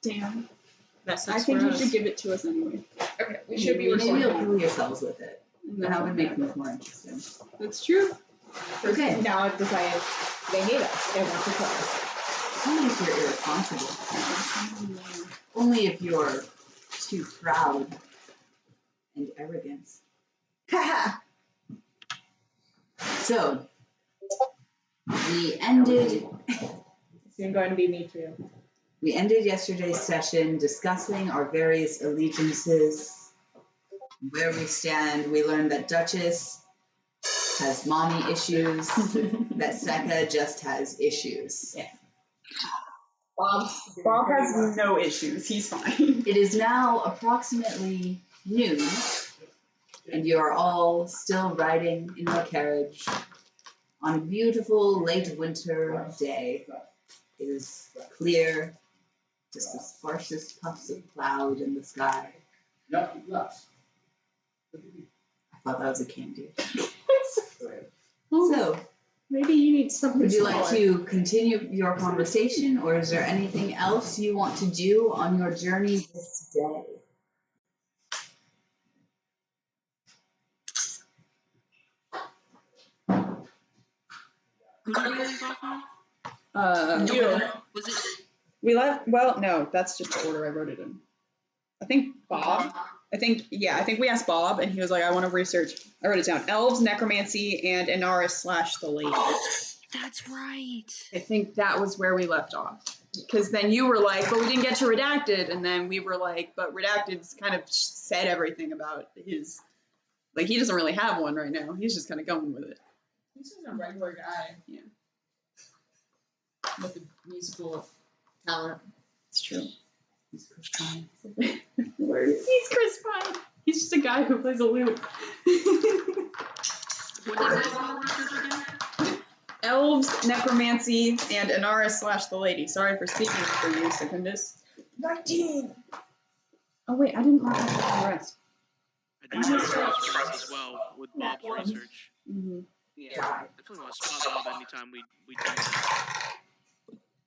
Damn. That's I think you should give it to us anyway. Okay, we should be recording. Maybe you'll kill yourselves with it. And that would make things more interesting. That's true. Okay. Now I've decided they hate us. They want to kill us. Only if you're irresponsible. Only if you're too proud and arrogant. So, we ended Soon going to be me too. We ended yesterday's session discussing our various allegiances, where we stand. We learned that Duchess has mommy issues, that Secca just has issues. Yeah. Bob has no issues. He's fine. It is now approximately noon, and you are all still riding in your carriage on a beautiful late winter day. It is clear, just the sparsest puffs of cloud in the sky. I thought that was a candy. So, Maybe you need something. would you like to continue your conversation, or is there anything else you want to do on your journey this day? Who did we leave off on? You. Was it? We left. Well, no, that's just the order I wrote it in. I think Bob. I think we asked Bob, and he was like, "I want to research." I wrote it down: elves, necromancy, and Inaris / the lady. That's right. I think that was where we left off. Because then you were like, "But we didn't get to redacted," and then we were like, "But redacted's kind of said everything about his. Like he doesn't really have one right now. He's just kind of going with it." This is a regular guy. Yeah. With a musical talent. It's true. He's Chris Pine. He's Chris Pine. He's just a guy who plays a lute. What did we all research again? Elves, necromancy, and Inaris / the lady. Sorry for speaking for you, Secundus. 19! Oh wait, I didn't mark out the rest. I did research as well with Bob's research. Mm-hmm. Yeah, definitely want to spot Bob anytime we do that.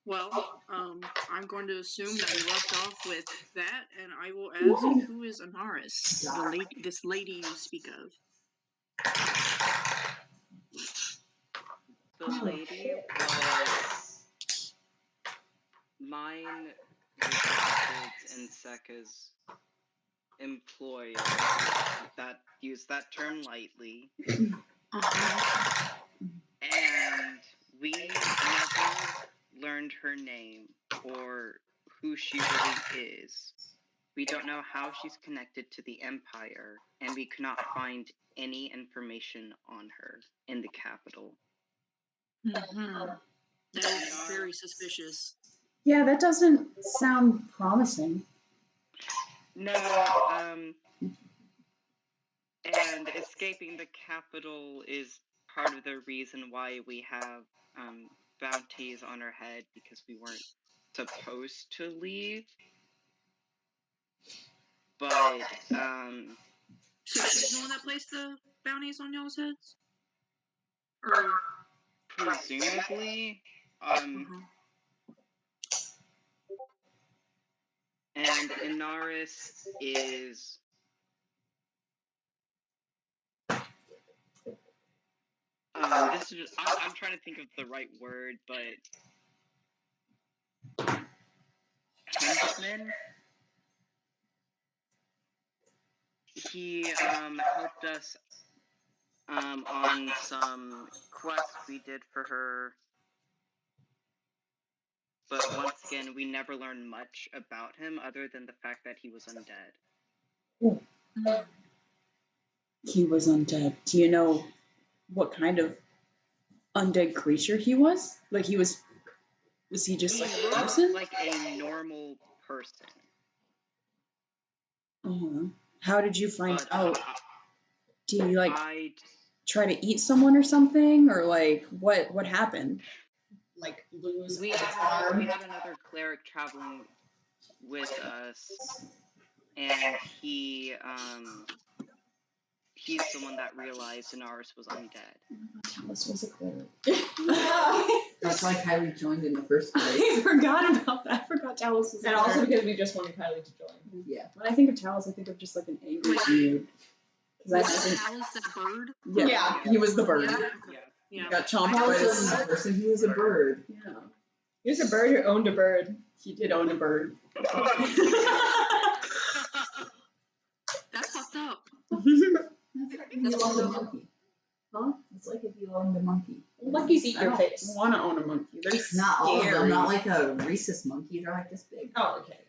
Well, I'm going to assume that we left off with that, and I will ask, who is Inaris, this lady you speak of? The lady was mine, Richard's and Secca's employer. That use that term lightly. And we never learned her name or who she really is. We don't know how she's connected to the Empire, and we could not find any information on her in the capital. That is very suspicious. Yeah, that doesn't sound promising. No, and escaping the capital is part of the reason why we have bounties on our head, because we weren't supposed to leave. But, So she's the one that placed the bounties on y'all's heads? Or... presumably, and Inaris is... this is just, I'm trying to think of the right word, but... henchman? He, helped us, on some quests we did for her. But once again, we never learned much about him other than the fact that he was undead. He was undead. Do you know what kind of undead creature he was? Like he was he just like a person? Like a normal person. How did you find out? Do you like I try to eat someone or something, or like what happened? Like lose we his had arm. another cleric traveling with us, and he's the one that realized Inaris was undead. Talus was a cleric. That's like how we joined in the first place. I forgot about that. I forgot forgot Talos was And in also there. because we just wanted Kylie to join. Yeah. When I think of Talos, I think of just like an angry dude. 'Cause I Was haven't- Talos that bird? yeah, he was the bird. Yeah. Yeah. Yeah. He got chomped by Talos this. wasn't a person, he was a bird. Yeah, He was a bird who owned a bird. he did own a bird. That's fucked up. That's like if you owned a monkey. Huh? It's like if you owned a monkey. Monkeys eat I your don't face. want to own a monkey. They're Not all of scary. them, not like a rhesus monkey, they're like this big. Oh, okay.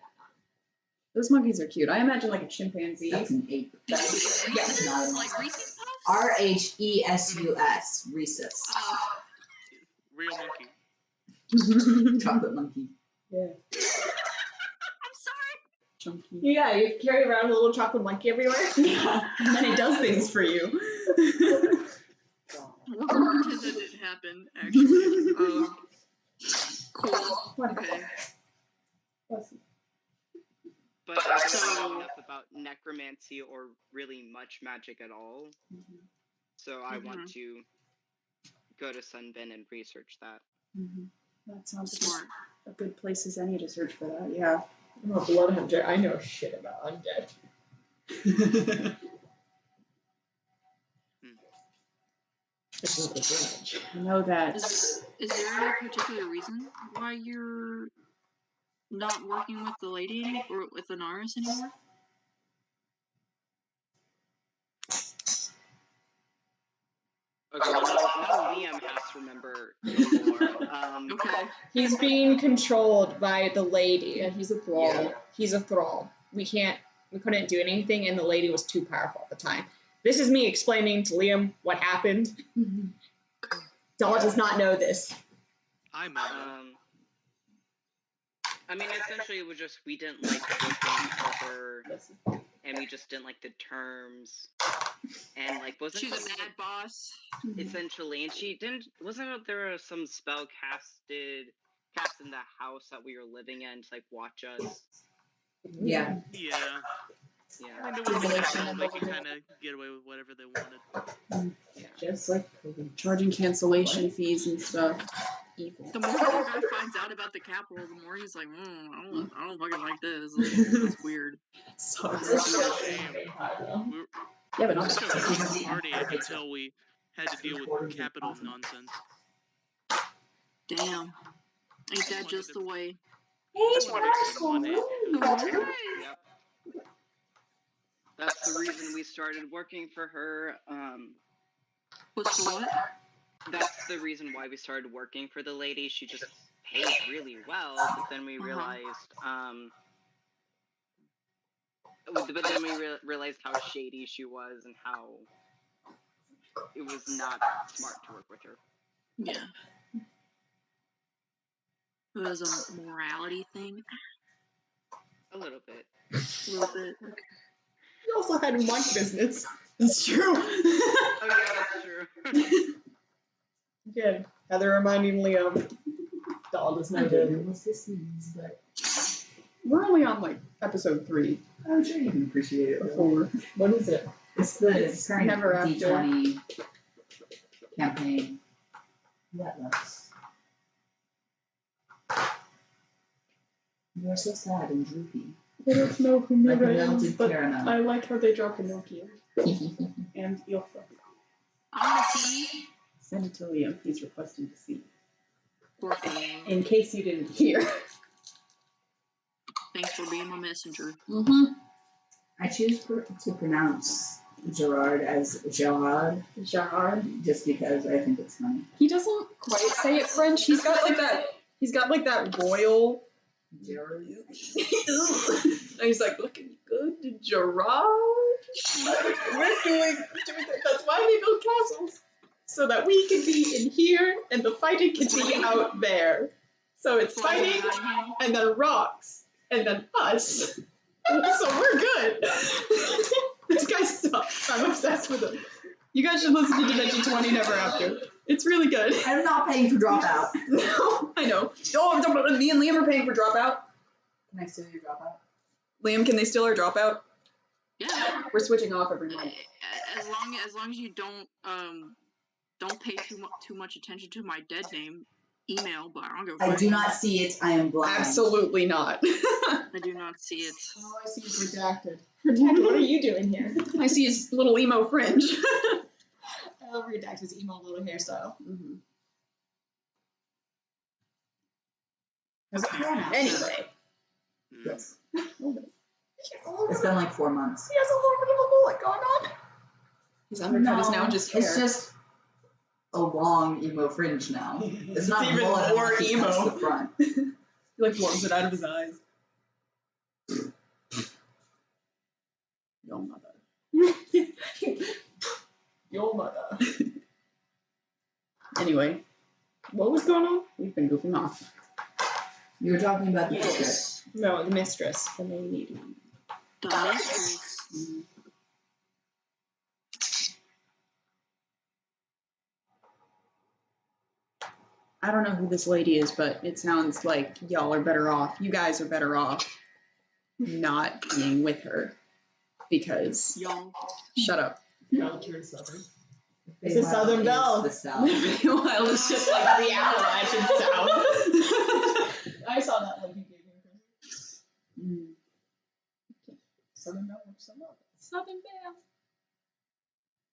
Those monkeys are cute. I imagine like a chimpanzee. That's an ape. Did you say Reese's? not a Like Reese's Puffs? RHESUS, rhesus. Oh, Real monkey. Chocolate monkey. I'm sorry. Chunky. Yeah, you carry around a little chocolate monkey everywhere. Yeah, and then it does things for you. We'll pretend that didn't happen, actually. Cool. Okay. But I don't So- know enough about necromancy or really much magic at all. So I want to go to Sunbin and research that. That sounds Smart. a good place as any to search for that. Yeah. I'm a blood hunter. I know shit about undead. It's not a grudge. I know that. Is there any particular reason why you're not working with the lady or with Anaris anymore? Okay, well, now Liam has to remember more. Okay. He's being controlled by the lady. Yeah, he's a thrall. Yeah. He's a thrall. We couldn't do anything, and the lady was too powerful at the time. This is me explaining to Liam what happened. Doll does not know this. I remember. I mean, essentially, it was just we didn't like working for her, and we just didn't like the terms, and like wasn't She's a something bad boss. essentially, and she didn't. Wasn't there some spell cast in the house that we were living in to like watch us? Yeah. Yeah. Yeah. I mean, there was a couple, they could kind of get away with whatever they wanted. Just like charging cancellation fees and stuff. Evil. The more the guy finds out about the capital, the more he's like, I don't fucking like this. It's weird. Sucks. We were Yeah, but not still a Because good the party Empire until we had to deal with capital nonsense. Damn. Ain't that just the way? Just wanted to make some money. Yep. That's the reason we started working for her. What's the what? That's the reason why we started working for the lady. She just paid really well, but then we realized, realized how shady she was and how it was not smart to work with her. Yeah. It was a morality thing. A little bit. A little bit. He also had a monkey business. That's true. Oh yeah, that's true. Again, Heather reminding Liam. Doll does I not don't know know. what this means, but We're only on like episode 3 I'm sure you can appreciate it. or though. 4. What is it? It's the It's current never after. D20 campaign. That looks. You are so sad and droopy. I don't know who Like a made it, melted but caramel. I like how they draw Pinocchio and Ilsa. I want to see. Send it to Liam. He's requesting to see. Poor thing. In case you didn't hear. Thanks for being my messenger. I choose to pronounce Gerard as Gerard Gerard. just because I think it's funny. He doesn't quite say it French. He's got like that. He's got like that royal. Gerard. And he's like looking good, Gerard. We're doing. That's why we build castles, so that we can be in here and the fighting can be out there. So it's fighting and then rocks and then us. So we're good. This guy sucks. I'm obsessed with him. You guys should listen to Dimension 20 Never After. It's really good. I'm not paying for Dropout. No, I know. Oh, me and Liam are paying for Dropout. Can I steal your Dropout? Liam, can they steal our Dropout? Yeah. We're switching off every month. As long as you don't pay too much attention to my dead name, email, but I'll go. I find do it. not see it. I am blind. Absolutely not. I do not see it. All I see is redacted. Redacted, what are you doing here? I see his little emo fringe. I love Redacted's emo little hairstyle. Mhm. Okay. Anyway, Mm. Yes. He has a little It's bit been like 4 months. he has a little bit of a mullet going on. his undercut is now just hair. It's just a long emo fringe now. It's not even mullet more unless he cuts emo. the front. He like blows it out of his eyes. Your mother. Your mother. Anyway, what was going on? We've been goofing off. You were talking about the picture. Yes. No, the mistress. The lady. The mistress. I don't know who this lady is, but it sounds like y'all are better off. You guys are better off not being with her because Y'all. shut up. Belle turned southern. It's Feywild a Southern is Belle. The South. Meanwhile, it's just like Like the Appalachian South. I saw that when he gave me Mm. Southern Belle. Southern Belle.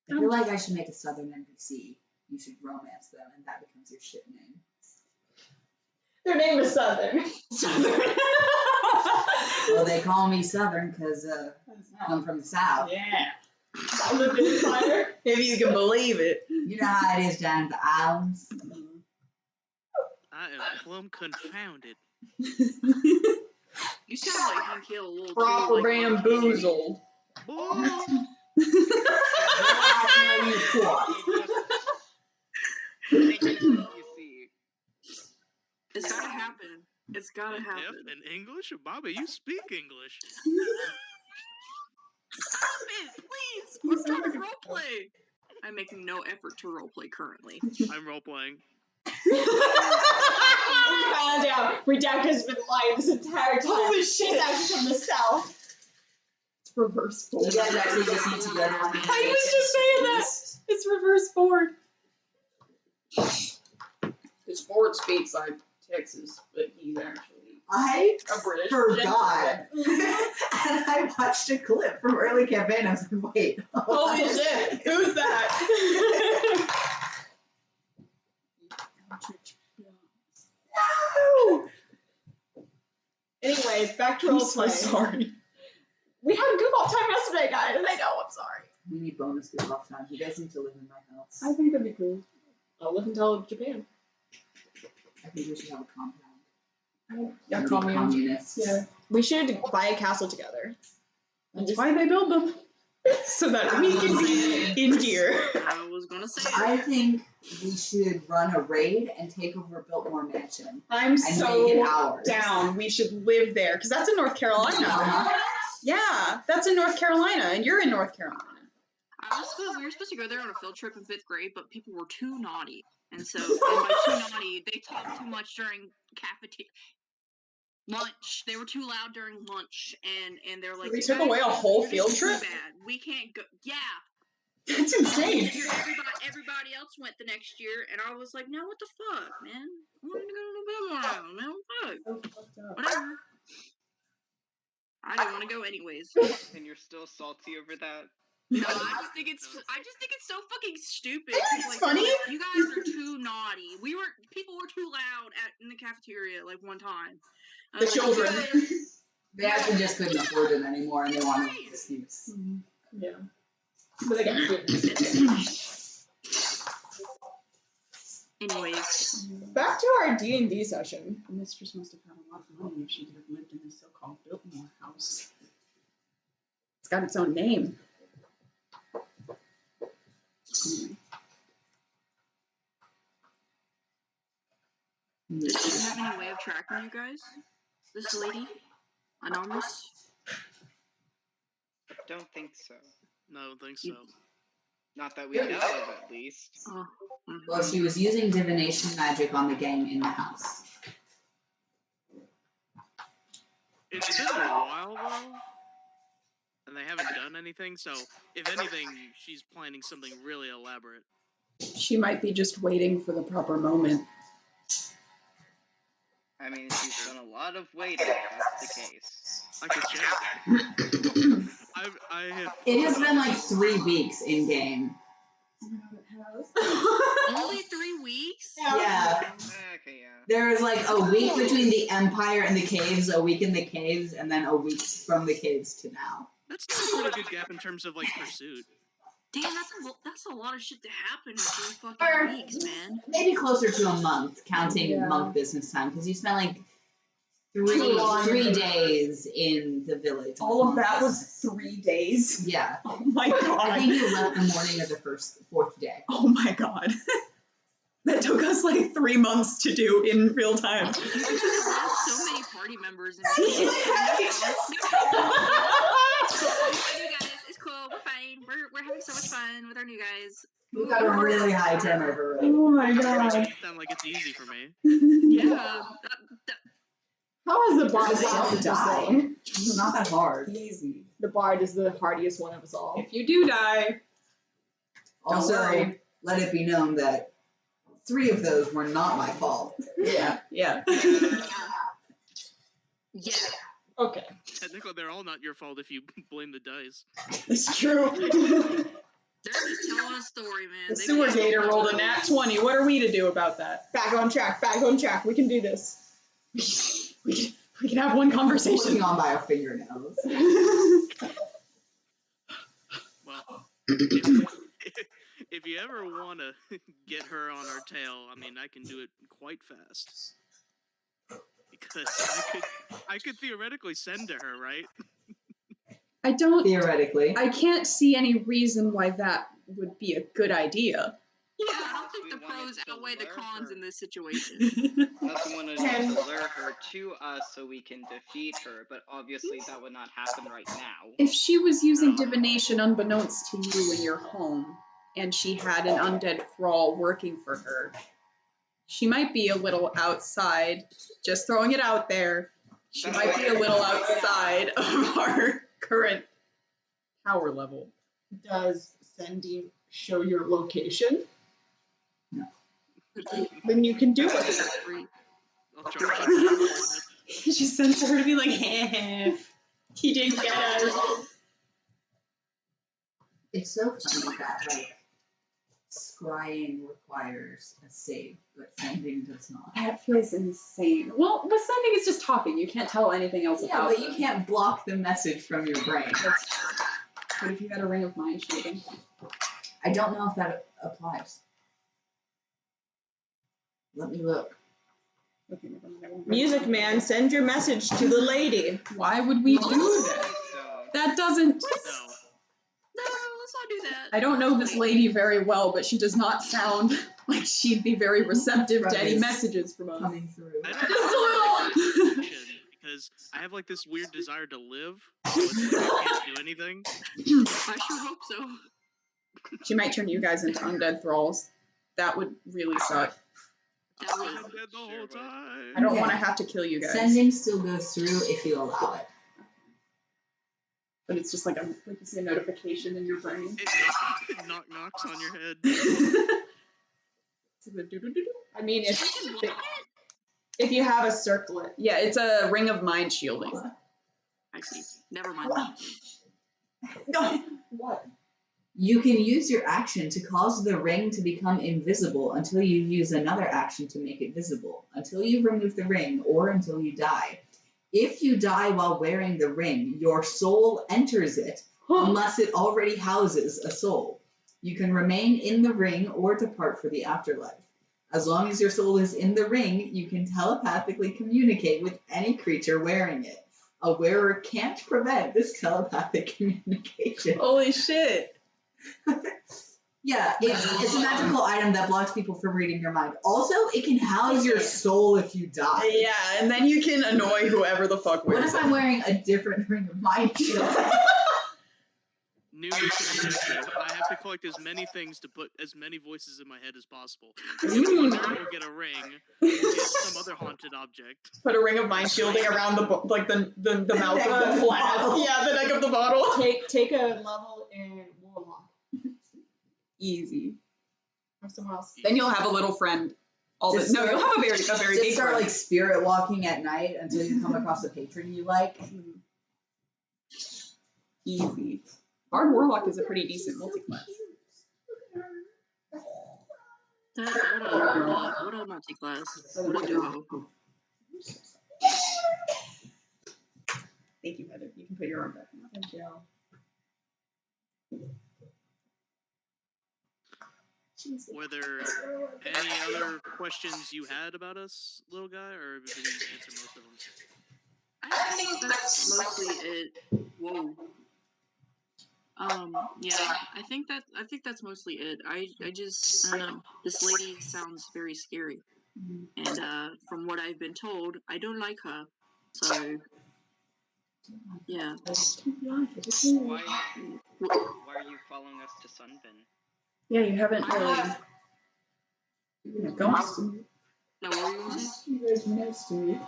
I feel like I should make a Southern NPC. You should romance them, and that becomes your shit name. Their name is Southern. Well, they call me Southern because I'm from the South. Yeah. I lived in fire. If you can believe it. You know how it is down at the islands. I am plumb confounded. You sound like you kill a little Proper too, like, bamboozled. Boy, I tell you what. You see. It's gotta happen. It's gotta F happen. in English? Bobby, you speak English. Stop it, please! We're trying to roleplay. I'm making no effort to roleplay currently. I'm role playing. Found out. Redacted's been lying this entire time. Holy shit. He's actually from the South. It's reverse You forward. guys actually just need to go to one. I was just saying that. It's reverse forward. His forward speaks like Texas, but he's actually I a British. forgot. And I watched a clip from early campaign. I was like, wait. Holy shit, who's that? No! Anyways, back to I'm role so play. sorry. We had a goof off time yesterday, guys. I know, I'm sorry. We need bonus good off time. You guys need to live in my house. I think that'd be cool. I'll live until Japan. I think we should have a compound. Yeah, Be commune. communists. Yeah. We should buy a castle together. That's why they build them. So that we can be in here. I was gonna say I it. think we should run a raid and take over Biltmore Mansion I'm and so make it ours. down. We should live there because that's in North Carolina. Uh-huh. Yeah, that's in North Carolina, and you're in North Carolina. We were supposed to go there on a field trip in 5th grade, but people were too naughty. And so, and by too naughty, they talked too much during lunch. They were too loud during lunch, and they're like, They "You took guys- away a whole you're field just too trip? Bad. We can't go." Yeah. That's insane. Everybody else went the next year, and I was like, "Now what the fuck, man? I wanted to go to Biltmore now, man. What the fuck? Whatever." I didn't want to go anyways. And you're still salty over that? No, I just think it's so fucking stupid. It's Like, funny. You guys are too naughty. People were too loud in the cafeteria like one time. I The was like, children. "You guys-" They actually just couldn't afford it anymore and they wanted an excuse. Yeah. But they got food. Anyways, Back to our D&D session. The mistress must have had a lot of money if she could have lived in this so-called Biltmore house. It's got its own name. Anyway. does she have any way of tracking you guys? This lady, anonymous. Don't think so. No, I don't think so. Not that we know of, at least. Oh. Mhm. Well, she was using divination magic on the gang in the house. It's been a while though, and they haven't done anything. So, if anything, she's planning something really elaborate. She might be just waiting for the proper moment. I mean, she's done a lot of waiting, if that's the case. I could check. I have. It has been like 3 weeks in game. Only 3 weeks? Yeah. Okay, yeah. There was like a week between the Empire and the caves, a week in the caves, and then a week from the caves to now. That's still a pretty good gap in terms of like pursuit. Damn, that's a lot of shit to happen in 3 fucking weeks, man. Maybe closer to a month, counting monk business time, because you spent like 3 days in the village. All of monk that was business. 3 days. Yeah. Oh my I god. think you left the morning of the 4th day. Oh my god. That took us like 3 months to do in real time. You guys have lost so many party members in this. You guys, it's cool. We're fine. We're having so much fun with our new guys. We got a really high turnover rate. Oh my It god. sounds like it's easy for me. Yeah. How is the bard Just able to don't die? die. It's not that hard. Easy. The bard is the hardiest one of us all. If you do die, don't Also, worry. let it be known that 3 of those were not my fault. Yeah. Yeah. Okay. Technically, they're all not your fault if you blame the dice. It's true. They're just telling a story, man. The They sewer can't gator help rolled a it. nat 20. What are we to do about that? Back on track. Back on track. We can do this. We can have one conversation. Holding on by our fingernails. Well, if you ever want to get her on our tail, I mean, I can do it quite fast. Because I could theoretically send to her, right? I don't. Theoretically. I can't see any reason why that would be a good idea. Yeah, I don't think We the wanted pros to outweigh the lure cons her. in this situation. Unless we wanted to lure her to us so we can defeat her, but obviously that would not happen right now. If she was using divination unbeknownst to you in your home, and she had an undead thrall working for her, she might be a little outside. Just throwing it out there. She might be a little outside of our current power level. Does sending show your location? No. Then you can do it. I'll try to She sends her to be like, heh, he didn't get us. It's so funny that, like, scrying requires a save, but sending does not. That feels insane. Well, with sending, it's just talking. You can't tell anything else Yeah, about but them. you can't block the message from your brain. What if you had a ring of mind shielding? I don't know if that applies. Let me look. Okay, never mind, I won't. Music man, send your message to the lady. Why would we do that? So, That doesn't. No. No, let's not do that. I don't know this lady very well, but she does not sound like she'd be very receptive to any messages from us. Coming through. I Just a don't know because I have like this weird desire to live, so it's like I can't do anything. I sure hope so. She might turn you guys into undead thralls. That would really suck. That I'm would, dead the whole time. I don't Okay. want to have to kill you guys. Sending still goes through if you allow it. But it's just like you see a notification in your brain. It knocks on your head. It's like a doo-doo-doo-doo. I mean, we can block it? if you have a circlet. Yeah, it's a ring of mind shielding. I see. Never mind. What? You can use your action to cause the ring to become invisible until you use another action to make it visible, until you remove the ring, or until you die. If you die while wearing the ring, your soul enters it, unless it already houses a soul. You can remain in the ring or depart for the afterlife. As long as your soul is in the ring, you can telepathically communicate with any creature wearing it. A wearer can't prevent this telepathic communication. Holy shit. Yeah, it's a magical item that blocks people from reading your mind. Also, it can house your soul if you die. Yeah, and then you can annoy whoever the fuck What wears if it. I'm wearing a different ring of mind shield? New mission objective. I have to collect as many things to put as many voices in my head as possible. One nerd will get a ring, we'll get some other haunted object. Put a ring of mind shielding around the mouth neck of of the the flask. bottle. Yeah, the neck of the bottle. Take a level in Warlock. Easy. Or someone else. Then you'll have a little friend. all Just this. No, start- you'll have a very Just big start group. like spirit walking at night until you come across a patron you like. Easy. Bard Warlock is a pretty decent multi-class. What a multi-class. What a duo. Thank you, Heather. You can put your arm back now. Thank you. Were there any other questions you had about us, little guy, or did we answer most of them? I think that's mostly it. Whoa. Yeah, I think that's mostly it. I don't know. This lady sounds very scary. And from what I've been told, I don't like her. So yeah. Why are you following us to Sunbin? Yeah, you haven't really. Go on. No, what were you gonna say?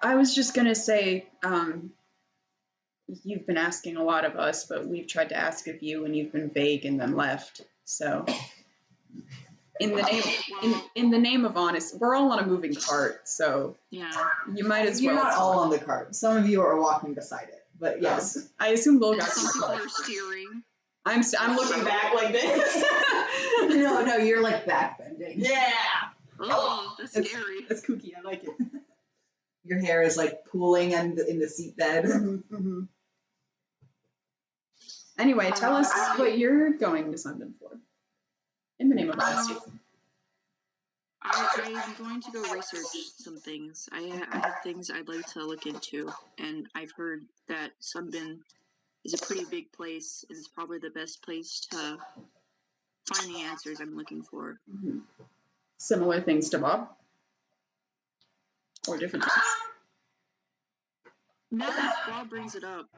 I was just gonna say, you've been asking a lot of us, but we've tried to ask of you, and you've been vague and then left. So, in the name of honest, we're all on a moving cart, so Yeah. you might as You're well. not all on the cart. Some of you are walking beside it, but yes. I assume Lil And got some people cart. are steering. I'm looking back like this. No, you're like backbending. Yeah. Oh, that's It's- scary. That's kooky. I like it. Your hair is like pooling in the seat bed. Mhm. Anyway, tell us what you're going to Sunbin for. In the name of honesty. I'm going to go research some things. I have things I'd like to look into, and I've heard that Sunbin is a pretty big place, and it's probably the best place to find the answers I'm looking for. Mhm. Similar things to Bob? Or different things? Now that Bob brings it up,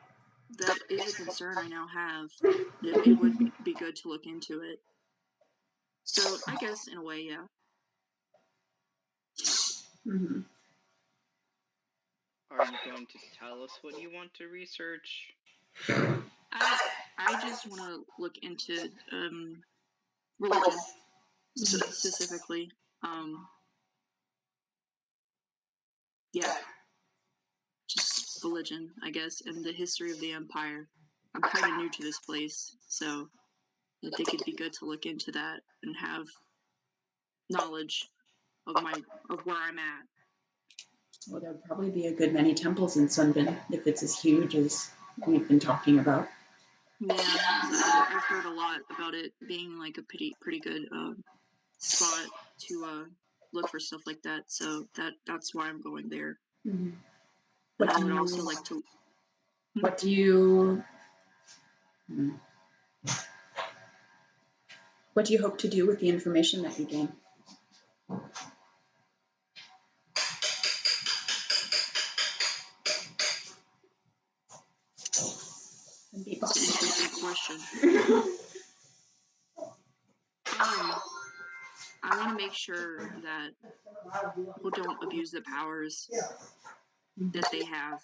that is a concern I now have. It would be good to look into it. So I guess in a way, yeah. Mm-hmm. Are you going to tell us what you want to research? I just want to look into religion specifically. Yeah, just religion, I guess, and the history of the empire. I'm kind of new to this place, so I think it'd be good to look into that and have knowledge of where I'm at. Well, there'd probably be a good many temples in Sunbin if it's as huge as we've been talking about. Yeah, I've heard a lot about it being like a pretty good spot to look for stuff like that. So that's why I'm going there. Mm-hmm. But I would also like to. What do you hope to do with the information that you gain? That's an interesting question. I want to make sure that people don't abuse the powers that they have.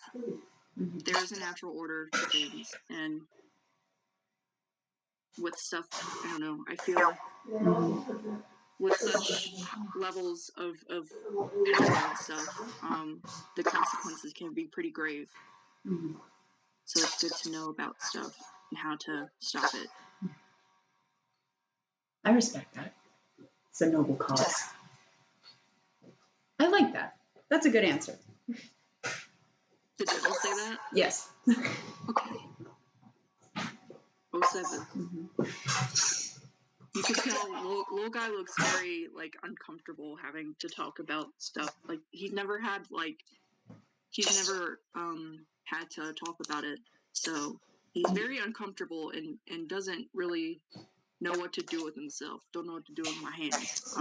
There is a natural order to things, and with stuff, I don't know, I feel with such levels of power and stuff, the consequences can be pretty grave. So it's good to know about stuff and how to stop it. I respect that. It's a noble cause. I like that. That's a good answer. Did Devil say that? Yes. Okay. 07. You can tell little guy looks very like uncomfortable having to talk about stuff. Like he's never had had to talk about it. So he's very uncomfortable and doesn't really know what to do with himself. Don't know what to do with my hands.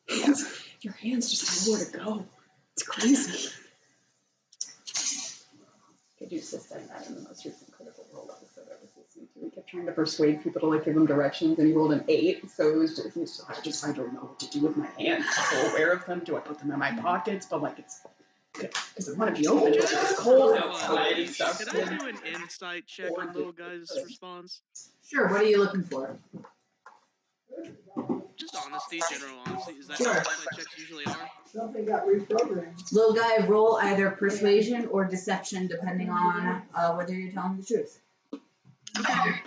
Yeah. Your hands just know where to go. It's crazy. Caduceus said that in the most recent Critical Role episode I was listening to. He kept trying to persuade people to like give him directions, and he rolled an 8. So it was just I don't know what to do with my hands. I'm so aware of them. Do I put them in my pockets? But like it's because I want to be open. It's cold outside and stuff. Could I do an insight check on little guy's response? Sure, what are you looking for? Just honesty, general honesty. Is that Sure. how insight checks usually are? Something got reprogrammed. Little guy, roll either persuasion or deception, depending on whether you're telling the truth. Okay.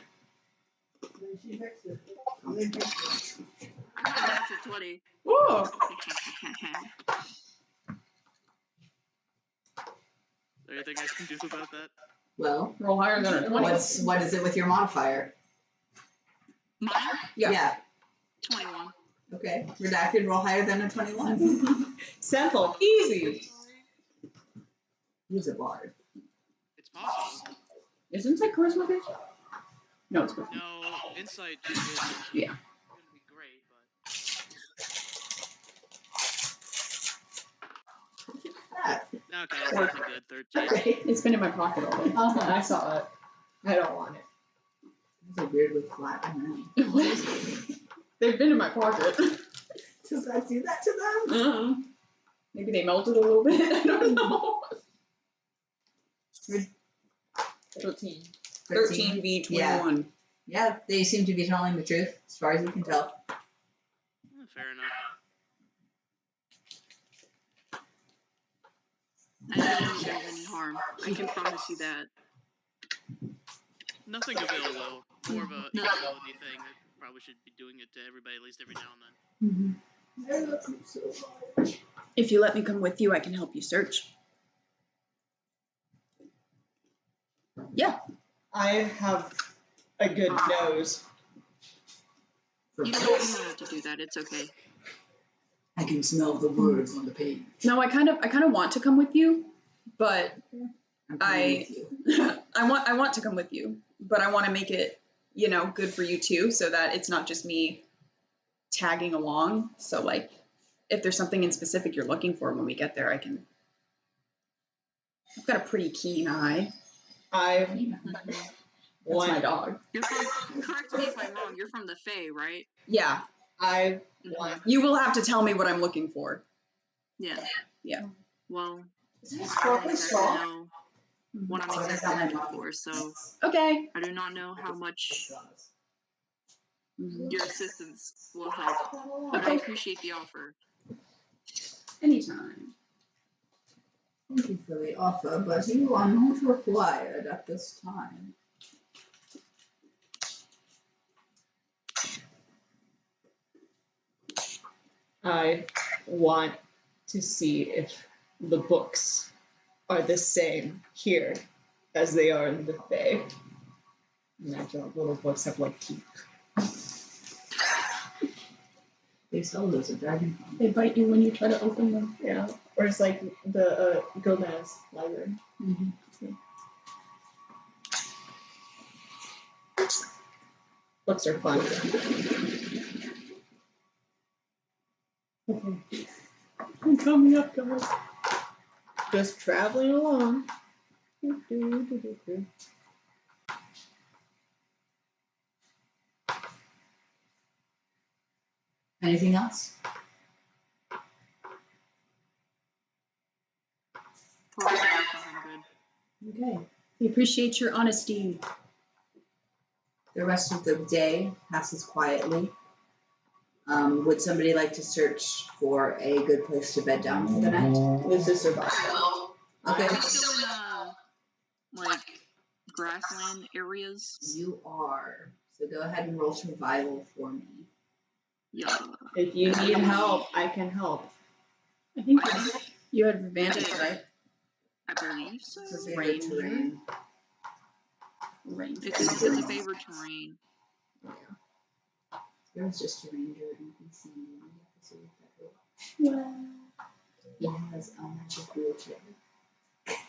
Then she fixed it. They fixed it. I got a natural 20. Whoa. Is there anything I can do about that? Well, Roll higher than a 20. what is it with your modifier? Mine? Yeah. 21. Okay. Redacted, roll higher than a 21. Simple. Easy. He's a bard. It's possible. Is insight charisma based? No, it's charisma. No, insight is Yeah. gonna be great, That. but okay, nothing good. 13. Okay. It's been in my pocket all day. I saw it. I don't want it. That's a weirdly flat amount. They've been in my pocket. Does that do that to them? Maybe they melted a little bit. I don't know. 13. 13 v 21. Yeah, they seem to be telling the truth, as far as you can tell. Fair enough. I don't want you guys any harm. I can promise you that. Nothing of ill will. More of a No. equality thing. I probably should be doing it to everybody at least every now and then. They look so hard. If you let me come with you, I can help you search. Yeah. I have a good nose. You don't have to do that. It's okay. I can smell the words on the page. No, I kind of want to come with you, but I'm coming with you. I want to come with you, but I want to make it, good for you too, so that it's not just me tagging along. So like, if there's something in specific you're looking for when we get there, I've got a pretty keen eye. I That's want. my dog. You're from, correct me if I'm wrong, you're from the Fae, right? Yeah. I want. You will have to tell me what I'm looking for. Yeah. Yeah. Well, Is that I don't sparkly exactly straw? know what I'm Oh, that's exactly not my looking mom. for, so Okay. I do not know how much your assistance will help. But I Okay. appreciate the offer. Anytime. Thank you for the offer, but you are not required at this time. I want to see if the books are the same here as they are in the Fae. Imagine little books have like teeth. They sell those at DragonCon. They bite you when you try to open them. Yeah. Or it's like the Gomez library. Books are fun. Okay. I'm coming up, guys. Just traveling along. Anything else? Totally I'm good. Okay. We appreciate your honesty. The rest of the day passes quietly. Would somebody like to search for a good place to bed down for the night? This is survival. Okay. Are we still in like grassland areas? You are. So go ahead and roll survival for me. Yeah. If you need help, I can help. I think you had advantage, right? I believe so. It's a favorite Rain. terrain. Rain. It's a favorite terrain. There was just a ranger in PC in the episode that he has a magic wheelchair.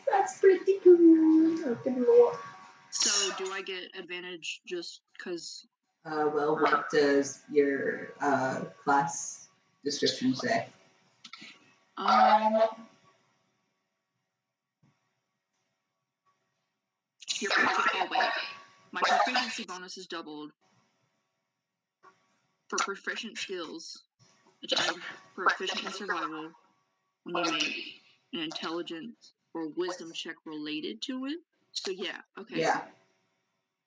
That's pretty cool. So do I get advantage just because? Well, what does your class description say? Your oh wait, my proficiency bonus is doubled for proficient skills, which I'm proficient in survival. When you make an intelligence or wisdom check related to it. So yeah, okay. Yeah.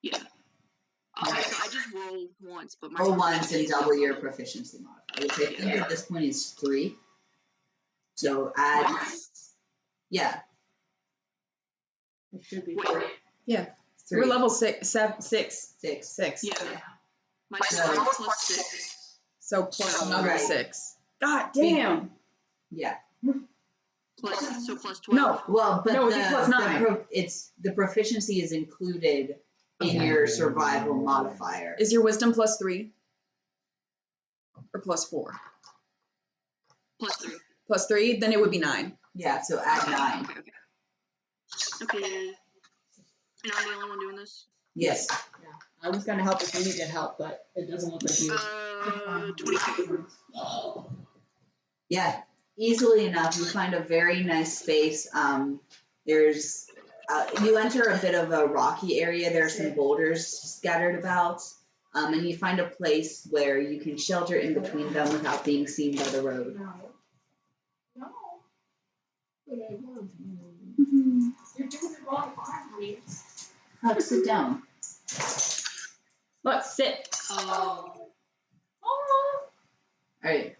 Yeah. Okay, so I just roll once, but my Roll once proficiency and is double still your 4. proficiency modifier, which I think Yeah. at this point is 3. So add, Mine's- yeah, It should be Wait. 4. 3, We're level 6. 6. Yeah. My So- strength is plus 6. So plus So- another Right. 6. God damn. Yeah. Plus 12. No. Well, but No, it'd be plus 9. it's the proficiency is included in your survival modifier. Is your wisdom plus 3? Or plus 4? Plus 3. Plus 3? Then it would be 9. Yeah, so add 9. Okay. And I'm the only one doing this? Yes. I was gonna help if you needed help, but it doesn't look like you. 22. Yeah, easily enough. You find a very nice space. There's you enter a bit of a rocky area. There are some boulders scattered about, and you find a place where you can shelter in between them without being seen by the road. No. But I love you. Mm-hmm. You're doing it wrong, honey. Sit down. Let's sit. Oh. All right.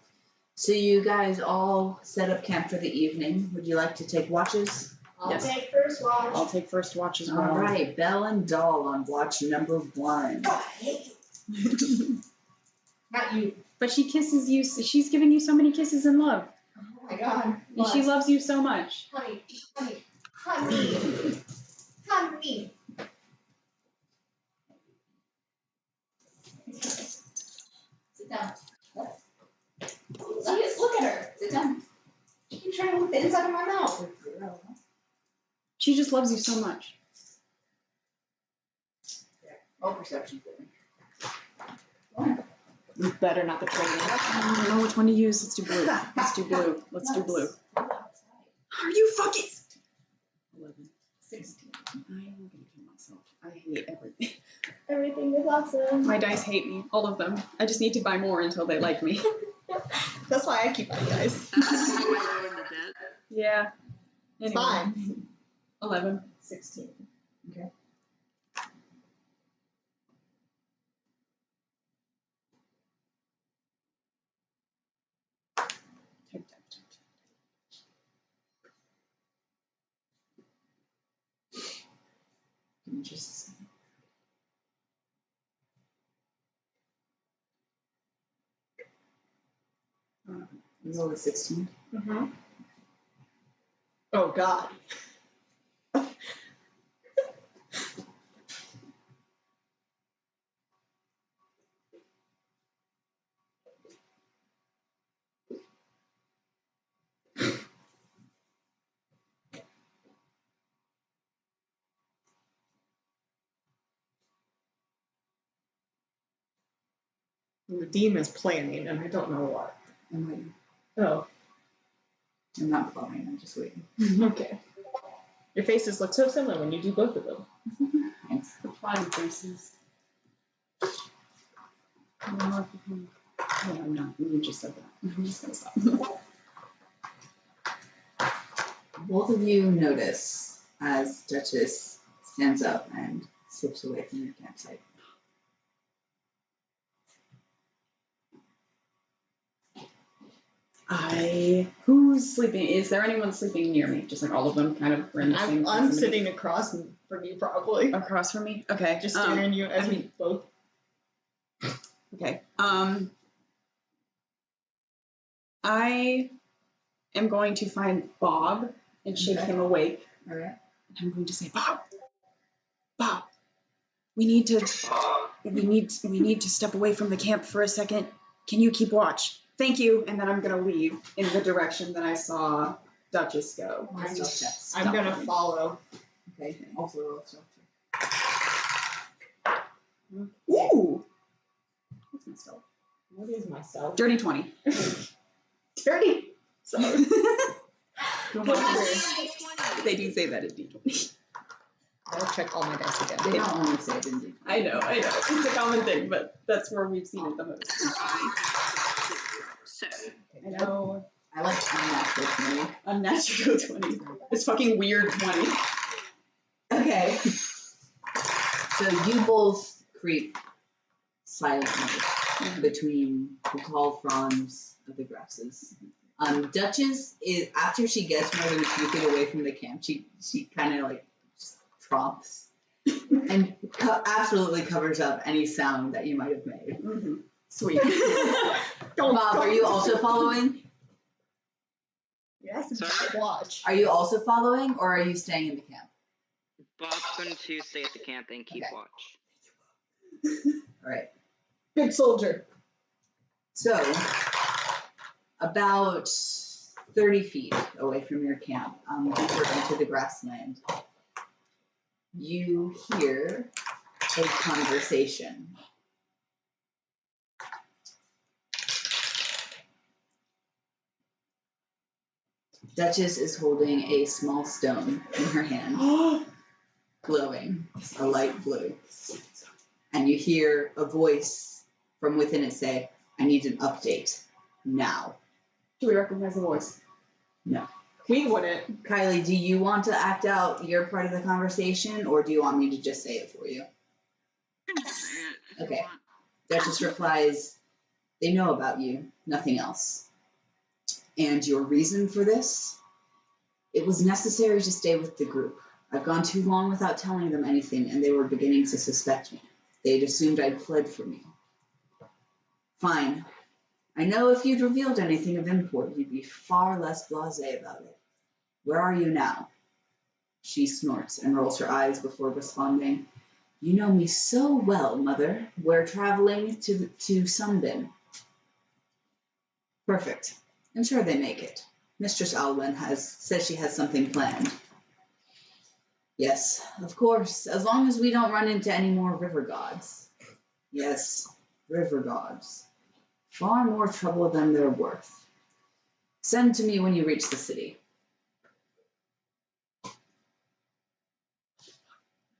So you guys all set up camp for the evening. Would you like to take watches? I'll Yes. take first watch. I'll take first watch as well. All right, Belle and Doll on watch number 1. Oh, I hate you. Not you. But she kisses you. She's giving you so many kisses and love. Oh my god. And she loves you so much. Honey. Honey. Sit down. Look at her. Sit down. She keeps trying to look the inside of my mouth. She just loves you so much. Roll perception for me. You better not betray me. I don't know which one to use. Let's do blue. Let's do blue. Let's do blue. Are you fucking 11. 16. I'm gonna kill myself. I hate everything. Everything is awesome. My dice hate me. All of them. I just need to buy more until they like me. That's why I keep my dice. That's the point where I go into debt. Yeah. It's Anyway. fine. 11. 16. Okay. Give me just a second. You roll a 16. Mm-hmm. Oh god. The demon is planning, and I don't know what. I'm waiting. Oh, I'm not following, I'm just waiting. okay. Your faces look so similar when you do both of them. Thanks. The flying faces. Yeah, I'm not. You just said that. I'm just gonna stop. Both of you notice as Duchess stands up and slips away from your campsite. Who's sleeping? Is there anyone sleeping near me? Just like all of them kind of were in the same I'm vicinity? sitting across from you probably. Across from me? Okay. Just staring at you as I we mean- both. Okay. I am going to find Bob and shake Okay. him awake. All right. And I'm going to say, Bob, we need to step away from the camp for a second. Can you keep watch? Thank you. And then I'm gonna leave in the direction that I saw Duchess go. I'm gonna follow. Okay. Also roll a stealth check. Ooh. What's my stealth? What is myself? Dirty 20. Dirty. Sorry. They do say that in D20. I'll check all my dice again. They don't only say it in D. I know. It's a common thing, but that's where we've seen it the most. So, I know. I like unnatural 20. Unnatural 20. It's fucking weird 20. Okay. So you both creep silently between the tall fronds of the grasses. Duchess is, after she gets more than a few feet away from the camp, she kind of like just tromps and absolutely covers up any sound that you might have made. Mm-hmm. Sweet. Bob, are you also following? Yes, Sorry? watch. Are you also following, or are you staying in the camp? Bob's going to stay at the camp and keep Okay. watch. All right. Good soldier. So, about 30 feet away from your camp, deeper into the grassland, you hear a conversation. Duchess is holding a small stone in her hand, glowing a light blue. And you hear a voice from within it say, I need an update now. Do we recognize the voice? No. We wouldn't. Kylie, do you want to act out your part of the conversation, or do you want me to just say it for you? You can just say it if Okay. you want. Duchess replies, they know about you, nothing else. And your reason for this? It was necessary to stay with the group. I've gone too long without telling them anything, and they were beginning to suspect me. They'd assumed I'd fled from you. Fine. I know if you'd revealed anything of import, you'd be far less blasé about it. Where are you now? She snorts and rolls her eyes before responding. You know me so well, Mother. We're traveling to Sunbin. Perfect. I'm sure they make it. Mistress Alwyn says she has something planned. Yes, of course, as long as we don't run into any more river gods. Yes, river gods. Far more trouble than they're worth. Send to me when you reach the city.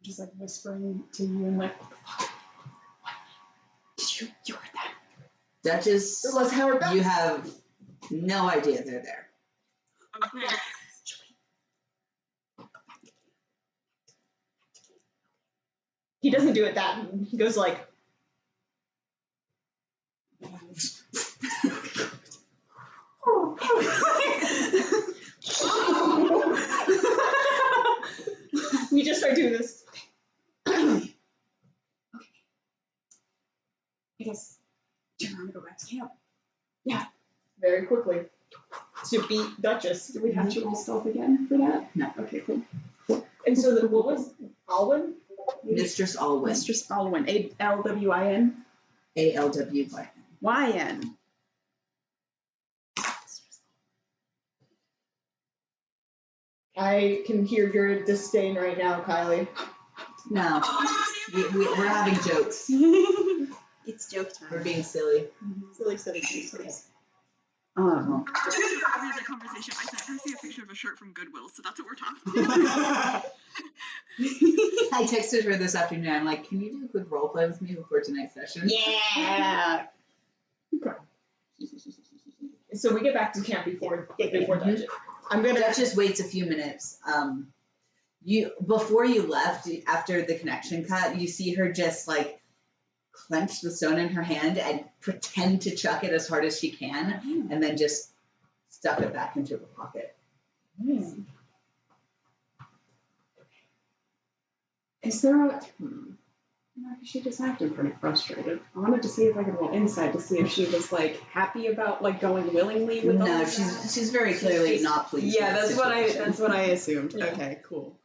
Just like whispering to you and like, did you heard that? Duchess, Let's Howard back. you have no idea they're there. Okay. He doesn't do it that. He goes like, we just start doing this. I guess turn around and go back to camp. Very quickly. To beat Duchess. Do we have to roll stealth again for that? No. Okay, cool. And so what was Alwyn? Mistress Alwyn. Mistress Alwyn. A-L-W-I-N? A-L-W-Y. Y-N. I can hear your disdain right now, Kylie. No, we're having jokes. It's joke We're time. being silly. Silly, silly, silly. Oh. After the conversation, I sent Percy a picture of a shirt from Goodwill, so that's what we're talking about. I texted her this afternoon. I'm like, can you do a quick role play with me before tonight's session? Yeah. So we get back to camp before Duchess. I'm gonna. Duchess waits a few minutes. Before you left, after the connection cut, you see her just like clench the stone in her hand and pretend to chuck it as hard as she can, and then just stuff it back into the pocket. Is there a... No, she just acted pretty frustrated. I wanted to see if I could roll insight to see if she was like happy about like going willingly with all No, of that. she's very clearly not pleased. Yeah, with the situation. what I assumed. Yeah. Okay, cool.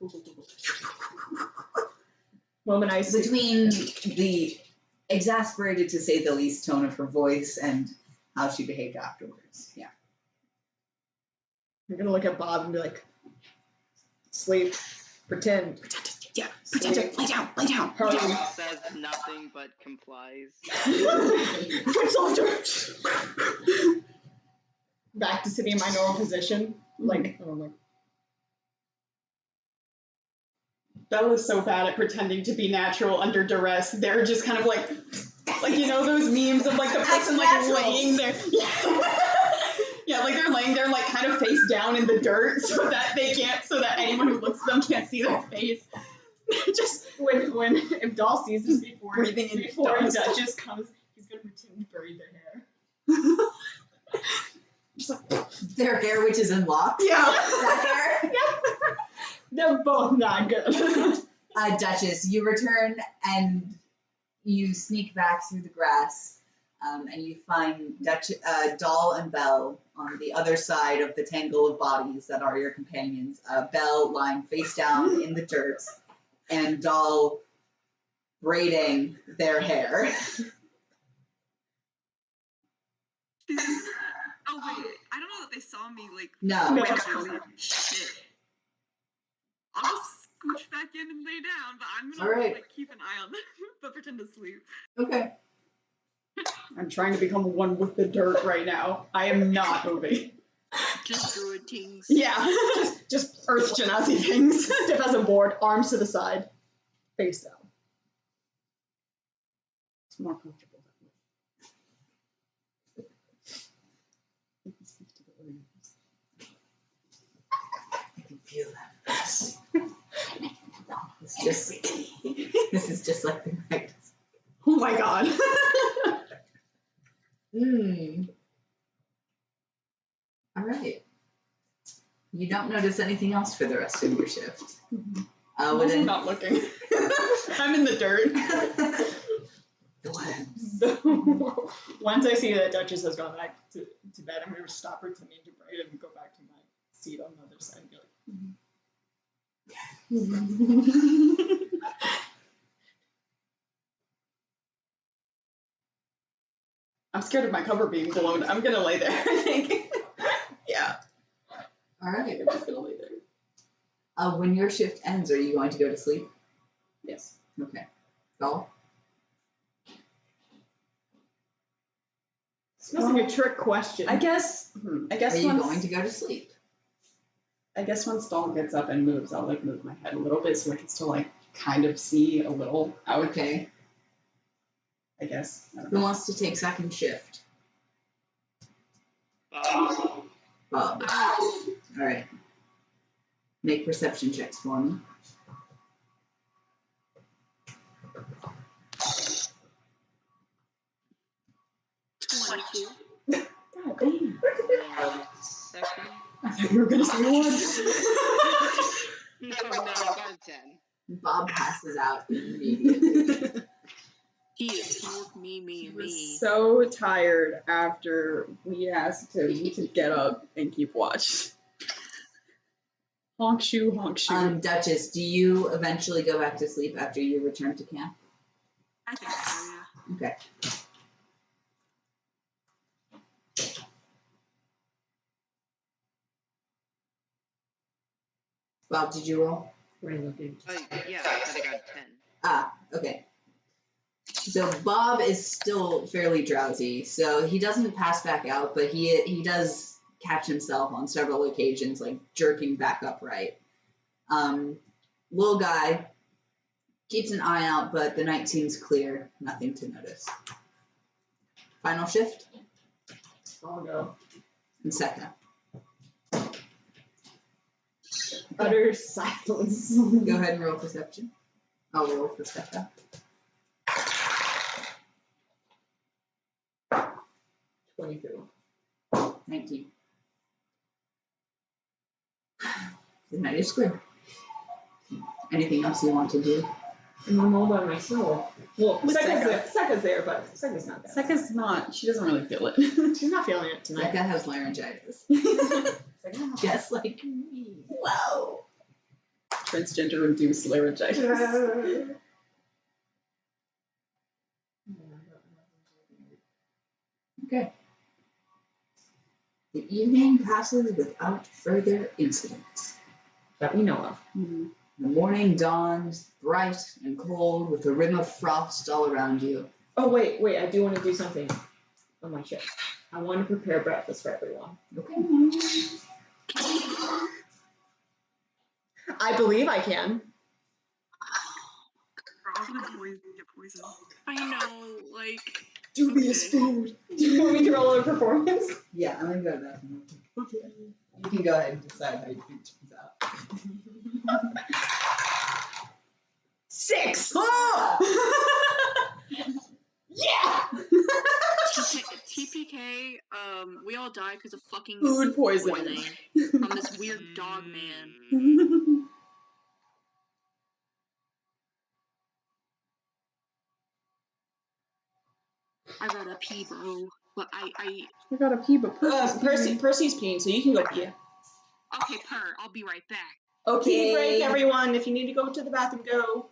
Womanize. Between the exasperated, to say the least, tone of her voice and how she behaved afterwards. Yeah. I'm gonna look at Bob and be like, sleep, pretend. Pretend to lay down. Harley. Bob says nothing but complies. Foot soldier. Back to sitting in my normal position. Like, oh my. Bella's so bad at pretending to be natural under duress. They're just kind of like you know those memes of like the person like Natural. laying there. Yeah, like they're laying there like kind of face down in the dirt so that anyone who looks at them can't see their face. Just when if Doll sees this before Breathing in Duchess dust. comes, he's gonna pretend to bury their hair. Just like, Their hair, which is in locks. Yeah. That hair. yeah. They're both not good. Duchess, you return and you sneak back through the grass, and you find Doll and Belle on the other side of the tangle of bodies that are your companions. Belle lying face down in the dirt, and Doll braiding their hair. Oh wait, I don't know that they saw me like. No. No. Shit. I'll just scooch back in and lay down, but I'm gonna Alright. like keep an eye on them, but pretend to sleep. Okay. I'm trying to become one with the dirt right now. I am not moving. Just druid things. Yeah. Just Earth Genasi things. Stiff as a board, arms to the side, face down. It's more comfortable I can feel that. This is just like the night. Oh my god. All right. You don't notice anything else for the rest of your shift. I'm not looking. I'm in the dirt. Once I see that Duchess has gone back to bed, I'm going to stop pretending to braid and go back to my seat on the other side and be like, I'm scared of my cover being blown. I'm gonna lay there, I think. Yeah. All I right. think I'm just gonna lay there. When your shift ends, are you going to go to sleep? Yes. Okay. Doll? this must be a trick question. I guess Are you once, going to go to sleep? I guess once Dawn gets up and moves, I'll like move my head a little bit so I can still like kind of see a little out. Okay. I guess. I don't Who know. wants to take second shift? Bob. Bob. All right. Make perception checks for me. God damn. One second. I thought you were gonna say one. No, I got a 10. Bob passes out immediately. He is me, He was me. so tired after we asked him to get up and keep watch. Honk shoe, honk shoe. Duchess, do you eventually go back to sleep after you return to camp? I think so, yeah. Okay. Bob, did you roll? What are you looking? Yeah, I said I got 10. Ah, okay. So Bob is still fairly drowsy, so he doesn't pass back out, but he does catch himself on several occasions, like jerking back upright. Little guy keeps an eye out, but the night seems clear, nothing to notice. Final shift, I'll go. and second. Utter silence. Go ahead and roll perception. I'll roll for second. 22. 19. The night is clear. Anything else you want to do? I'm all by myself. Well, With Sekka's there, but Sekka's not there. Sekka's not, she doesn't really feel it. She's not feeling it tonight. Becca has laryngitis. Just like me. Wow. Transgender induced laryngitis. Okay. The evening passes without further incident. That we know of. The morning dawns bright and cold with a rim of frost all around you. Oh, wait, I do want to do something on my shift. I want to prepare breakfast for everyone. Okay. I believe I can. We're all gonna get poisoned. I know, like. Dubious Okay. food. Do you want me to roll a performance? Yeah, I'm gonna go to that. Okay. You can go ahead and decide how you think it turns out. 6. Yeah. TPK, we all died because of fucking Food poisoning. from this weird dog man. I gotta pee, bro. But I gotta pee, but Percy's peeing, so you can go pee. okay, I'll be right back. Okay. Break, everyone. If you need to go to the bathroom, go.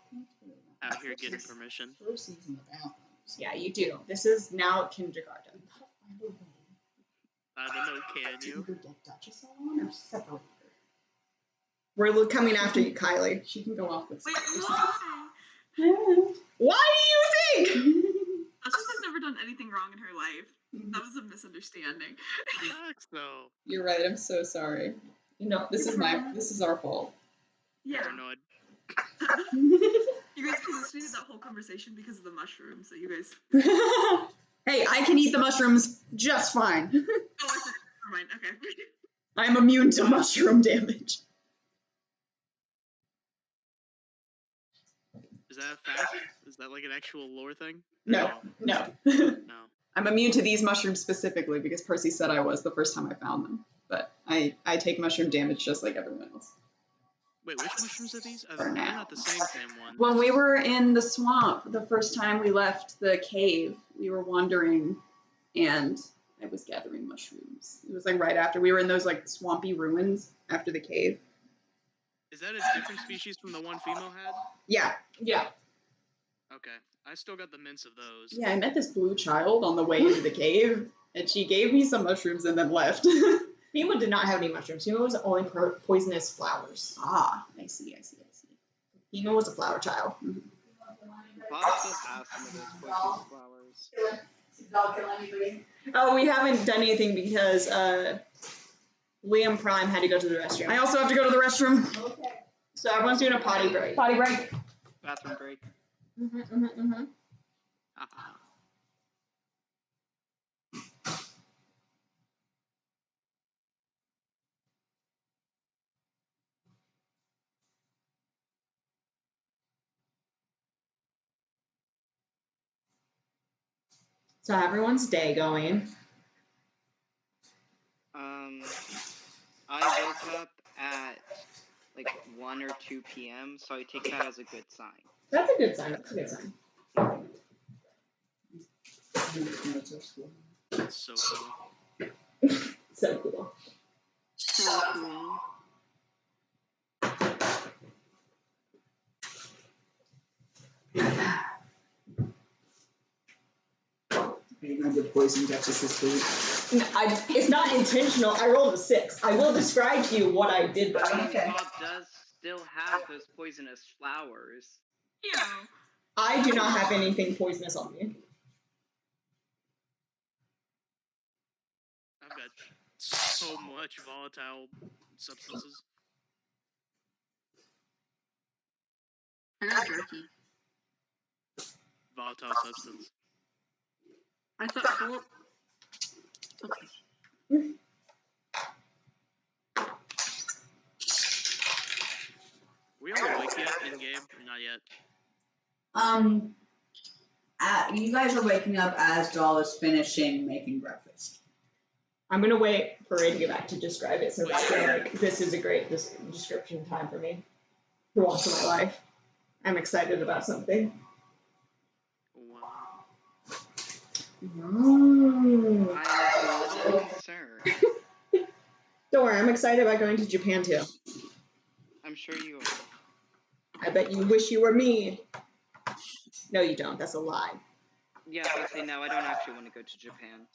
Out here getting permission. Percy's in the bathroom. Yeah, you do. This is now kindergarten. I don't know, can you? Either get Duchess on or separate her. We're coming after you, Kylie. She can go off with Wait, Cyrus. why? Why do you think? Duchess has never done anything wrong in her life. That was a misunderstanding. Sucks though. You're right. I'm so sorry. You know, this is our fault. Yeah. Paranoid. You guys hallucinated that whole conversation because of the mushrooms that you guys. Hey, I can eat the mushrooms just fine. Oh, I said, never mind. Okay. I'm immune to mushroom damage. Is that a fact? Is that like an actual lore thing? No. No. I'm immune to these mushrooms specifically because Percy said I was the first time I found them. But I take mushroom damage just like everyone else. Wait, which mushrooms are these? For They're now. not the same one. When we were in the swamp, the first time we left the cave, we were wandering and I was gathering mushrooms. It was like right after we were in those like swampy ruins after the cave. Is that a different species from the one Fimo had? Yeah. Okay. I still got the mints of those. Yeah, I met this blue child on the way into the cave and she gave me some mushrooms and then left. Fimo did not have any mushrooms. Fimo was only poisonous flowers. Ah, I see. Fimo was a flower child. Bob still has some of those poisonous flowers. Dog kill anybody? Oh, we haven't done anything because Liam Prime had to go to the restroom. I also have to go to the restroom. Okay. So everyone's doing a potty break. Potty break. Bathroom break. So everyone's day going. I woke up at like 1 or 2 p.m., so I take that as a good sign. That's a good sign. That's so cool. So cool. So cool. Are you gonna give poison Duchess this week? It's not intentional. I rolled a 6. I will describe to you what I did though. Okay. Bob does still have those poisonous flowers. You know. I do not have anything poisonous on me. I've got so much volatile substances. I got jerky. Volatile substance. I thought, well, okay. We all awake yet in game? Or not yet? You guys are waking up as Doll is finishing making breakfast. I'm gonna wait for Ray to get back to describe it since I feel like this is a great description time for me. For once in my life. I'm excited about something. Wow. Mm. I'm a little concerned. Don't worry, I'm excited about going to Japan too. I'm sure you are. I bet you wish you were me. No, you don't. That's a lie. Yeah, I would say no, I don't actually want to go to Japan.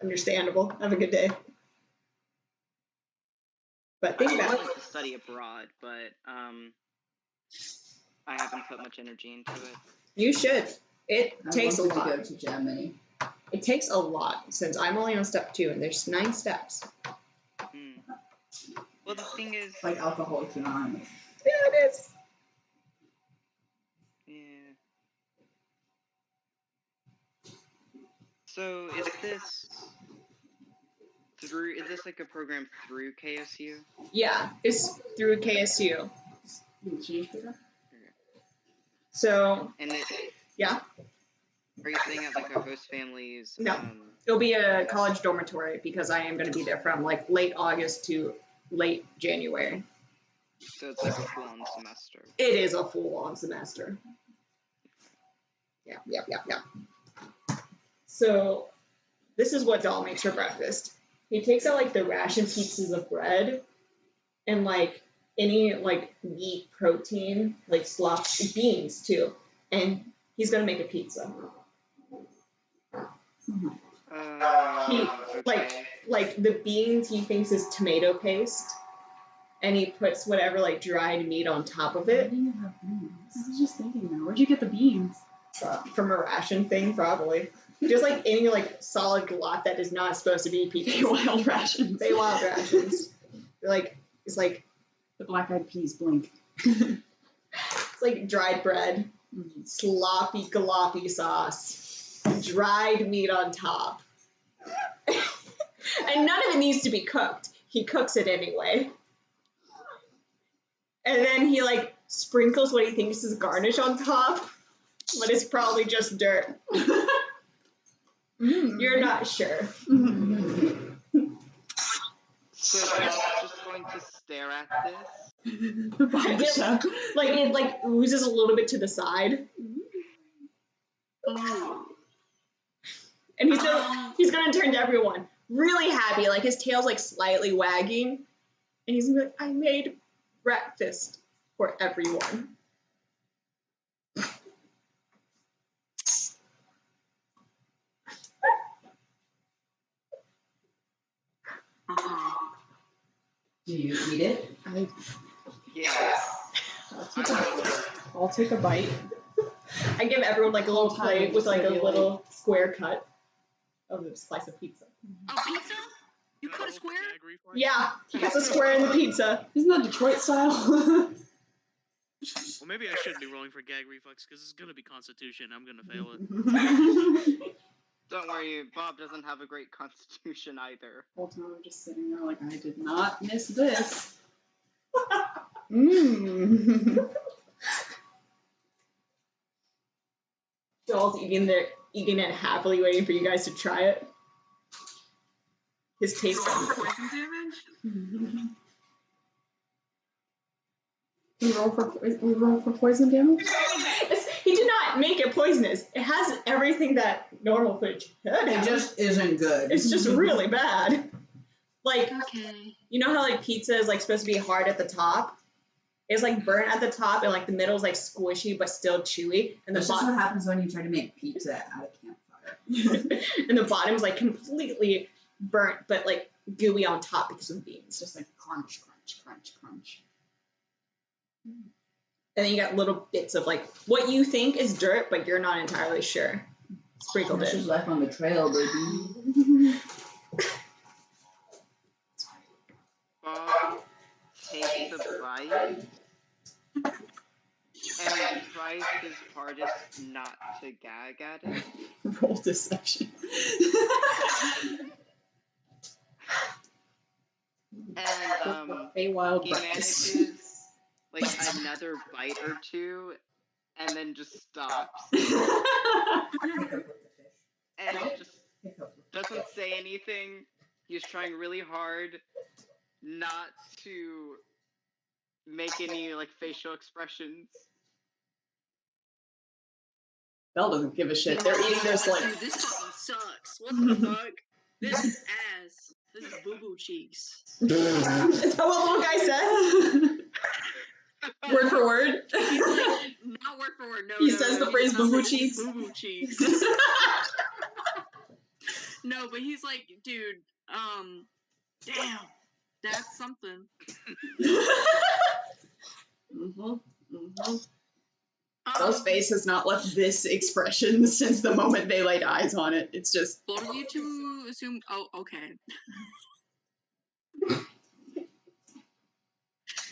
Understandable. Have a good day. But I think would about it. like to study abroad, but I haven't put much energy into it. You should. It takes a wanted lot. to go to Germany. It takes a lot since I'm only on step 2 and there's 9 steps. Well, the thing is, It's like Alcoholics Anonymous. Yeah, it is. yeah. So is this like a program through KSU? Yeah, it's through KSU. You change it up? So, And yeah, are you staying at like a host family's? No. it'll be a college dormitory because I am going to be there from like late August to late January. So it's like a full-on semester. It is a full-on semester. Yeah. So, this is what Doll makes for breakfast. He takes out like the ration pieces of bread and like any like meat, protein, like slops, beans too. And he's gonna make a pizza. Okay. Like the beans he thinks is tomato paste. And he puts whatever like dried meat on top of it. Why do you have beans? I was just thinking that. Where'd you get the beans? From a ration thing, probably. Just like any like solid glot that is not supposed to be pizza. Wild rations. Wild rations. It's like The black eyed peas blink. it's like dried bread, sloppy gloppy sauce, dried meat on top. And none of it needs to be cooked. He cooks it anyway. And then he like sprinkles what he thinks is garnish on top, but it's probably just dirt. You're not sure. So Bob's just going to stare at this. It like oozes a little bit to the side. And he's gonna turn to everyone really happy, like his tail's like slightly wagging. And he's gonna be like, I made breakfast for everyone. Do you eat it? Yes. I'll take a bite. I give everyone like a little plate with like a little square cut of a slice of pizza. A pizza? You cut a square? Yeah, he gets a square in the pizza. Isn't that Detroit style? Well, maybe I shouldn't be rolling for gag reflex because it's gonna be Constitution. I'm gonna fail it. Don't worry, Bob doesn't have a great constitution either. Whole time I'm just sitting there like I did not miss this. Doll's eating it happily, waiting for you guys to try it. His taste buds. Poison damage? We roll for poison damage? He did not make it poisonous. It has everything that normal food should have. It just isn't good. It's just really bad. Like, Okay. you know how like pizza is like supposed to be hard at the top? It's like burnt at the top and like the middle is like squishy but still chewy. And the This is what bottom happens when you try to make pizza at a campfire. and the bottom is like completely burnt but like gooey on top because of the beans. It's just like crunch, crunch, crunch, crunch. And then you got little bits of like what you think is dirt, but you're not entirely sure. Sprinkled This in. is life on the trail, baby. Bob takes a bite and tries his hardest not to gag at it. Roll deception. And A wild he breakfast. manages like another bite or two and then just stops and just doesn't say anything. He's trying really hard not to make any like facial expressions. Belle doesn't give a shit. They're eating this like. Dude, this fucking sucks. What the fuck? This is ass. This is boo boo cheeks. Is that what little guy said? Word for word? He's like, not word for word. No. He no, says no, the phrase does not boo boo say cheeks. Boo boo cheeks. No, but he's like, dude, damn, that's something. Belle's face has not left this expression since the moment they laid eyes on it. It's just. Both of you two assume. Oh, okay.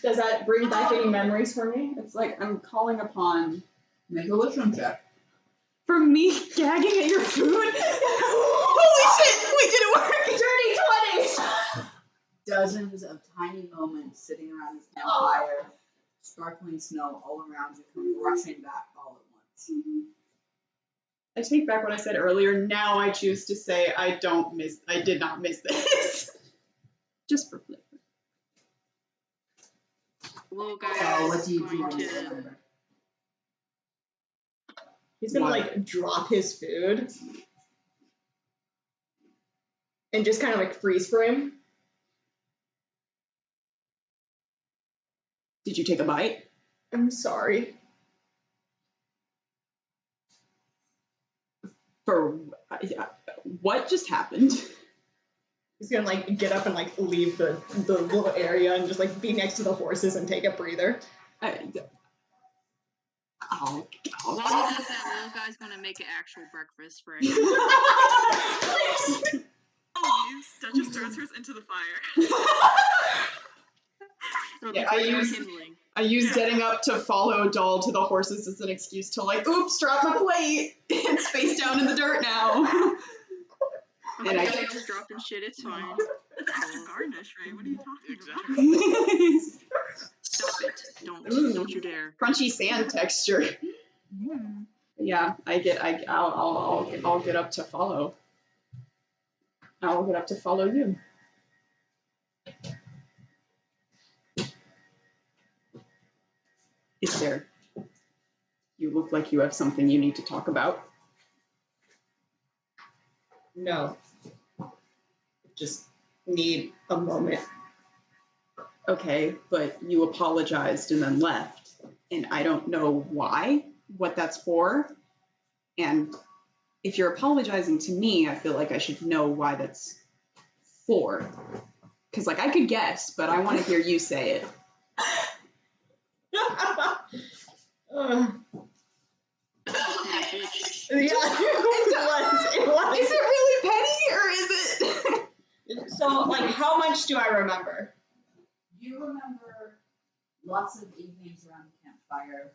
Does that bring back any memories for me? It's like I'm calling upon. Make a wisdom check. For me gagging at your food? Holy shit! We did it work! Dirty 20s! Dozens of tiny moments sitting around his campfire sparkling snow all around you come rushing back all at once. I take back what I said earlier. Now I choose to say I did not miss this. Just for flavor. Little guy So what is do you do going when you to. remember? He's gonna What? like drop his food and just kind of like freeze frame. Did you take a bite? I'm sorry. For what just happened? He's gonna like get up and like leave the little area and just like be next to the horses and take a breather. I'll While he does that, little guy's gonna make an actual breakfast for everyone. Leaves. Duchess throws hers into the fire. It'll Yeah, be I great use- kindling. I use getting up to follow Doll to the horses as an excuse to like, oops, drop my plate. It's face down in the dirt now. Okay, And I- I just dropped and shit, it's fine. That's extra garnish, Ray. What are you talking Exactly. Stop it. Don't you dare. Crunchy sand texture. Yeah, I'll get up to follow. I'll get up to follow you. Is there? You look like you have something you need to talk about. No. Just need a moment. Okay, but you apologized and then left, and I don't know why, what that's for. And if you're apologizing to me, I feel like I should know why that's for. Because, like, I could guess, but I want to hear you say it. Petty bitch. Yeah, it was. Is it really petty, or is it? So, like, how much do I remember? You remember lots of evenings around the campfire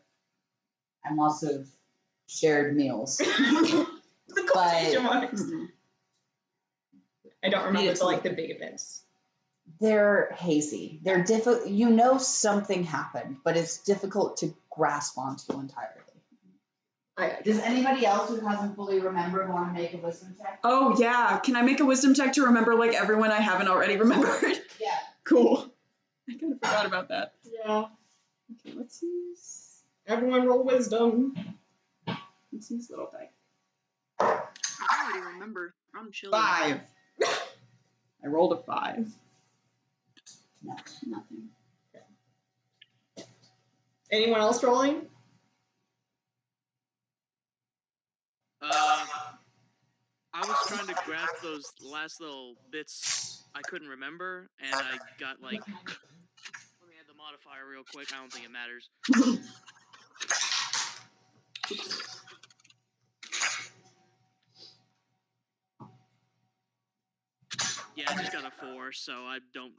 and lots of shared meals. The quotation marks. Mhm. I don't remember It's the, like, the big events. They're hazy. They're difficult. You know something happened, but it's difficult to grasp onto entirely. Does anybody else who hasn't fully remembered want to make a wisdom check? Oh, yeah. Can I make a wisdom check to remember, like, everyone I haven't already remembered? Yeah. Cool. I kind of forgot about that. Yeah. Okay, let's use Everyone roll wisdom. little dice. I already remember. I'm chilling. 5. I rolled a 5. No. Nothing. Anyone else rolling? I was trying to grasp those last little bits I couldn't remember, and I got like. Let me add the modifier real quick. I don't think it matters. Yeah, I just got a 4, so I don't.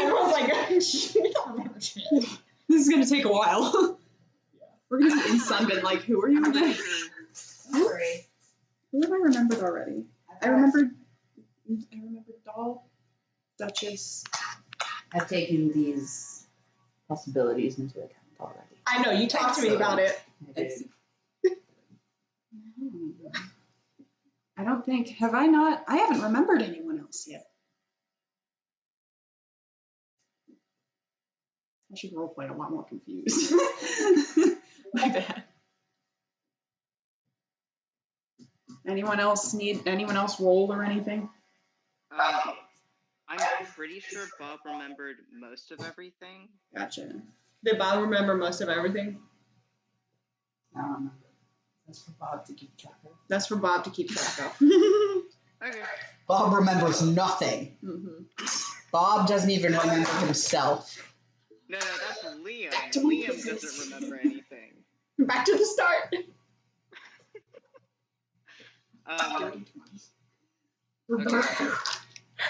Everyone's like, I don't remember shit. This is going to take a while. We're going to be in Sunbin, like, who are you I'm again? not sure. Don't worry. Who have I remembered already? I remembered Doll, Duchess. I've taken these possibilities into account already. I know, you talked to me about it. I don't think, have I not? I haven't remembered anyone else yet. I should roleplay a lot more confused. My bad. Anyone else roll or anything? I'm pretty sure Bob remembered most of everything. Gotcha. Did Bob remember most of everything? I don't remember. That's for Bob to keep track of. That's for Bob to keep track of. Okay. Bob remembers nothing. Mhm. Bob doesn't even remember himself. No, that's Liam. Don't Liam business. doesn't remember anything. Back to the start.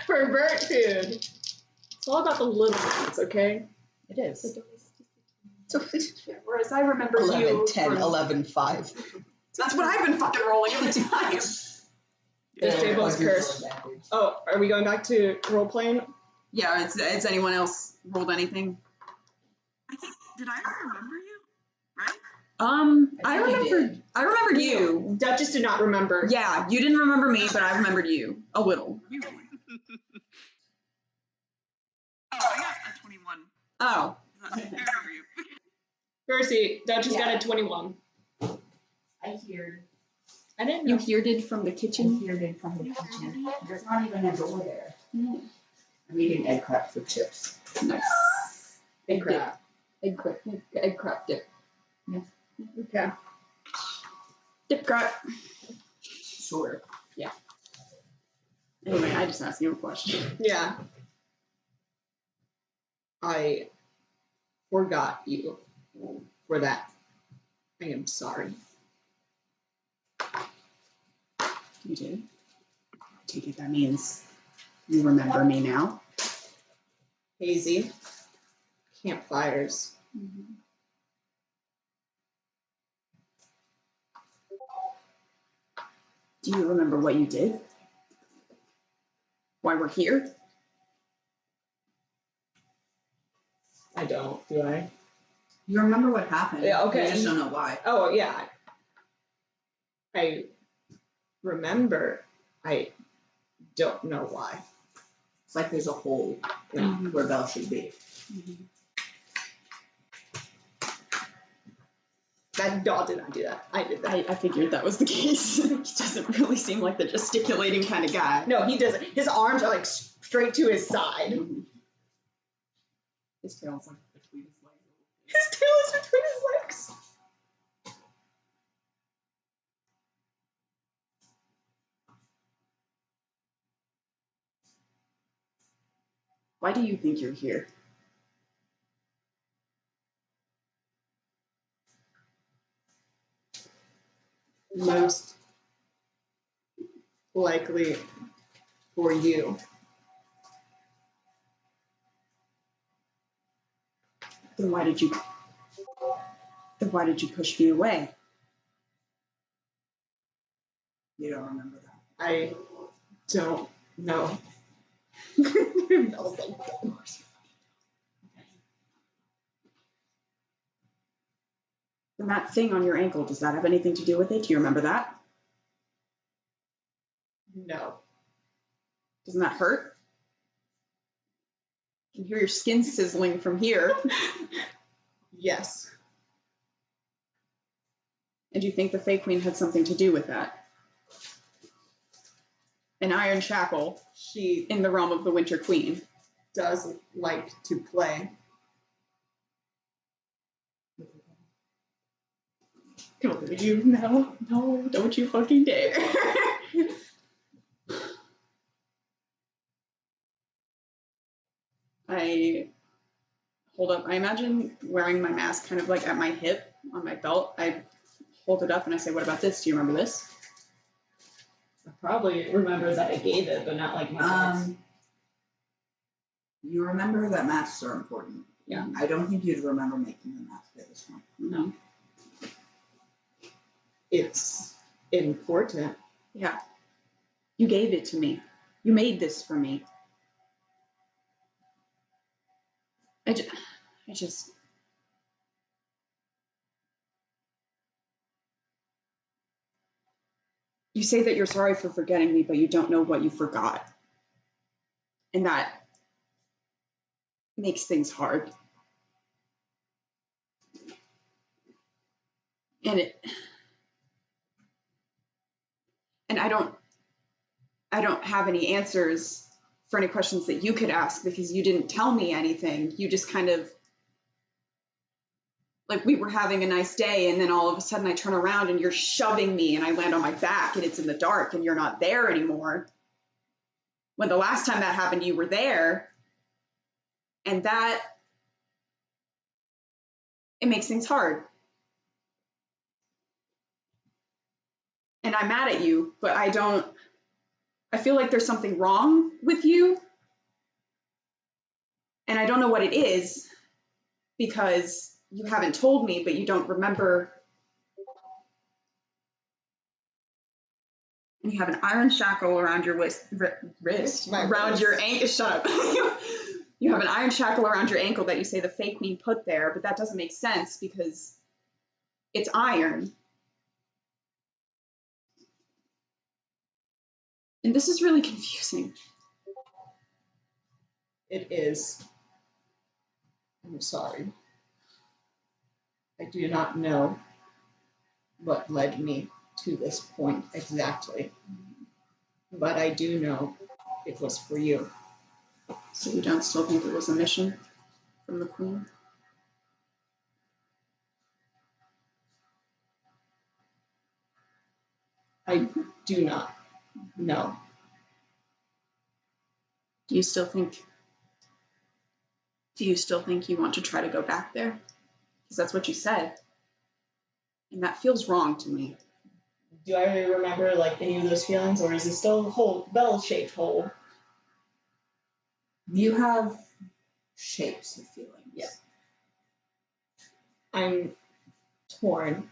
For Bert food. It's all about the little things, okay? It is. Whereas I remember 11, you 10, from- 11, 5. That's what I've been fucking rolling every time. This table is cursed. Oh, are we going back to role playing? Yeah, has anyone else rolled anything? Did I remember you? Right? I think you remembered you. Duchess did not remember. Yeah, you didn't remember me, but I remembered you a little. Really? Oh, I got a 21. Oh, I remember you. Percy, Duchess Yeah. got a 21. I heard. I didn't you know. heard it from the I kitchen. heard it from the kitchen. There's not even a door there. I'm eating egg crap for chips. Nice. Egg crap. Egg crap dip. Okay. Dip crap. Sure. Anyway, I just asked you a question. Yeah. I forgot you for that. I am sorry. You did? I take it that means you remember me now. Hazy. Campfires. Do you remember what you did? Why we're here? I don't, do I? You remember what happened? Yeah, okay. You just don't know why. Oh, yeah. I remember. I don't know why. It's like there's a hole where Belle should be. That dog did not do that. I did that. I figured that was the case. He doesn't really seem like the gesticulating kind of guy. No, he doesn't. His arms are like straight to his side. His tail's like between his legs. His tail is between his legs. Why do you think you're here? Most likely for you. Then why did you push me away? You don't remember that. I don't know. And that thing on your ankle, does that have anything to do with it? Do you remember that? No. Doesn't that hurt? I can hear your skin sizzling from here. Yes. And do you think the Fae Queen had something to do with that? An iron shackle She in the realm of the Winter Queen. does like to play. Don't you? No, don't you fucking dare. I hold up. I imagine wearing my mask kind of like at my hip on my belt. I hold it up and I say, what about this? Do you remember this? I probably remember that I gave it, but not like my You remember that masks are important. Yeah. I don't think you'd remember making the mask at this point. No. It's important. Yeah. You gave it to me. You made this for me. I just. You say that you're sorry for forgetting me, but you don't know what you forgot. And that makes things hard. And I don't have any answers for any questions that you could ask because you didn't tell me anything. You just kind of, like, we were having a nice day and then all of a sudden I turn around and you're shoving me and I land on my back and it's in the dark and you're not there anymore. When the last time that happened, you were there. And that, it makes things hard. And I'm mad at you, but I feel like there's something wrong with you. And I don't know what it is because you haven't told me, but you don't remember. And you have an iron shackle around your wrist, My around wrist. your ankle. Shut up. You have an iron shackle around your ankle that you say the fake queen put there, but that doesn't make sense because it's iron. And this is really confusing. It is. I'm sorry. I do not know what led me to this point exactly. But I do know it was for you. So you don't still think it was a mission from the queen? I do not know. Do you still think you want to try to go back there? Because that's what you said. And that feels wrong to me. Do I remember like any of those feelings, or is it still a hole, bell-shaped hole? You have shapes of feelings. Yeah. I'm torn.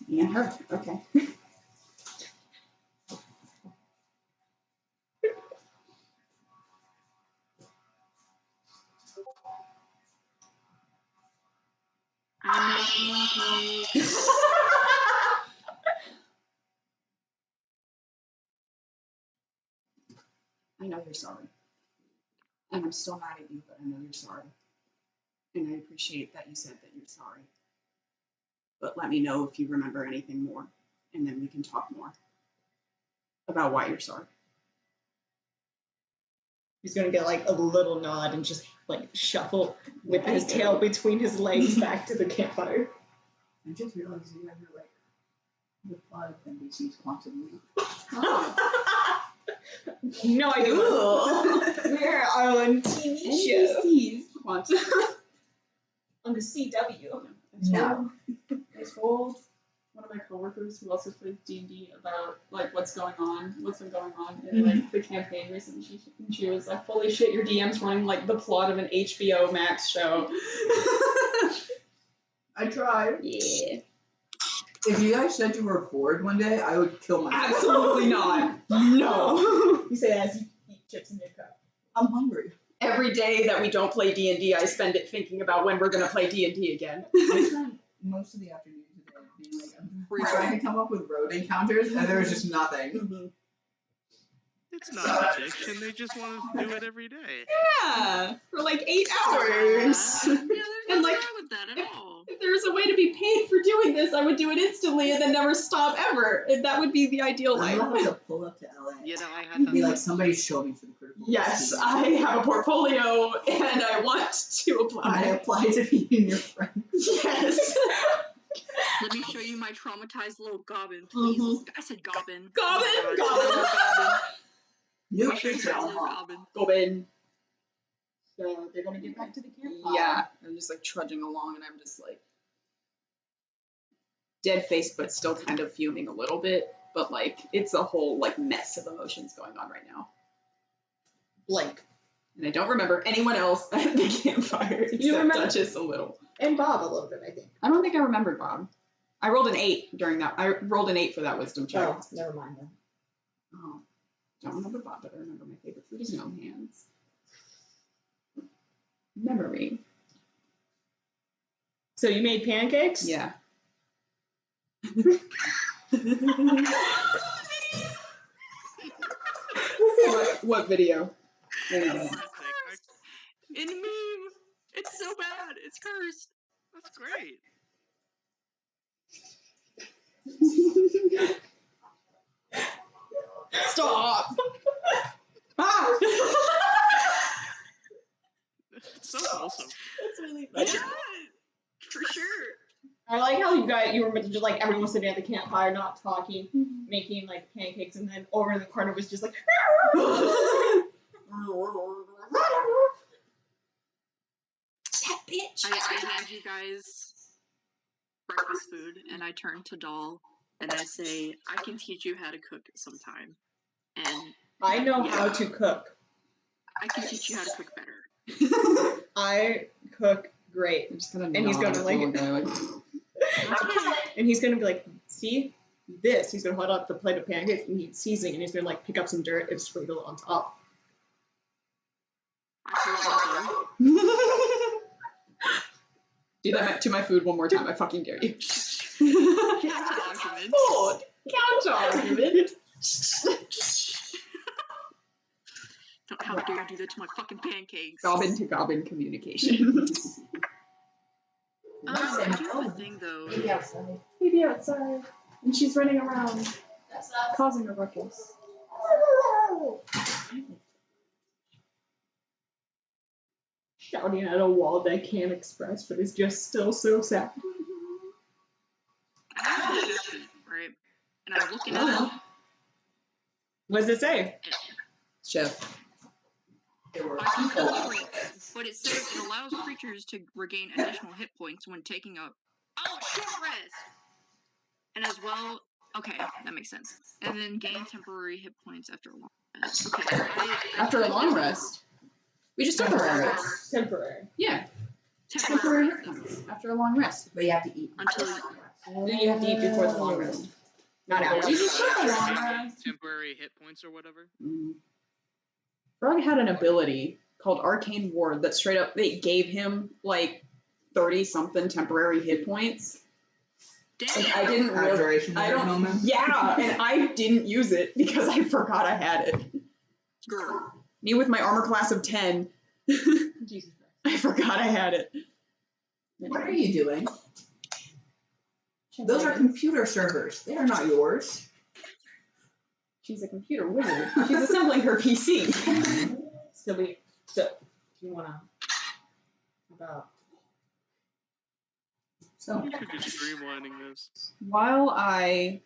Me and her. Okay. I'm making pancakes. I know you're sorry. And I'm still mad at you, but I know you're sorry. And I appreciate that you said that you're sorry. But let me know if you remember anything more, and then we can talk more about why you're sorry. He's gonna get like a little nod and just like shuffle with his tail between his legs back to the campfire. I just realized you guys are like the plot of NBC's Quantum Leap. No, I don't. We're our own TV show NBC's Quantum. on the CW. No. I told one of my coworkers who also plays D&D about like what's been going on in like the campaign recently. She was like, "Holy shit, your DM's running like the plot of an HBO Max show." I tried. Yeah. If you guys said you were bored one day, I would kill myself. Absolutely not. No. You say that as you eat chips in your cup. I'm hungry. Every day that we don't play D&D, I spend it thinking about when we're gonna play D&D again. I spent most of the afternoon today being like, I'm trying to come up with road encounters, and there was just nothing. It's not addiction. They just want to do it every day. Yeah, for like 8 hours. Yeah, there's And, nothing like, wrong with that at all. If there was a way to be paid for doing this, I would do it instantly and then never stop ever. And that would be the ideal I'm life. gonna have to pull up to LA. You know, I had And be that. like, somebody show me for the critical. Yes, Role I team. have a portfolio and I want to And I apply. apply to be in your friend. Yes. Let me show you my traumatized little goblin, please. Mhm. I said goblin. Goblin, Oh my God, goblin. little goblin. New I'll show you creature my little unlocked. goblin. Go in. So they're gonna get back to the campfire. Yeah, I'm just like trudging along and I'm just like dead faced but still kind of fuming a little bit. But like it's a whole like mess of emotions going on right now. Blank. And I don't remember anyone else at the campfire except remember- Duchess a little. And Bob a little bit, I think. I don't think I remembered Bob. I rolled an 8 during that. I rolled an 8 for that wisdom check. Oh, never mind then. Oh, don't remember Bob, but I remember my favorite food is gnome hands. Memory. So you made pancakes? Yeah. what video? Hang on. Classic. In the meme. It's so bad. It's cursed. That's great. Stop! Ah! It's so wholesome. That's really Yeah, funny. for sure. I like how you were just like everyone was sitting at the campfire, not talking, making like pancakes, and then over in the corner was just like. That bitch! I hand you guys breakfast food, and I turn to Doll, and I say, I can teach you how to cook sometime. And I know how to cook. I can teach you how to cook better. I cook great. I'm just gonna And he's nod gonna, at like- the little guy, And he's gonna be like, see, this, he's gonna hold up the plate of pancakes and he's seizing, and he's gonna like pick up some dirt and sprinkle it on top. I pull out my bow. Do that to my food one more time. I fucking dare you. Counter argument. Oh, counter argument. How dare you do that to my fucking pancakes? Gobbin to gobbin communication. I do have a thing though. Maybe outside. Maybe outside, and she's running around, That's not causing a ruckus. Shouting at a wall that can't express, but is just still so sad. I have a chef sheet, right? And I'm looking at it. What does it say? Chef. I can kill traits, but it says it allows creatures to regain additional hit points when taking a short rest. And as well, okay, that makes sense. And then gain temporary hit points after a long rest. Okay. After a long rest. We just took a long rest. Temporary. Yeah, Temporary temporary hit points after a long rest. But you have to eat. until Then you have to eat before the long rest. Not Or after. You just took a long temporary- rest. temporary hit points or whatever. Frog had an ability called Arcane Ward that straight up they gave him like 30 something temporary hit points. damn. And I didn't really. Duration I don't. moment. Yeah, and I didn't use it because I forgot I had it. Girl. Me with my armor class of 10. Jesus Christ. I forgot I had it. What are you doing? Those are computer servers. They are not yours. She's a computer wizard. She's assembling her PC. So do you wanna about So You could be streamlining this. while I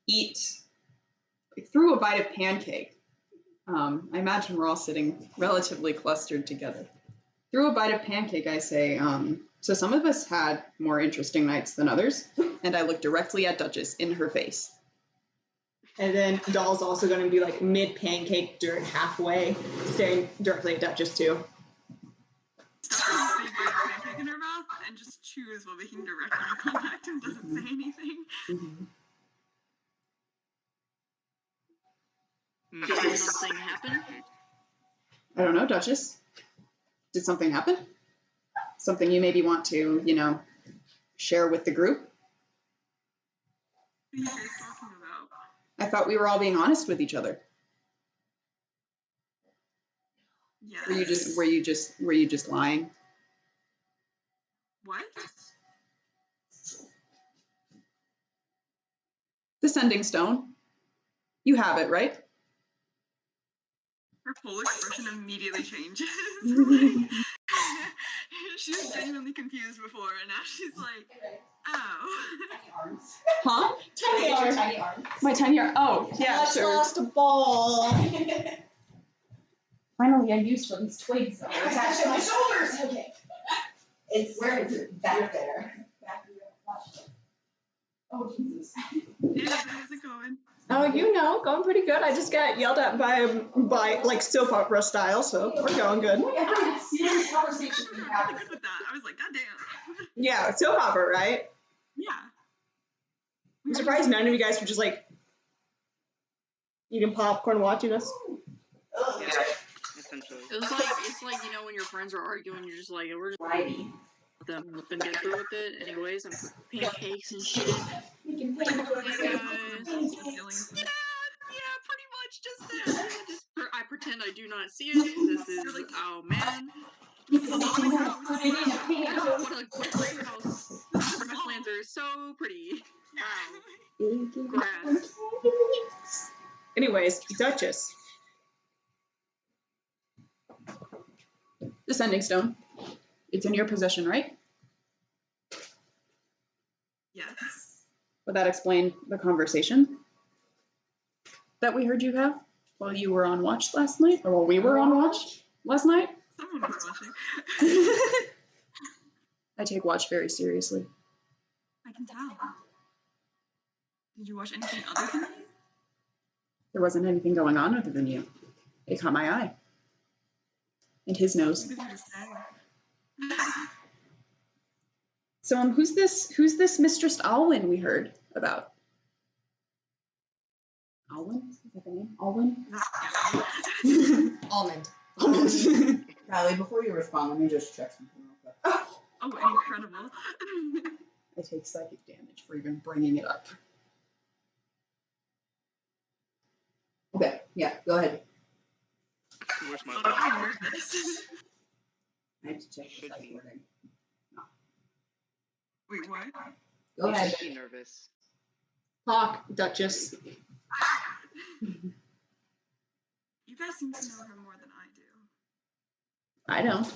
eat through a bite of pancake, I imagine we're all sitting relatively clustered together. Through a bite of pancake, I say, so some of us had more interesting nights than others, and I look directly at Duchess in her face. and then Doll's also gonna be like mid pancake dirt halfway, staring directly at Duchess too. Stuff a big bite of pancake in her mouth and just chews while making direct eye contact and doesn't say anything. Did something happen? I don't know, Duchess. Did something happen? Something you maybe want to, share with the group? What are you guys talking about? I thought we were all being honest with each other. Yes. Were you just lying? What? The Sending Stone. You have it, right? Her whole expression immediately changes. Like, she was genuinely confused before, and now she's like, oh. Huh? Tiny arm. Tiny arm. My tiny arm. Oh, yeah, Just sure. lost a ball. Finally, I used for these twigs. Attach to my shoulders. Okay. It's where is it? Back there. Back there. Oh Jesus. Yeah, how's it going? Oh, going pretty good. I just got yelled at by like soap opera style, so we're going good. Every serious conversation I'm we really have. good with that. I was like, God damn. Yeah, soap opera, right? Yeah. I'm surprised none of you guys were just like eating popcorn watching us. Ugh. Yeah, essentially. It's like when your friends are arguing, you're just like, we're just Righty. let them up and get through with it. Anyways, I'm cooking pancakes and shit. We can Hey guys. Resilience. Yeah, pretty much just that. I pretend I do not see it. This is oh man. Yeah, what a great house. Grasslands are so pretty. Wow. Grass. Anyways, Duchess. The Sending Stone. It's in your possession, right? Yes. Would that explain the conversation that we heard you have while you were on watch last night, or while we were on watch last night? Someone was watching. I take watch very seriously. I can tell. Did you watch anything other than me? There wasn't anything going on other than you. It caught my eye. And his nose. What did you just say? So who's this Mistress Alwyn we heard about? Alwyn? Is that the name? Alwyn? Almond. Almond. Callie, before you respond, let me just check something real quick. Oh, incredible. I take psychic damage for even bringing it up. Okay, yeah, go ahead. Where's my I'm nervous. I have to check the Should type be. wording. Wait, what? Go You ahead. should be nervous. Talk, Duchess. You guys seem to know her more than I do. I don't.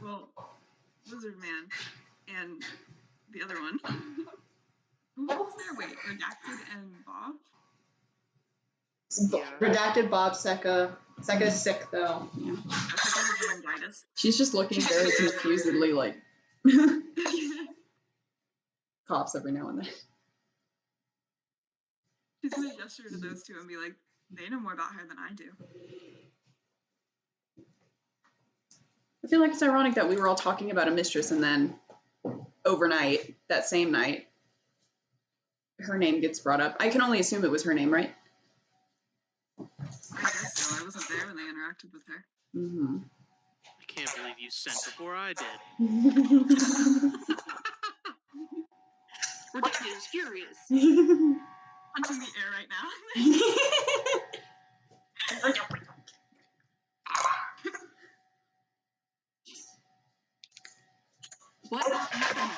Well, Lizard Man and the other one. Who was there? Wait, Redacted and Bob? Yeah. Redacted Bob Secca. Secca's sick though. Yeah. I think that was laryngitis. She's just looking very confusedly, like coughs every now and then. She's gonna gesture to those two and be like, they know more about her than I do. I feel like it's ironic that we were all talking about a mistress and then overnight, that same night, her name gets brought up. I can only assume it was her name, right? I guess so. I wasn't there when they interacted with her. Mm-hmm. I can't believe you sent before I did. Ridiculous, furious. Punching the air right now. What happened?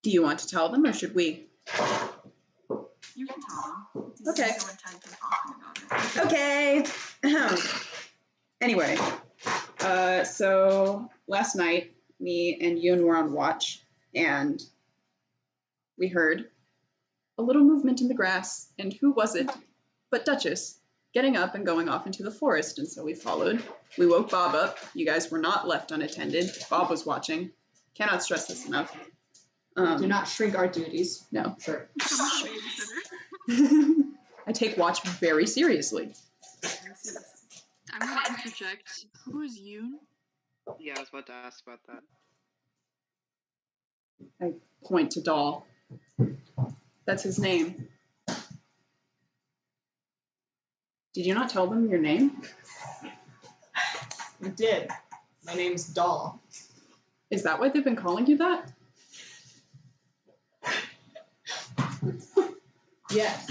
Do you want to tell them or should we? You can tell them. You Okay. seem so intent on talking about it. Okay. Anyway, so last night, me and Yoon were on watch, and we heard a little movement in the grass, and who was it but Duchess getting up and going off into the forest, and so we followed. We woke Bob up. You guys were not left unattended. Bob was watching. Cannot stress this enough. Do not shrink our duties. No. Sure. Someone's babysitter. I take watch very seriously. I'm gonna interject. Who is Yoon? Yeah, I was about to ask about that. I point to Doll. That's his name. Did you not tell them your name? I did. My name's Doll. Is that why they've been calling you that? Yes.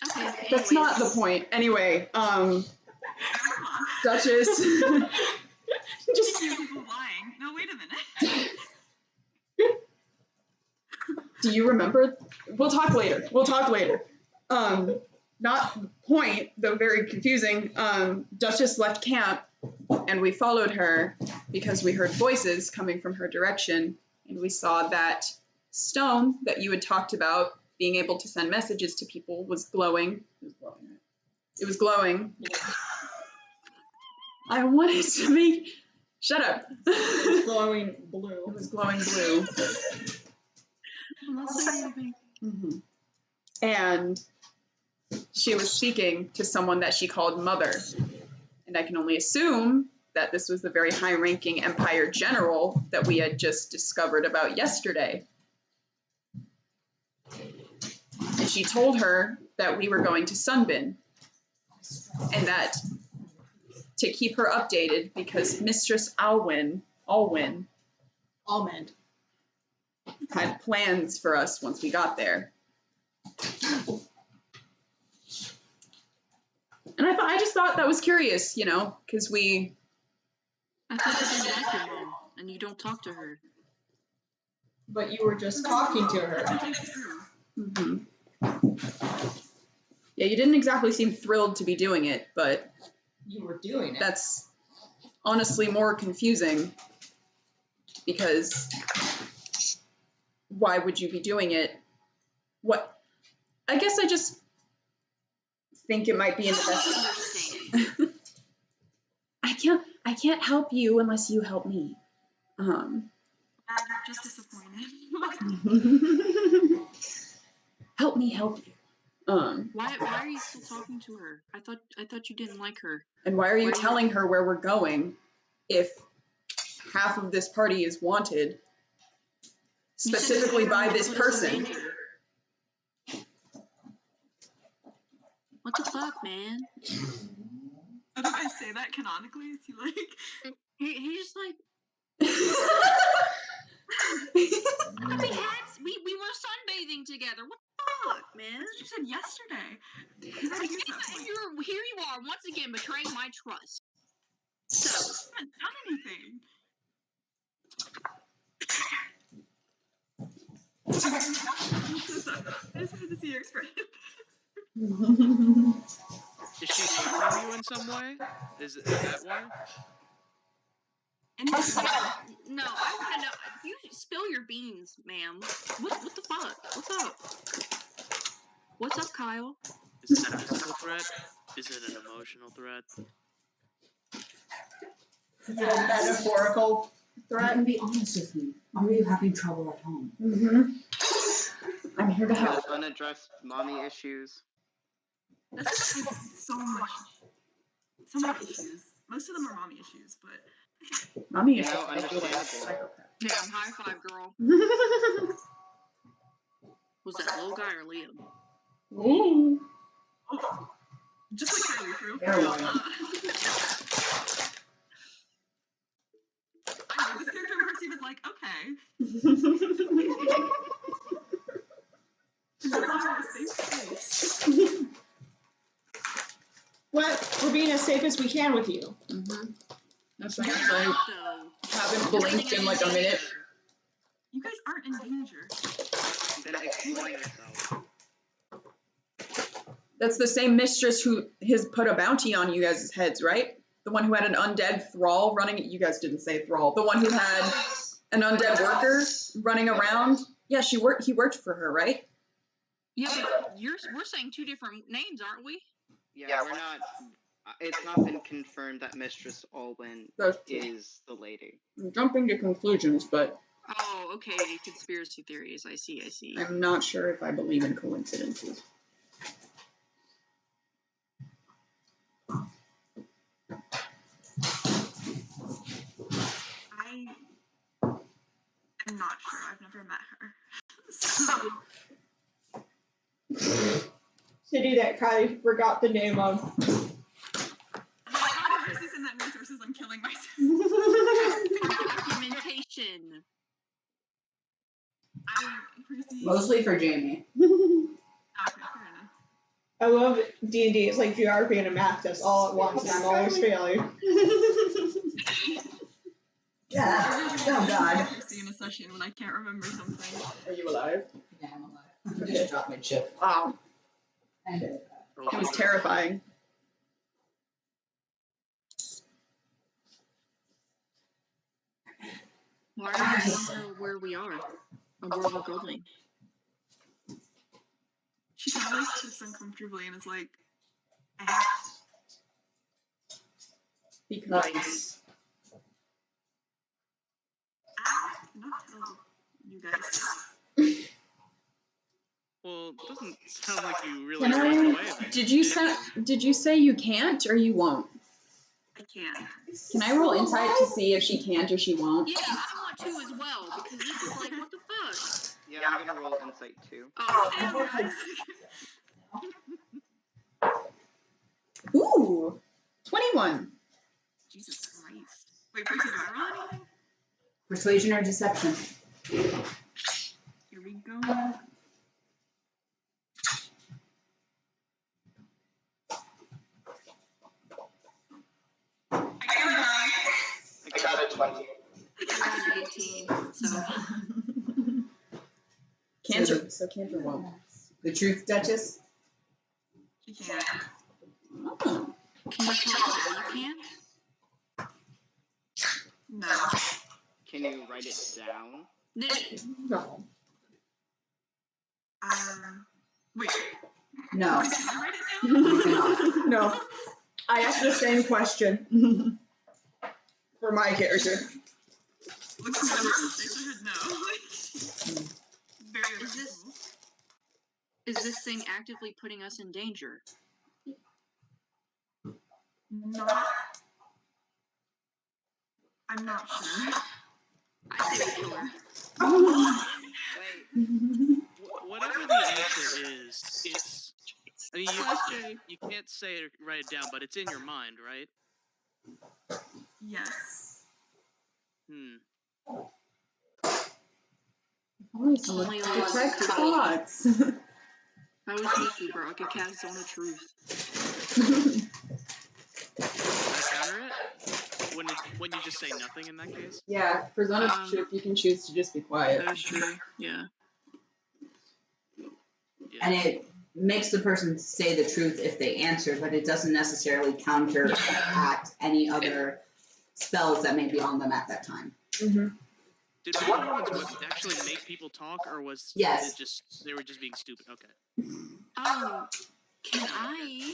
Okay. That's anyways. not the point. Anyway, Duchess. Just hear people lying. No, wait a minute. Do you remember? We'll talk later. Not the point, though very confusing. Duchess left camp and we followed her because we heard voices coming from her direction and we saw that stone that you had talked about being able to send messages to people was glowing. It was glowing. I wanted to make... Shut up. Glowing blue. It was glowing blue. I'm not saying anything. Mm-hmm. And she was speaking to someone that she called Mother. And I can only assume that this was the very high-ranking Empire general that we had just discovered about yesterday. And she told her that we were going to Sunbin. And that to keep her updated because Mistress Alwyn Almond. had plans for us once we got there. And I just thought that was curious, you know, because we... I thought you didn't like your mom, and you don't talk to her. But you were just talking to her. Mm-hmm. Yeah, you didn't exactly seem thrilled to be doing it, but You were doing it. that's honestly more confusing because why would you be doing it? What? I guess I just think it might be in the best. Understand. I can't help you unless you help me. You're just disappointed. Help me help you. Why are you still talking to her? I thought you didn't like her. And why are you telling her where we're going if half of this party is wanted You said specifically you by wanted this to put us in person. danger. What the fuck, man? How do I say that canonically? Is he like? He just like we were sunbathing together. What the fuck, man? That's what you said yesterday. You gotta use that point. Here you are once again betraying my trust. So I haven't done anything. I'm so sorry. I just wanted to see your expression. Is she favoring you in some way? Is that why? And no, I want to know. You spill your beans, ma'am. What the fuck? What's up? What's up, Kyle? Is it a physical threat? Is it an emotional threat? Is it a metaphorical You threat? can be honest with me. Are you having trouble at home? I'm here to help. Unaddressed mommy issues. That's just so many issues. Most of them are mommy issues, but Mommy is You know, a understandable. Damn, high five, girl. Was that little guy or Liam? Ooh. oh, just like Kylie, for real. Fair one. I know this character in Percy was like, okay. We're in a safe space. What? We're being as safe as we can with you. That's You're like I not, though. haven't blinked in like a minute. You guys aren't in danger. Then explain yourself. That's the same mistress who has put a bounty on you guys' heads, right? The one who had an undead thrall running. You guys didn't say thrall. The one who had an undead worker running around. Yeah, he worked for her, right? Yeah, but we're saying two different names, aren't we? Yeah, we're not. It's not been confirmed that Mistress Alwyn That's true. is the lady. I'm jumping to conclusions, but Oh, okay. Conspiracy theories. I see. I'm not sure if I believe in coincidences. I'm not sure. I've never met her. So, City that Kylie forgot the name of. how did Percy send that resources? I'm killing myself. Documentation. Percy. Mostly for Jamie. Okay, fair enough. I love D&D. It's like geography and a math test all at once, and I'm always failing. Yeah. Oh God. Percy in a session when I can't remember something. Are you alive? Yeah, I'm alive. I just dropped my chip. Wow, And it was terrifying. Why are we telling her where we are? Or where we're going? She probably sits uncomfortably and is like, I have Because nice. I cannot tell you guys. Well, it doesn't sound like you really Can walked I- away then. did you say you can't or you won't? I can't. Can I roll insight to see if she can't or she won't? Yeah, I want to as well, because this is like, what the fuck? Yeah, I'm gonna roll insight too. Oh, Damn, guys. Ooh, 21. Jesus Christ. Wait, Percy, do I roll anything? Persuasion or deception? Here we go. I got a 20. I got an 18, so. Cantor won't. The truth, Duchess? She can't. Oh. Can you tell us why you can't? No. Can you write it down? No. Wait. No. Can I write it down? No. I asked the same question for my character. Looks like I should know. Very uncomfortable. Is this thing actively putting us in danger? Not. I'm not sure. I say we kill her. Wait, Whatever the answer is, it's. I mean, Question. you can't say it, write it down, but it's in your mind, right? Yes. Always Only a detect lot. thoughts. If I was Miku, bro, I could cast Zone of Truth. Can I counter it? When you just say nothing in that case? Yeah, for Zone of Truth, you can choose to just be quiet. That is true. Yeah. And it makes the person say the truth if they answer, but it doesn't necessarily counteract any other spells that may be on them at that time. Mm-hmm. Did Wonder Woman's whip actually make people talk, or was Yes. it just they were just being stupid? Okay. Can I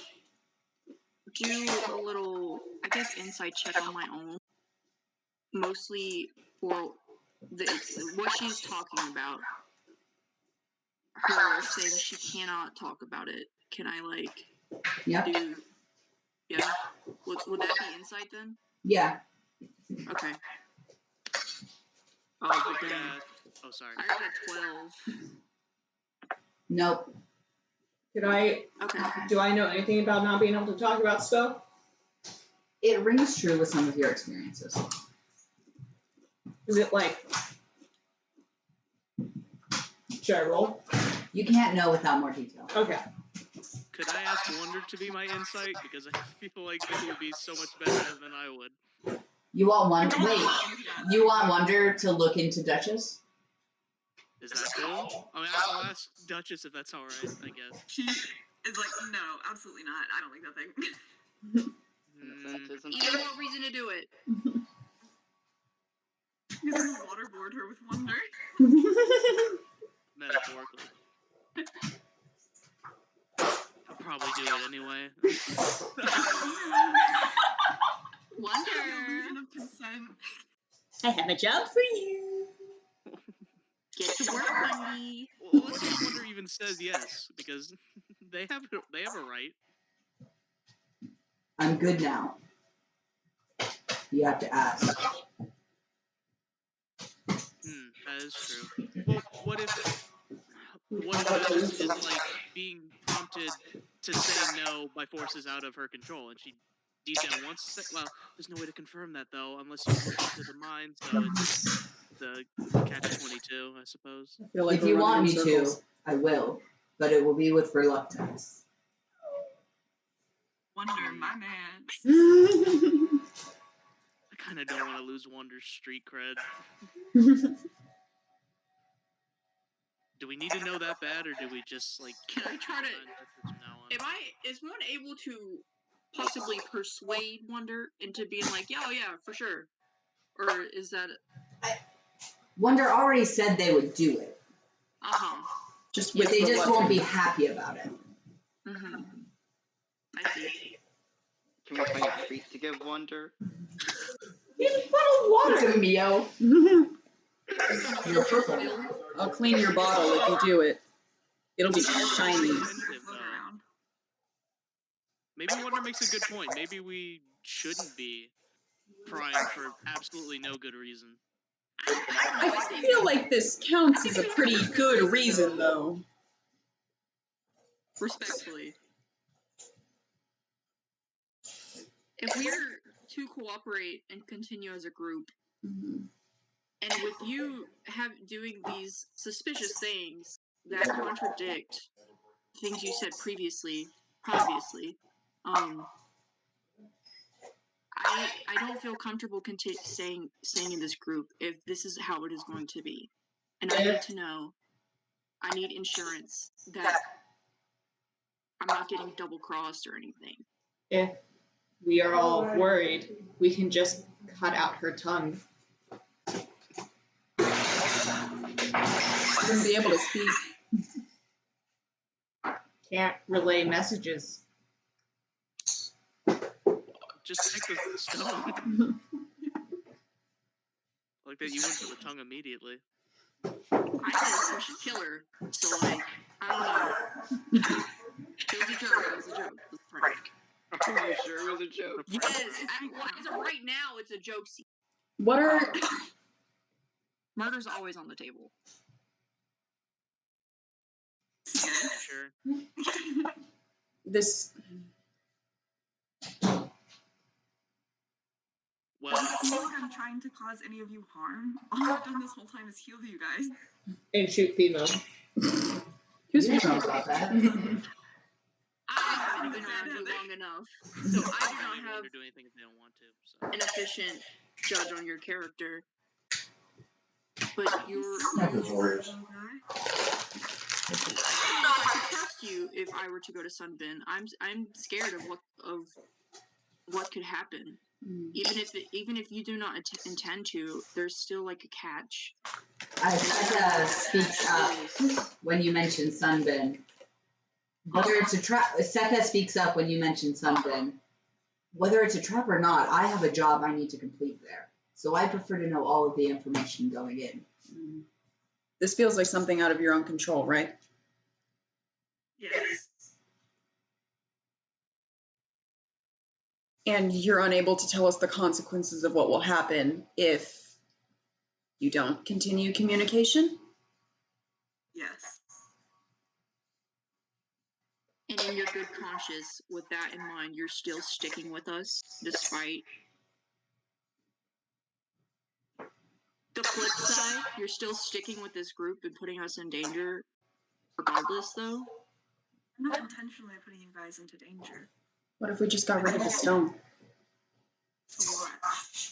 do a little, I guess, insight check on my own? Mostly for what she's talking about. Her saying she cannot talk about it. Can I, Yep. do... Yeah? Would that be insight then? Yeah. Okay. Oh, Like, but then oh, sorry. I got a 12. Nope. Okay. Do I know anything about not being able to talk about stuff? It rings true with some of your experiences. Is it should I roll? You can't know without more detail. Okay. Could I ask Wonder to be my insight? Because I feel like it would be so much better than I would. You want Wonder? Wait. You want Wonder to look into Duchess? Is that cool? I mean, I'll ask Duchess if that's alright, I guess. She is like, no, absolutely not. I don't like that thing. that isn't Even more reason to do it. He's gonna waterboard her with wonder. Metaphorically. I'll probably do it anyway. Wonder. Illusion of consent. I have a job for you. Get to work, Wendy. Well, let's see if Wonder even says yes, because they have a right. I'm good now. You have to ask. That is true. Well, what if Duchess is being prompted to say no by forces out of her control, and she deep down wants to say, well, there's no way to confirm that though, unless you look into the mind, so it's the catch-22, I suppose. I feel like If we're you running want in me circles. to, I will, but it will be with reluctance. Wonder, my man. I kind of don't want to lose Wonder's street cred. Do we need to know that bad, or do we just Can I try to? Is one able to possibly persuade Wonder into being oh yeah, for sure, or is that? Wonder already said they would do it. Just But with they just won't be reluctance. happy about it. Mm-hmm. I see. Can we find a treat to give Wonder? Water, Mio. You're purple. I'll clean your bottle if you do it. It'll be shiny. Maybe Wonder makes a good point. Maybe we shouldn't be prying for absolutely no good reason. I feel like this counts as a pretty good reason, though. Respectfully. If we're to cooperate and continue as a group, and with you doing these suspicious things that contradict things you said previously, I don't feel comfortable staying in this group if this is how it is going to be. And I need to know, I need insurance that I'm not getting double-crossed or anything. If we are all worried, we can just cut out her tongue. Wouldn't be able to speak. Can't relay messages. Just take the stone. Like that, you went for the tongue immediately. I said we should kill her, so I don't know. It was a joke. It was a joke. It was a prank. Are you sure it was a joke? Yes. As of right now, it's a joke scene. What are Murder's always on the table. Sure. this? Well, It's not like I'm trying to cause any of you harm. All I've done this whole time is heal you guys. And shoot female. Who's You didn't know female? about that. I haven't been around you long enough, so I do I not don't have want to do anything if they don't want to. So. an efficient judge on your character. But you're. Laboratories. Little guy. I don't know if I could trust you if I were to go to Sunbin. I'm scared of what could happen. Even if you do not intend to, there's still like a catch. Secca speaks up when you mention Sunbin. Whether it's a trap, Secca speaks up when you mention Sunbin. Whether it's a trap or not, I have a job I need to complete there. So I prefer to know all of the information going in. This feels like something out of your own control, right? Yes. And you're unable to tell us the consequences of what will happen if you don't continue communication? Yes. And in your good conscience, with that in mind, you're still sticking with us, despite the flip side. You're still sticking with this group and putting us in danger, regardless, though. I'm not intentionally putting you guys into danger. What if we just got rid of the stone? To watch.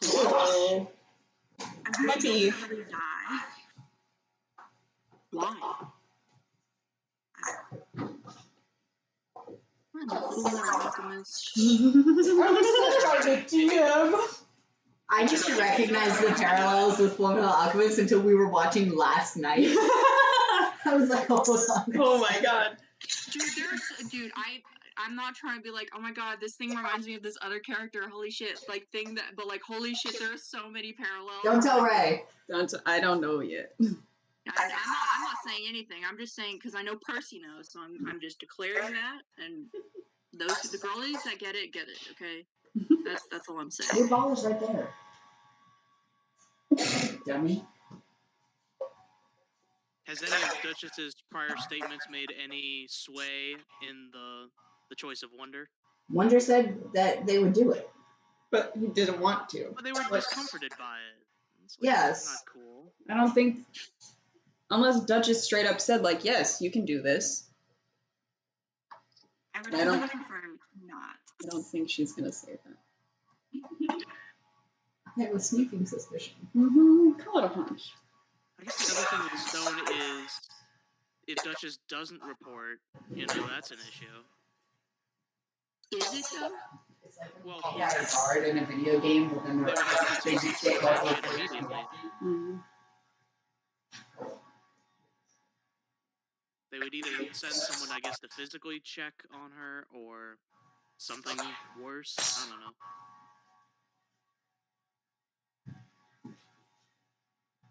Oh. I'm My happy to teeth. see everybody die. Why? I'm a full alchemist. I used to recognize the parallels with Fullmetal Alchemist until we were watching last night. I was like, Oh my god. Dude, I'm not trying to be like, oh my god, this thing reminds me of this other character, holy shit, like thing that, but like, holy shit, there are so many parallels. Don't tell Ray. I don't know yet. I'm not saying anything. I'm just saying because I know Percy knows, so I'm just declaring that, and the girlies that get it, okay? That's all I'm saying. Your ball is right there. Dummy. Has any of Duchess's prior statements made any sway in the choice of Wonder? Wonder said that they would do it. But he didn't want to. But they were discomforted by it. It's like, Yes. That's not cool. I don't think, unless Duchess straight up said, like, yes, you can do this. I would I don't- prefer not. I don't think she's going to say that. I have a sneaking suspicion. Call it a hunch. I guess the other thing with the stone is if Duchess doesn't report, that's an issue. Is it though? It's like Well, when you a card in a video game, but then They would have to they take just some take sort of all action the immediately. They would either send someone, I guess, to physically check on her, or something worse. I don't know.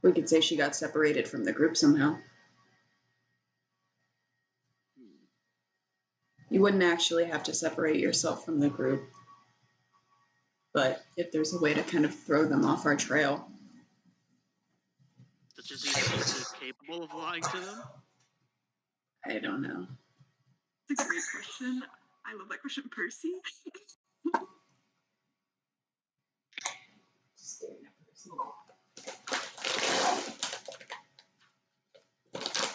We could say she got separated from the group somehow. You wouldn't actually have to separate yourself from the group. But if there's a way to kind of throw them off our trail. Such as he's capable of lying to them? I don't know. It's a great question. I love that question, Percy. Just staring at Percy.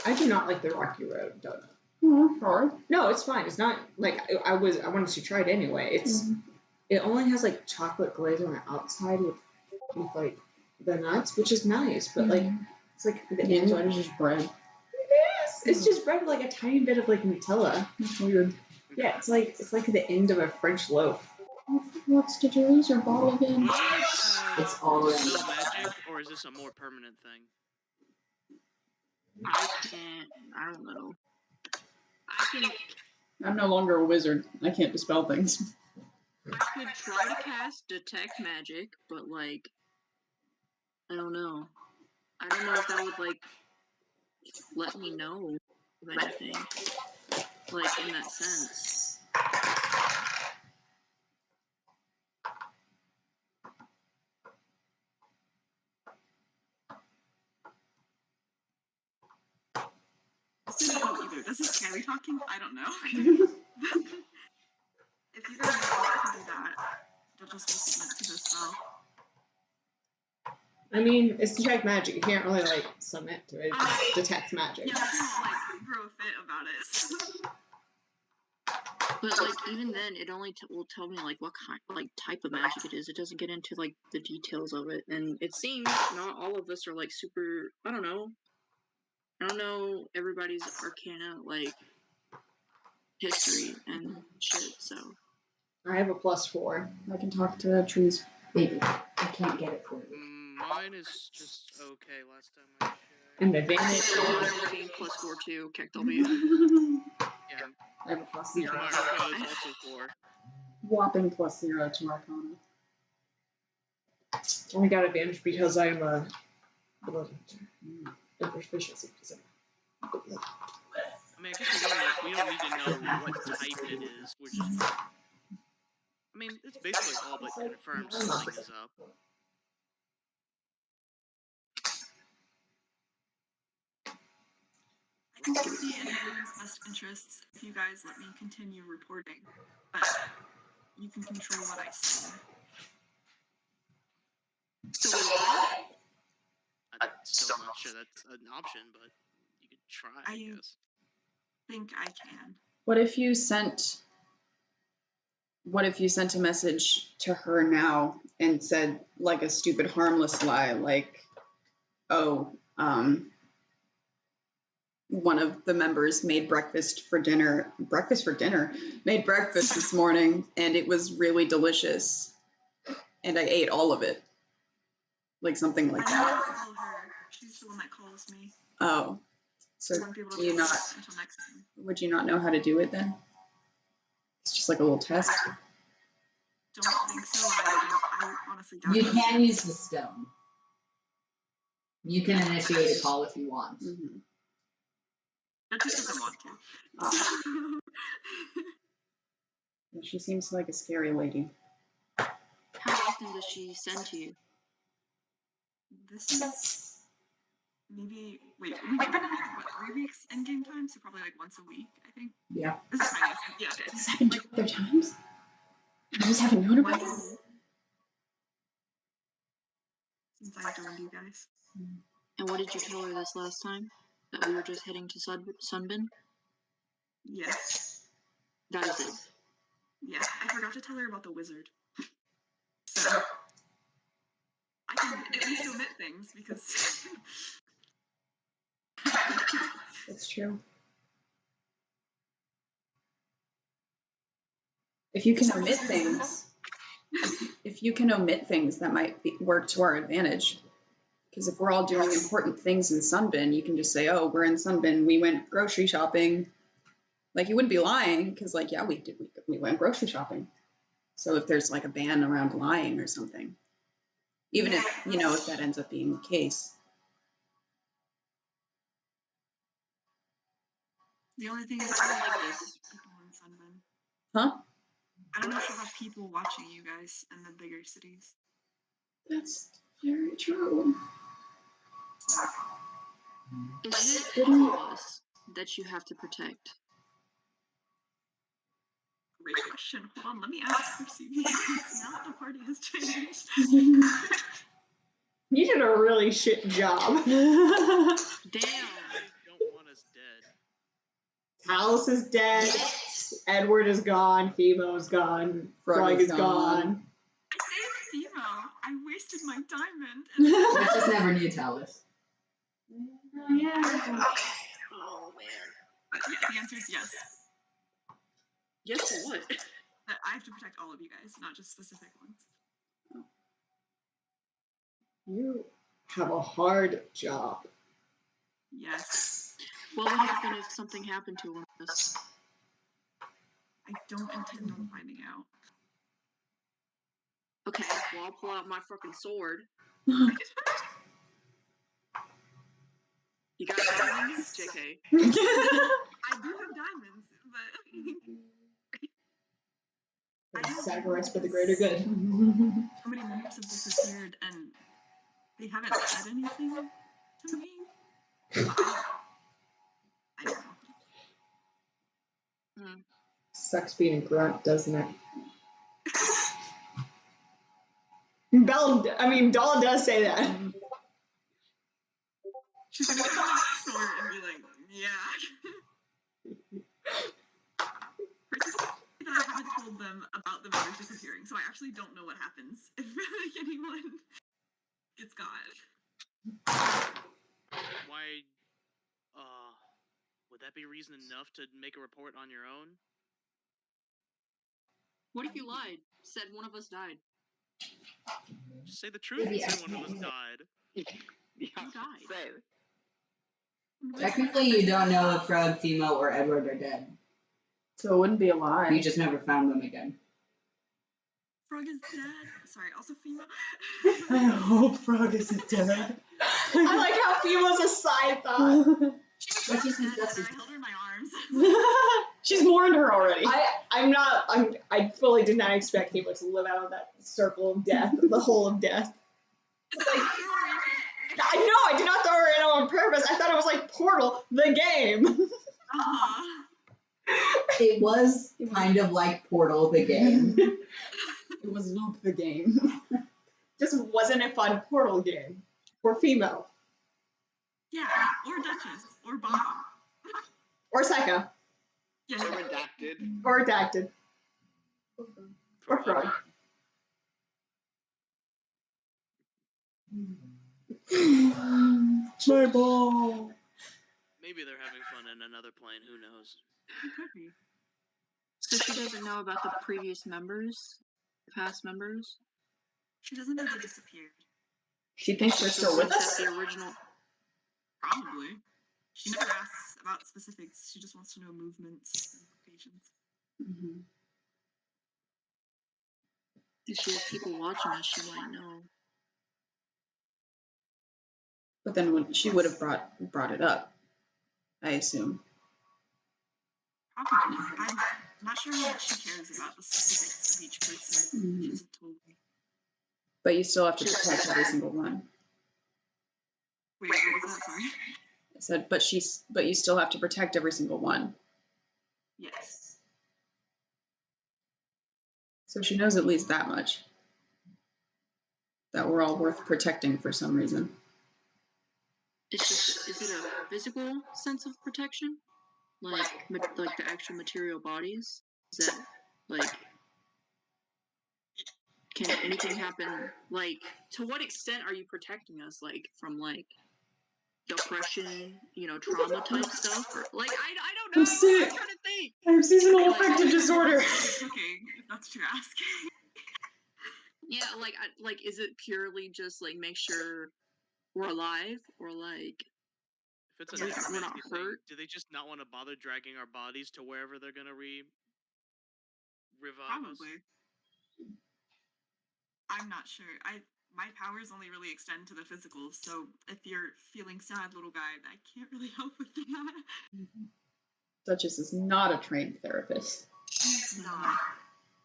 I do not like the Rocky Road donut. Hard. No, it's fine. It's not like I wanted to try it anyway. It only has like chocolate glaze on the outside with like the nuts, which is nice, but like it's like the inside is just bread. Yes, it's just bread with like a tiny bit of like Nutella. That's weird. Yeah, it's like the end of a French loaf. Did you lose your ball again? Do any of us have It's all dispel around. magic, or is this a more permanent thing? I don't know. I'm no longer a wizard. I can't dispel things. I could try to cast detect magic, but like, I don't know. I don't know if that would like let me know of anything. Like in that sense. I don't know either. This is Kylie talking? I don't know. If you guys want to do that, you'll just submit to the spell. I mean, it's detect magic. You can't really like submit to it. It detects magic. Yeah, but you won't like grow a fit about it. But like even then, it only will tell me like what kind, like type of magic it is. It doesn't get into like the details of it, and it seems not all of us are like super. I don't know everybody's arcana like history and shit. So I have a +4. I can talk to trees. Baby, I can't get it for you. Mine is just okay last time I checked. And advantage. I'm being +4 too. KW. Yeah, I have a +0. my arcana is also 4. Whopping +0 to Arcana. Only got advantage because I'm a proficiency. I mean, I guess we don't need to know what type it is. We're just. I mean, it's basically all but confirmed something is up. I think it would be in everyone's best interests if you guys let me continue reporting, but you can control what I say. So we lie? I'm still not sure that's an option, but you could try, I guess. Think I can. What if you sent a message to her now and said like a stupid harmless lie, like, oh, one of the members made breakfast for dinner this morning, and it was really delicious, and I ate all of it. Like something like I that. never call her. She's the one that calls me. Oh, so I won't be able to do you do not, that until next time. would you not know how to do it then? It's just like a little test. Don't think so. I honestly doubt You it. can use the stone. You can initiate a call if you want. Mm-hmm. That just doesn't want to. She seems like a scary lady. How often does she send to you? This is maybe what, 3 weeks in game time? So probably like once a week, I think. Yeah. This is my guess. Yeah, okay. This happened 2 other times? I just haven't known about Once it. since I joined you guys. And what did you tell her this last time? That we were just heading to Sunbin? Yes. That is it. Yeah, I forgot to tell her about the wizard. So I can at least omit things because That's true. If you can omit things, that might work to our advantage. Because if we're all doing important things in Sunbin, you can just say, oh, we're in Sunbin, we went grocery shopping. Like, you wouldn't be lying, because, like, yeah, we went grocery shopping. So if there's, like, a ban around lying or something, even if, if that ends up being the case. the only thing is I don't like this. people in Sunburn. Huh? I don't know if you'll have people watching you guys in the bigger cities. That's very true. So, Is it all of us that you have to protect? great question. Hold on, let me ask Percy because now that the party has changed. You did a really shit job. Damn. I don't want us dead. Alice is dead. Edward is gone. Femo's gone. Frog is gone. I saved Femo. I wasted my diamond. And I just never knew Talus. Oh, yeah. Oh man. yeah, the answer is yes. Yes for what? That I have to protect all of you guys, not just specific ones. You have a hard job. Yes. What would happen if something happened to one of us? I don't intend on finding out. Okay, well I'll pull out my fucking sword. You got diamonds? JK. I do have diamonds, but Sacrifice for the greater good. so many members have disappeared and they haven't said anything to me. I don't know. Sucks being a grunt, doesn't it? Doll does say that. She's gonna come like snort and be like, yeah. Personally, that I haven't told them about the members disappearing, so I actually don't know what happens if like anyone gets got. Why? Would that be reason enough to make a report on your own? What if you lied? Said one of us died. Just say the truth and say one of us died. Yeah, Who died? say. Technically, you don't know if Frog, Fimo, or Edward are dead. So it wouldn't be a lie. You just never found them again. Frog is dead. Sorry, also female. I hope Frog isn't dead. I like how Fimo's a side thought. She What was do you dead, think and that's I held her in my arms. She's mourned her already. I fully did not expect Fimo to live out of that circle of death, the hole of death. It's like, threw her in it. I know, I did not throw her in on purpose. I thought it was like Portal, the game. Uh-huh. It was kind of like Portal, the game. It was Luke the game. Just wasn't a fun Portal game. Or Fimo. Yeah, or Duchess, or Bob. Or Psycho. Yeah. Or redacted. Or Redacted. Or Frog. My ball. Maybe they're having fun in another plane. Who knows? It could be. So she doesn't know about the previous members, past members. She doesn't know they disappeared. She thinks they're still with Thinks us? that the original. Probably. She never asks about specifics. She just wants to know movements and locations. Mm-hmm. If she has people watching us, she might know. But then she would have brought it up, I assume. Probably. I'm not sure how much she cares about the specifics of each person. Mhm. She hasn't told me. But you still have to protect every single one. Wait, what was that? Sorry. I said, but you still have to protect every single one. Yes. So she knows at least that much. That we're all worth protecting for some reason. Is it a physical sense of protection? Like the actual material bodies? Is that, like, can anything happen? Like, to what extent are you protecting us? Like, from, like, depression, trauma type stuff? Or, like, I don't know. I'm trying to think. I have seasonal affective disorder. Cooking, if that's what you're asking. Yeah, like, is it purely just, like, make sure we're alive? Or, like, If it's a we're not necromancy thing, hurt? do they just not want to bother dragging our bodies to wherever they're gonna revive us? Probably. I'm not sure. My powers only really extend to the physical, so if you're feeling sad, little guy, I can't really help with that. Duchess is not a trained therapist. She's not.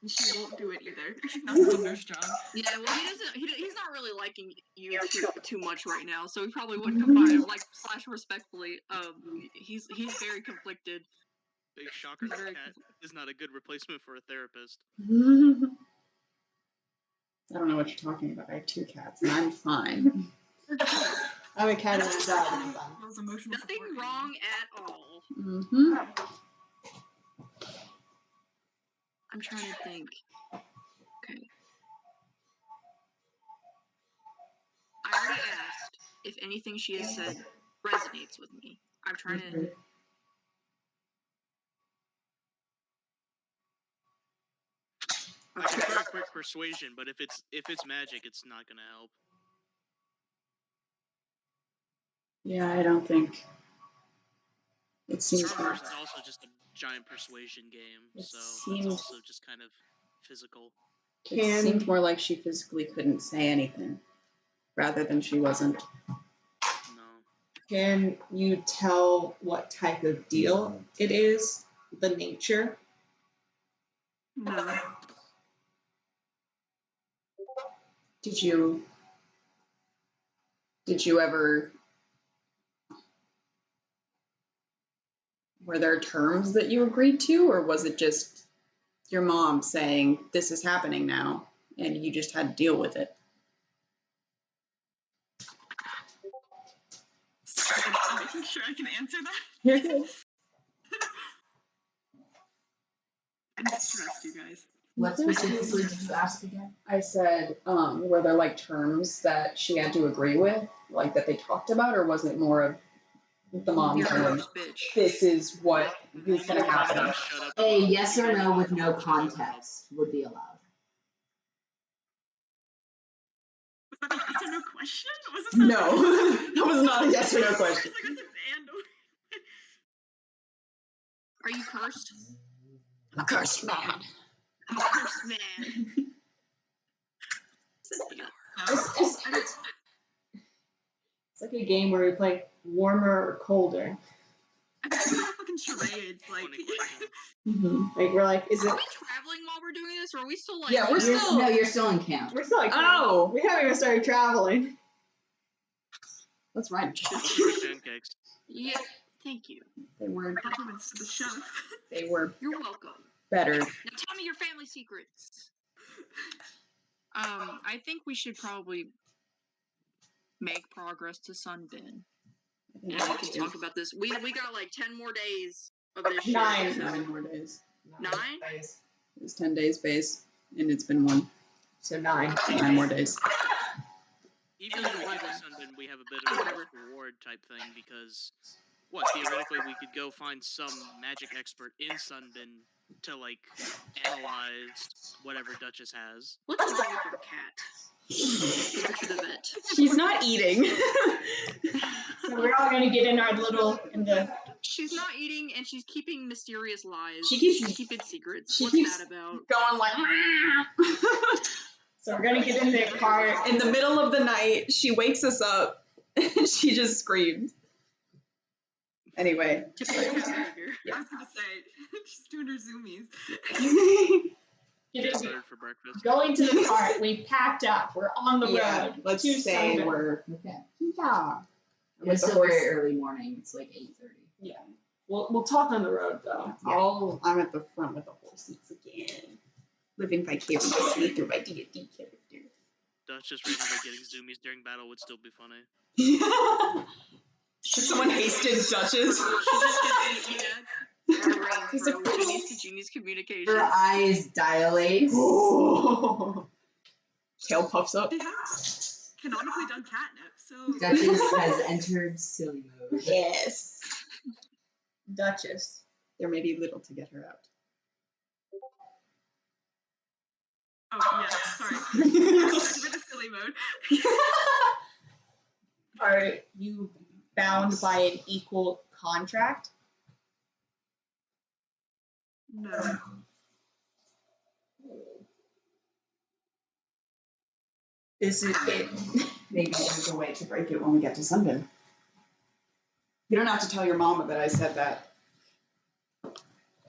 And she won't do it either. That's the nurse job. Yeah, well, he's not really liking you too much right now, so he probably wouldn't combine, like, / respectfully. He's very conflicted. Big shocker, the Very cat is not a good replacement for a therapist. I don't know what you're talking about. I have 2 cats, and I'm fine. I have a cat and a dog. Those emotional Nothing support wrong at all. Mm-hmm. I'm trying to think. Okay. I already asked if anything she has said resonates with me. I'm trying to. I can try a quick persuasion, but if it's magic, it's not gonna help. Yeah, I don't think. It seems Charm like Person's also just a giant persuasion game, It so seems- it's also just kind of physical. it seemed more like she physically couldn't say anything, rather than she wasn't. No. Can you tell what type of deal it is? The nature? No. Did you ever? Were there terms that you agreed to, or was it just your mom saying this is happening now, and you just had to deal with it. Sorry, I'm making sure I can answer that. You're good. I'm stressed, you guys. What specifically did you ask again? I said, were there like terms that she had to agree with, like that they talked about, or was it more of the mom You're saying, a first bitch. this is what is going to happen? Shut up. A yes or no with no context would be allowed. Was that a yes or no question? Wasn't that No, that was not a yes or no I was question. like, what's an and or? Are you cursed? I'm a cursed man. I'm a cursed man. No. It's I don't, like a game where we play warmer or colder. I think we're fucking charades. Like, Funny question. Like we're like, is it? Are we traveling while we're doing this, or are we still like? Yeah, we're still- No, you're still in camp. We're still like, Oh. we haven't even started traveling. Let's ride. Pancakes. Yeah. Thank you. They were, compliments to the chef. they were You're welcome. better. Now tell me your family secrets. I think we should probably make progress to Sunbin. And we can talk about this. We got like 10 more days of this shit. 9. so- 9 more days. 9? It's 10 days base, and it's been 1. So 9. 9 more days. Even if we do Sunbin, we have a bit of a reward type thing because, theoretically we could go find some magic expert in Sunbin to, like, analyze whatever Duchess has. What's wrong with your cat? Take her to the vet. She's not eating. So we're all gonna get in our little She's not eating, and she's keeping mysterious lies. She keeps- She's keeping secrets. she What's keeps- that about? Going like, So we're gonna get in the car. in the middle of the night, she wakes us up, and she just screams. Anyway. Typical cat behavior. I was gonna say, she's doing her zoomies. Get in, Bird for breakfast. going to the car. We packed up. We're on the Yeah, road. let's to say Sunbin. we're, Okay. yeah. It's the still horse. very early morning. It's like 8:30. Yeah. We'll talk on the road though. I'm at the front with the horses again. Living vicariously through my D&D character. Duchess randomly getting zoomies during battle would still be funny. Someone hasted Duchess. She just gets the through genies to genies communication. Her eyes dilate. Tail puffs up. She has canonically done catnip, so. Duchess has entered silly mode. Yes. Duchess. There may be little to get her out. Oh, yes, sorry. We're in a silly mode. Are you bound by an equal contract? No. This is it. Maybe there's a way to break it when we get to Sunbin. You don't have to tell your mama that I said that.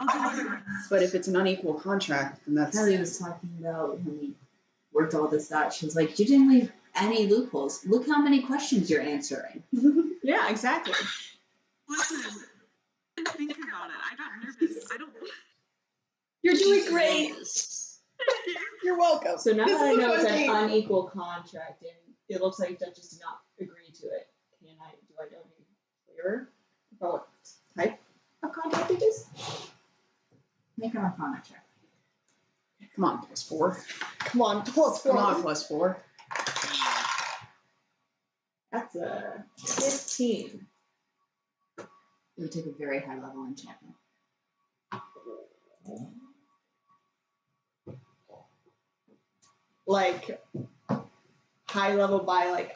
I'll do my best. But if it's an unequal contract, then that's... Kelly was talking about when we worked all this out. She was like, you didn't leave any loopholes. Look how many questions you're answering. Yeah, exactly. Listen, think about it. I got nervous. I don't. You're doing great. Jesus. You're welcome. So now This that I is a know it's fun an game. unequal contract and it looks like Duchess did not agree to it, do I know any clearer about what type of contract it is? Make her arcana check. Come on, +4. Come on, plus Come 4. on, +4. That's a 15. It would take a very high level enchantment. Like high level by like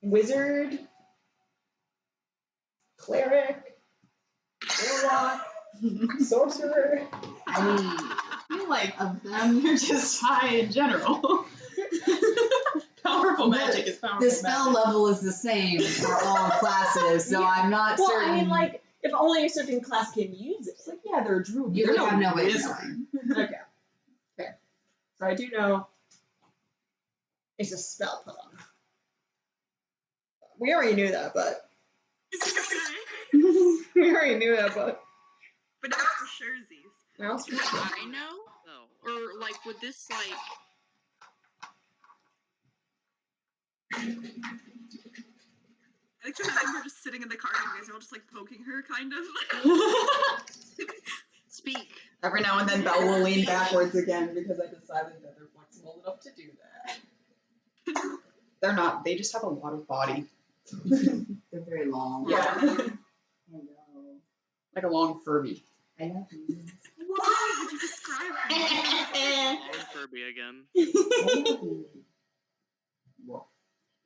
wizard, cleric, warlock, sorcerer. I mean, I feel like of them, you're just high in general. Powerful magic is powerful the spell magic. level is the same for all classes, so I'm not Well, certain. I mean, like if only a certain class can use it. It's like, yeah, they're a druid. you They're would have no way of wizard. knowing. Okay. Okay. So I do know it's a spell put on. We already knew that, but He's gonna say, we already knew that, but but that's for sure, Z's. Where else? Would I know? No. Or like, would this like? I like to imagine we're just sitting in the car and you guys are all just like poking her, kind of. Speak. Every now and then Belle will lean backwards again because I decided that they're flexible enough to do that. They're not, they just have a lot of body. They're very long. Yeah. Hello. Like a long Furby. I love you. Why would you describe me? Long Furby again. I love you.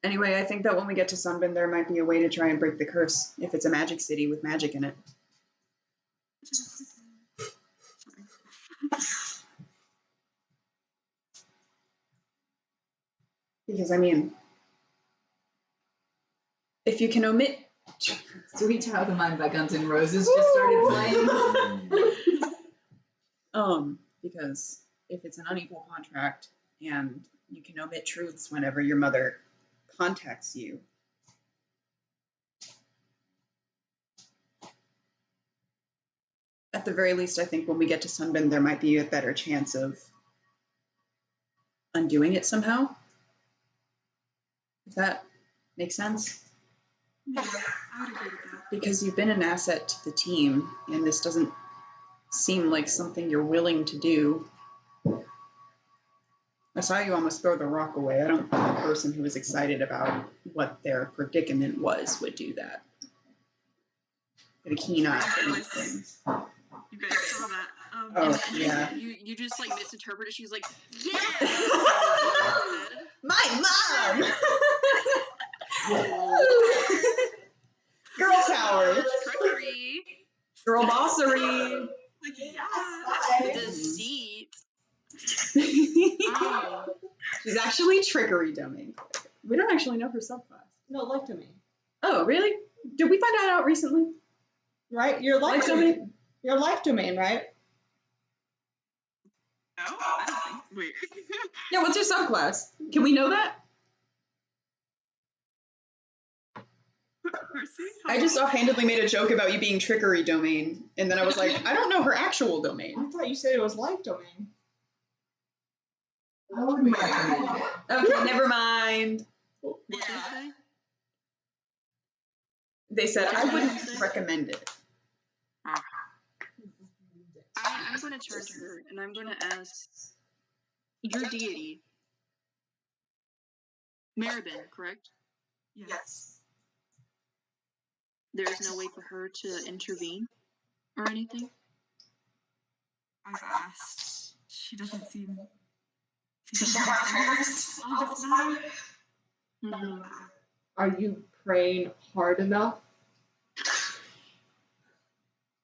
Anyway, I think that when we get to Sunbin, there might be a way to try and break the curse if it's a magic city with magic in it. Because, I mean, if you can omit. Sweet Child of Mine by Guns N' Roses just started playing. Because if it's an unequal contract and you can omit truths whenever your mother contacts you. At the very least, I think when we get to Sunbin, there might be a better chance of undoing it somehow. If that makes sense. Yeah, I would agree with that. Because you've been an asset to the team, and this doesn't seem like something you're willing to do. I saw you almost throw the rock away. I don't think a person who was excited about what their predicament was would do that. Get a keen eye for these things. You guys saw that. Oh, yeah. You just like misinterpreted. She's like, yeah. My mom! Girl power. Trickery. Girl bossery. Like, yeah. Deceit. She's actually trickery domain. We don't actually know her subclass. No, life domain. Oh, really? Did we find that out recently? Right? Your life Life domain. domain? Your life domain, right? No? I don't think. Wait. Yeah, what's your subclass? Can we know that? Percy? I just offhandedly made a joke about you being trickery domain, and then I was like, I don't know her actual domain. I thought you said it was life domain. I wouldn't recommend it. Okay, never mind. What did Yeah. you say? They said I What did wouldn't you say? recommend it. I'm going to turn to her and I'm going to ask your deity, Maribin, correct? Yes. There is no way for her to intervene or anything? I've asked. She doesn't seem. She doesn't have Mm-hmm. Are you praying hard enough?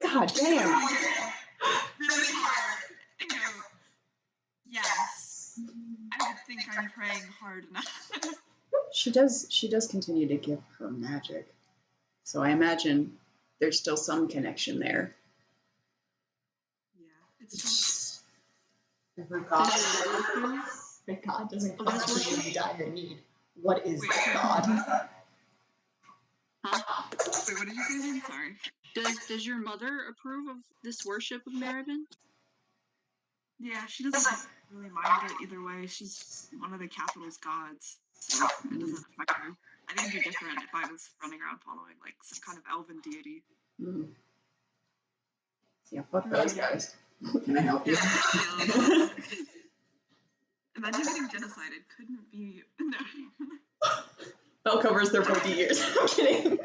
God damn. really hard. You know, yes. I would think I'm praying hard enough. She does continue to give her magic. So I imagine there's still some connection there. Yeah, it's just. Every Does God, your mother approve? if God doesn't Oh, come that's to what you she- in dire need, what is Wait. that God? Huh? Wait, what did you say again? Sorry. Does your mother approve of this worship of Maribin? Yeah, she doesn't really mind it either way. She's one of the capital's gods, so it doesn't affect her. I think it'd be different if I was running around following like some kind of elven deity. Mm. Yeah, fuck those guys. Can I help you? Yeah. Imagine getting genocided. Couldn't be. No. Bell covers their 50 years. I'm kidding. I'm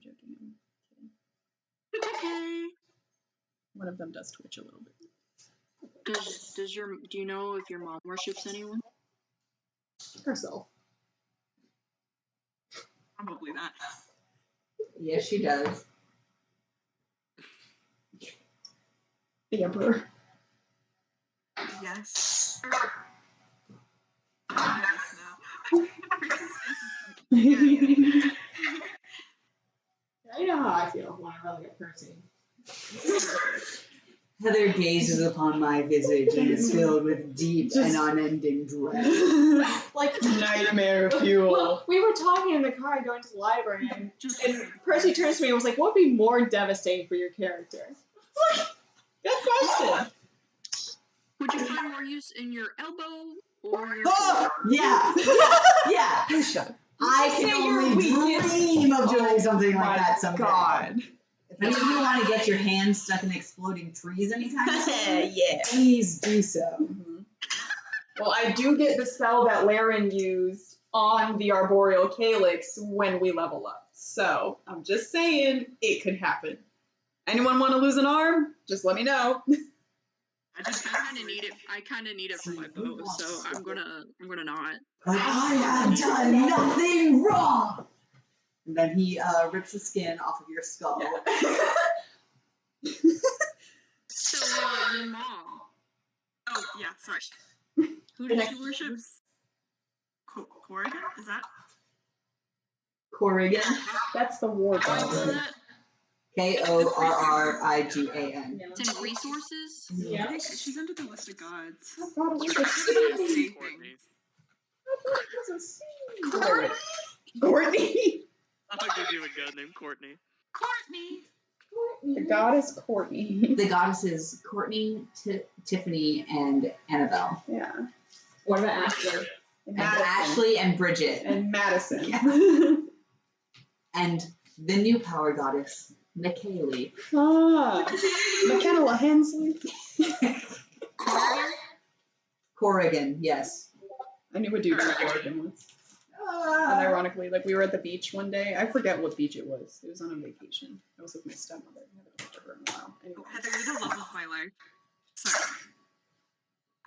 joking. Okay. One of them does twitch a little bit. Do you know if your mom worships anyone? Herself. Probably not. Yes, she does. The Emperor. Yes. I'm nervous now. Yeah. I know how I feel when I run like a Percy. Heather gazes upon my visage and is filled with deep and unending dread. Like, Nightmare fuel. well, we were talking in the car going to the library, and Just Percy turns to me and was like, what would be more devastating for your character? Good question. Would you find more use in your elbow or your Oh, shoulder? yeah. I Say can you're only weak. dream of doing something My like that someday. God. If any of you want to get your hands stuck in exploding trees anytime soon, Yeah. please do so. Mhm. Well, I do get the spell that Laren used on the Arboreal Calyx when we level up. So I'm just saying it could happen. Anyone want to lose an arm? Just let me know. I kind of need it. I kind of need it for my bow, so I'm gonna not. But I have done nothing wrong. And then he rips the skin off of your skull. So, your mom. Oh, yeah, sorry. Who does she worship? Corrigan? Is that? Corrigan. That's the war How do you god. spell that? Korrigan. It's in resources. I think she's under the list of gods. I thought it was She's a under the C. sea Courtney. thing. I thought it was a C. Courtney. I like to do a god named Courtney. Courtney! The goddess Courtney. The goddesses Courtney, Tiffany, and Annabelle. Yeah. What about Ashley? And Madison. Ashley and Bridget. And Madison. Yeah. And the new power goddess, McKaylee. Ah. McKenna Hensley. Corrigan, yes. I knew a dude from Oregon once. And ironically, like we were at the beach one day. I forget what beach it was. It was on a vacation. I was with my stepmother. I haven't talked to her in a while. Anyway. Oh, Heather, you're the love of my life. Sorry.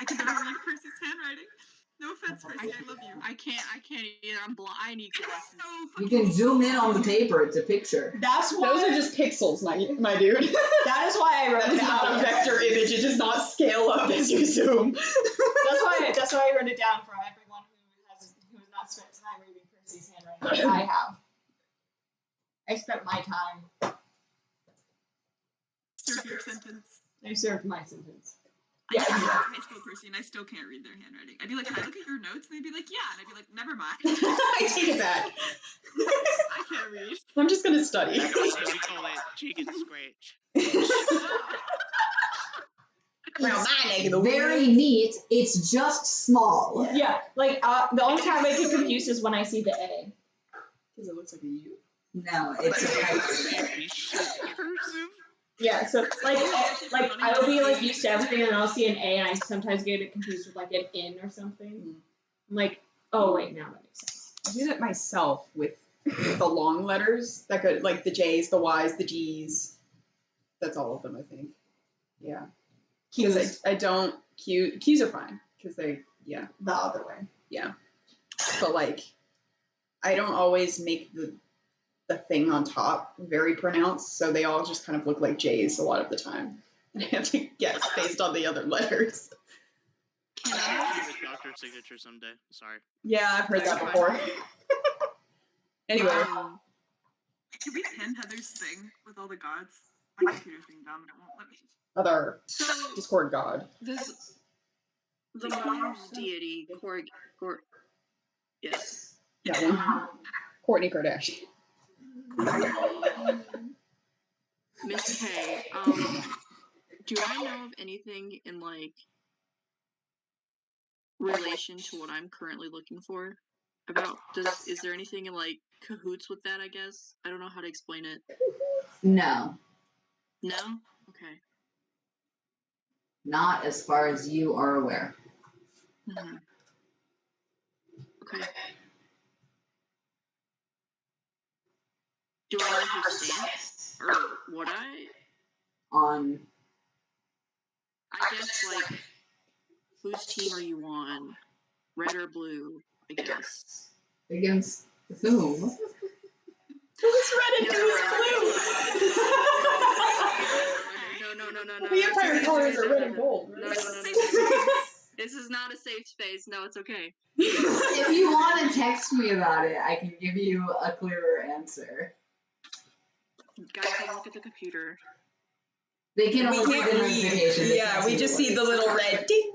I can never read Percy's handwriting. No offense, Percy, I love you. I can't either. I'm blind. I need glasses. So You fucking can zoom in on the paper, it's a picture. That's why. Those are just pixels, my dude. That is why I wrote That's it not down. a vector image. It does not scale up as you zoom. That's why I wrote it down for everyone who has not spent time reading Percy's handwriting. I have. I spent my time. serve your sentence. I served my sentence. I used to work in high school, Percy, and I still can't read their handwriting. I'd be like, can I look at your notes? And they'd be like, yeah. And I'd be like, never mind. I take it back. I can't read. I'm just gonna study. We call it chicken scratch. Around my neck of the Very neat, it's just small. Yeah, like the only time I get confused is when I see the A. Because it looks like a U. No, it's a hyphen. Baby shit cursive. Yeah, so like I will be like used to everything, and I'll see an A, and I sometimes get it confused with like an N or something. I'm like, oh wait, now that makes sense. I did it myself with the long letters that could, like the J's, the Y's, the G's. That's all of them, I think. Yeah. Because I don't, Q's are fine. Because they, yeah. The other way. Yeah. But like, I don't always make the thing on top very pronounced, so they all just kind of look like J's a lot of the time. And I have to guess based on the other letters. I'll give you a doctor's signature someday. Sorry. Yeah, I've heard that before. Anyway. Can we pin Heather's thing with all the gods? My computer's being dumb and it won't let me. Other So Discord god. this the mom's deity, yes. That one. Kourtney Kardashian. Miss K, do I know of anything in like relation to what I'm currently looking for? Is there anything in like cahoots with that, I guess? I don't know how to explain it. No, No? Okay. not as far as you are aware. Mhm. Okay. Do I know whose stance? Or would I? On I guess, like, whose team are you on? Red or blue, I guess. against whom? Who's red and who's blue? No. The Empire colors are red and gold. No. This is not a safe space. No, it's okay. If you want to text me about it, I can give you a clearer answer. Guys, don't look at the computer. They can We only see can't the read. notification. They Yeah, can't we just what see the it's- little red ding.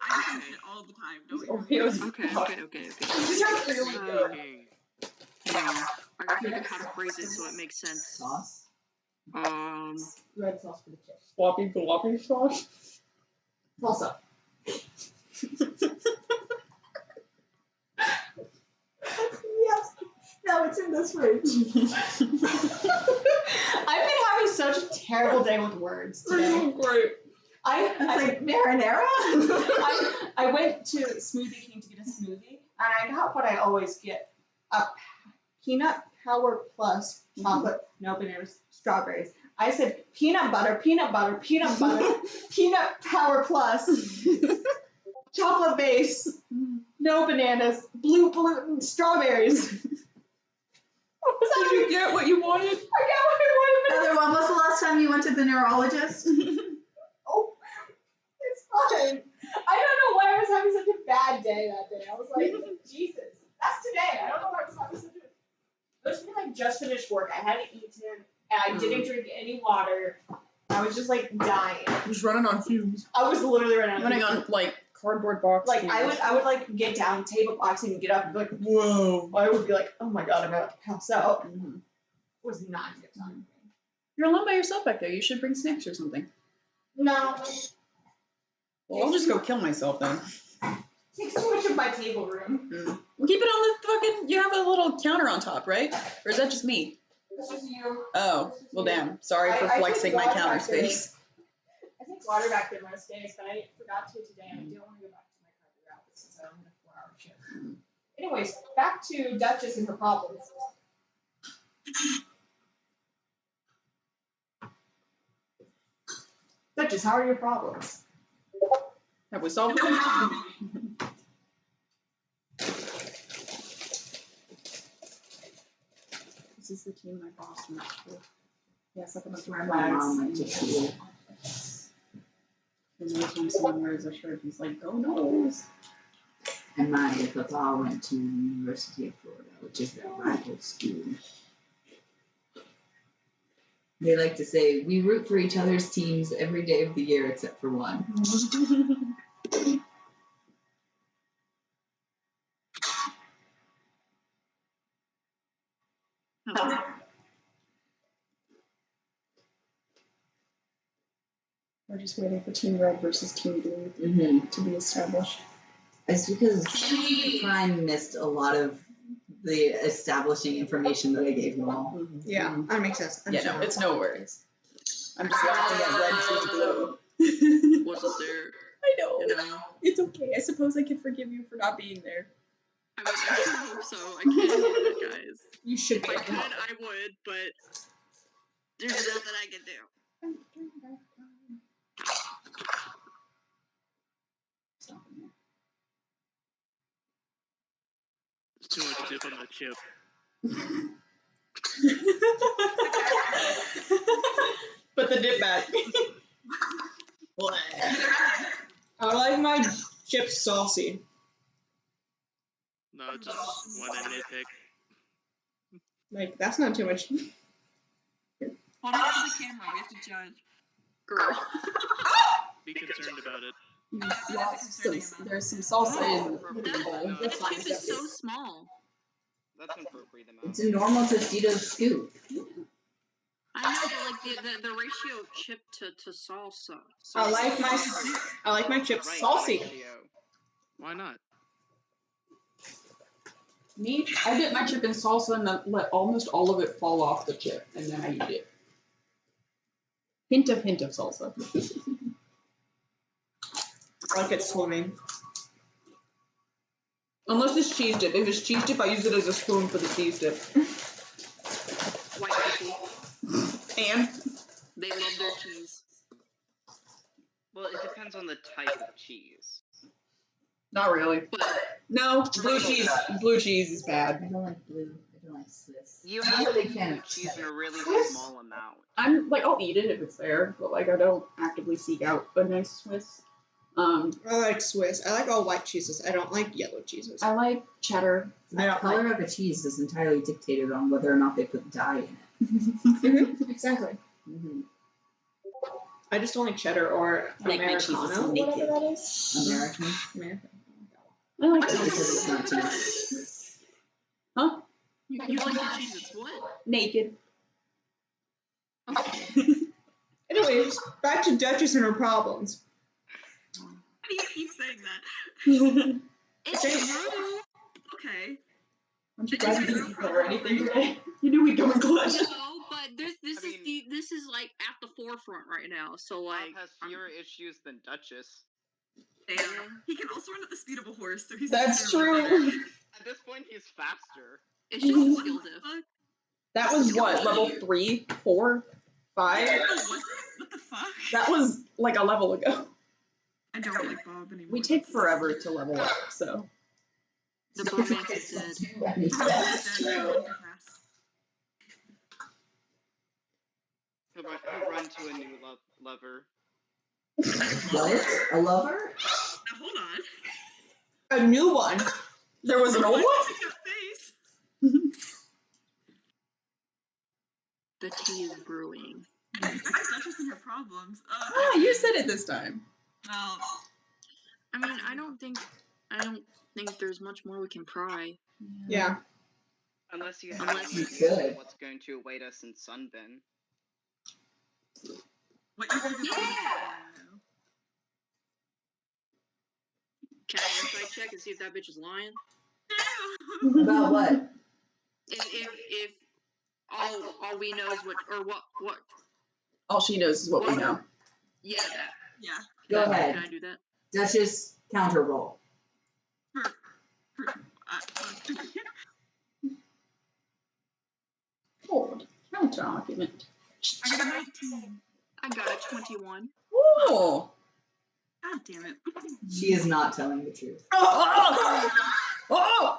I listen to it all the time. Don't Or you? feels Okay. These are really good. King. No, I gotta figure out how to phrase it so it makes sense. Sauce? Red sauce for the chips. Floppy floppy sauce. Salsa. Yes. No, it's in this fridge. I've been having such a terrible day with words today. Great. I like marinara. I went to Smoothie King to get a smoothie, and I got what I always get: a peanut power plus chocolate, no bananas, strawberries. I said peanut butter, peanut butter, peanut butter, peanut power plus, chocolate base, no bananas, blue strawberries. Did you get what you wanted? I got what I wanted. Heather, when was the last time you went to the neurologist? Oh, it's fine. I don't know why I was having such a bad day that day. I was like, Jesus, that's today. I don't know why I was having such a. It was because I just finished work. I hadn't eaten, and I didn't drink any water. I was just like dying. Just running on fumes. I was literally running on like cardboard box. Like I would like get down, table boxing, and get up, and be like, Whoa. I would be like, oh my god, I'm about to pass out. It was not a good time. You're alone by yourself back there. You should bring snacks or something. No. Well, I'll just go kill myself then. Takes too much of my table room. Well, keep it on the fucking. You have a little counter on top, right? Or is that just me? This is you. Oh, well, damn. Sorry for I flexing take my water counter back there. space. I take water back there most days, but I forgot to today, and I don't want to go back to my carpet route since I only have a 4-hour shift. Anyways, back to Duchess and her problems. Duchess, how are your problems? Have we solved them? This is the team my boss went to. Yes, up in the That's where my mom went to school. And every time someone wears a shirt, he's like, go Knowles. And my papa went to University of Florida, which is their rival school. They like to say, we root for each other's teams every day of the year except for one. We're just waiting for Team Red versus Team Blue to be established. It's because Prime missed a lot of the establishing information that I gave them all. Yeah, that makes sense. Yeah, no, it's no worries. I'm just laughing at Red versus Blue. Wasn't there? I know. You know? It's okay. I suppose I can forgive you for not being there. I mean, I sure hope so. I can't do that, guys. You should If be. I could, I would, but there's nothing I can do. There's too much dip on the chip. Put the dip back. I like my chips saucy. No, just one to nitpick. Like, that's not too much. Hold on to the camera. We have to judge. Girl. Be concerned about it. There's some salsa in the bowl. The chip is so small. That's an appropriate amount. It's a normal Tostitos scoop. I know, but like the ratio of chip to salsa. I like my chips Right, saucy. ratio. Why not? Me, I dip my chip in salsa and then let almost all of it fall off the chip, and then I eat it. Hint of salsa. I like it swimming. Unless it's cheese dip. If it's cheese dip, I use it as a spoon for the cheese dip. White people, And they love their cheese. Well, it depends on the type of cheese. not really. But No, blue cheese. Blue cheese is I bad. don't like blue. I don't like Swiss. You I'm have a to big eat fan blue of cheese in a really Swiss? small amount. I'm like, I'll eat it if it's there, but like I don't actively seek out a nice Swiss. I like Swiss. I like all white cheeses. I don't like yellow cheeses. I like cheddar. The I don't color of a cheese is entirely dictated on whether or not they put dye in it. Exactly. Mm-hmm. I just don't like cheddar or Like my cheeses Americano, naked. whatever that is. American. American. I like Because cheese. it's not too much. Huh? you like your cheese, it's what? Naked. Anyways, back to Duchess and her problems. Why do you keep saying that? It's Okay. true. Okay. I'm surprised you didn't cover anything today. You knew we'd go in clutch. No, but this I mean- this is like at the forefront right now. So Bob like has fewer issues than Duchess. Damn. He can also run at the speed of a horse, so he's That's just gonna run true. better. At this point, he's faster. it's just a skill What the diff. fuck? That was what, level 3, 4, 5? Oh, was it? What the fuck? That was like a level ago. I don't like Bob anymore. We take forever to level up, so. The bromance is dead. That's true. He'll run to a new lover. What? A lover? Now hold on. A new one. There was an old one? Look at that face. The tea is brewing. That's Duchess and her problems. Ah, you said it this time. Well, I mean, I don't think there's much more we can pry. Yeah. Unless you have Unless any you idea could. what's going to await us in Sunbin. what you guys are Yeah. doing? Can I insight check and see if that bitch is lying? About what? If all we know is what All she knows is what we know. yeah that. Yeah. Go Can ahead. I do that? Duchess, counter roll. Hold. Counter argument. I got a 19. I got a 21. Ooh. God damn it. She is not telling the truth. Oh! Oh!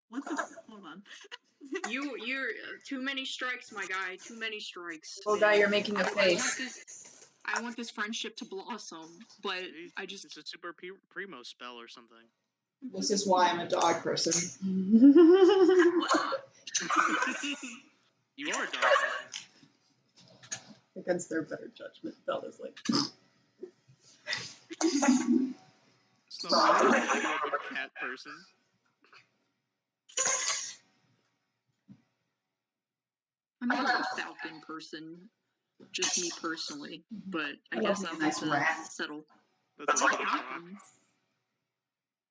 What the hold on. You're too many strikes, my guy. Too many strikes. Oh, guy, you're making a I want face. I want this friendship to blossom, but I just It's a super primo spell or something. This is why I'm a dog person. You are a dog. Against their better judgment, Bella's like. It's not like you're a cat person. I'm not a falcon person. Just me personally, but I I guess love I'll a nice have to rat. settle. That's a Why little rock. Falcons?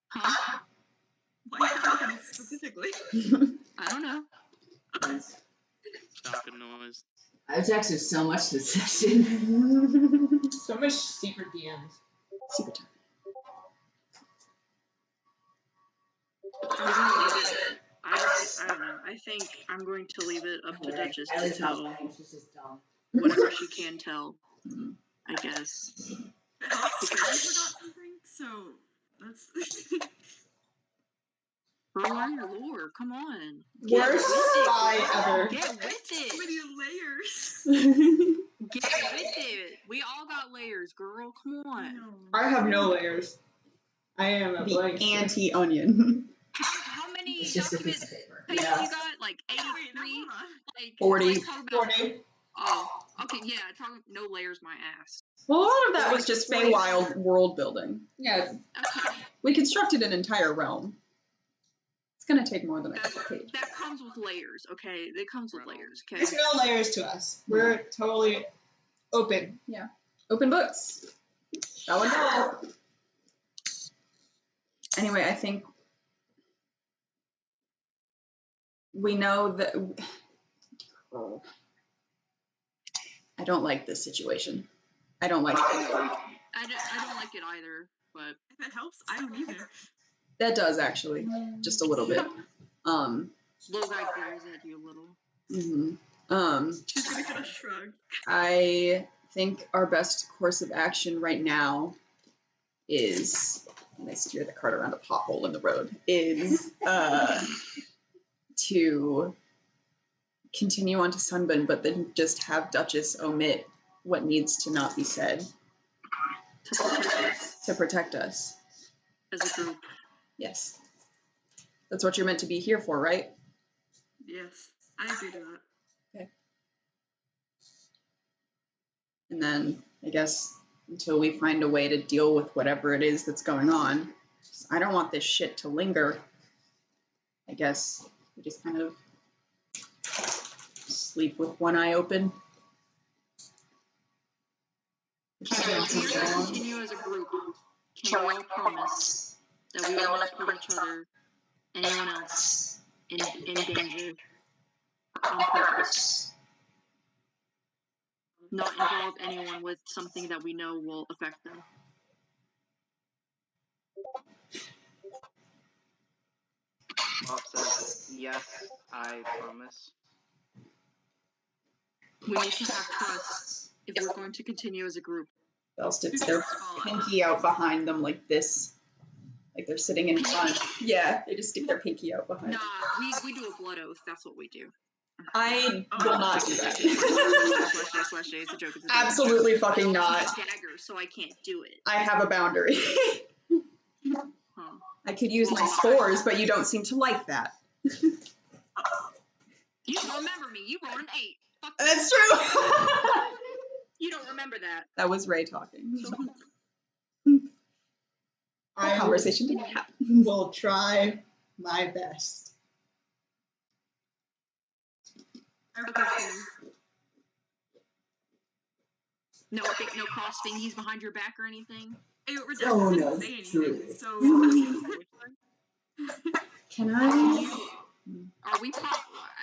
Huh? Why Falcons specifically? I don't know. Falcon noise. I've texted so much this session. So much secret DMs. Super time. I'm gonna leave it. I don't know. I think I'm going to leave it up to Duchess to Ellie's not tell lying, she's just dumb. whatever she can tell. I guess. It helps that I forgot something, so that's Bro, learn your lore. Come on. Worst spy Get with so it. many layers. Get with it. We all got layers, girl. Come on. No. I have no layers. I am a The blank. anti-onion. How many It's just a document piece of paper. pages Yeah. you got? Like Wait, now 83? hold on. Like 40. like, talk about, 40. oh, okay, yeah, talk no layers my ass. Well, a lot of that was just Feywild world building. Yeah, Okay. we constructed an entire realm. It's gonna take more than a couple pages. That comes with layers, okay? It comes with layers, okay? There's no layers to us. We're totally open. Open books. That would go. Anyway, I think we know that. Oh. I don't like this situation. I don't like it. I don't like it either, but If it helps, I don't either. That does actually, just a little bit. low guy glares at you a little. She's gonna get a shrug. I think our best course of action right now is, and I steer the cart around a pothole in the road, is to continue on to Sunburn, but then just have Duchess omit what needs to not be said To protect us to protect us. as a group. Yes. That's what you're meant to be here for, right? Yes, I agree to that. And then I guess until we find a way to deal with whatever it is that's going on, I don't want this shit to linger. I guess we just kind of sleep with one eye open. If we are to continue as a group, can we all promise that we will not put each other, anyone else, in danger on purpose? Not involve anyone with something that we know will affect them. Bob says, yes, I promise. We need to have trust if we're going to continue as a group. Belle sticks their pinky out behind them like this. Like they're sitting in front. Yeah, they just stick their pinky out behind. Nah, we do a blood oath. That's what we do. I will not do that. It's a joke. It's a joke. Absolutely fucking I not. also have dagger, so I can't do it. I have a boundary. Huh. I could use my spores, but you don't seem to like that. You don't remember me. You rolled an 8. Fuck you. That's true. You don't remember that. That was Ray talking. So, Our conversation didn't happen. will try my best. okay, so no cross thingies behind your back or anything. Redacted Oh, didn't no, say anything, truly. so Can I? Are we?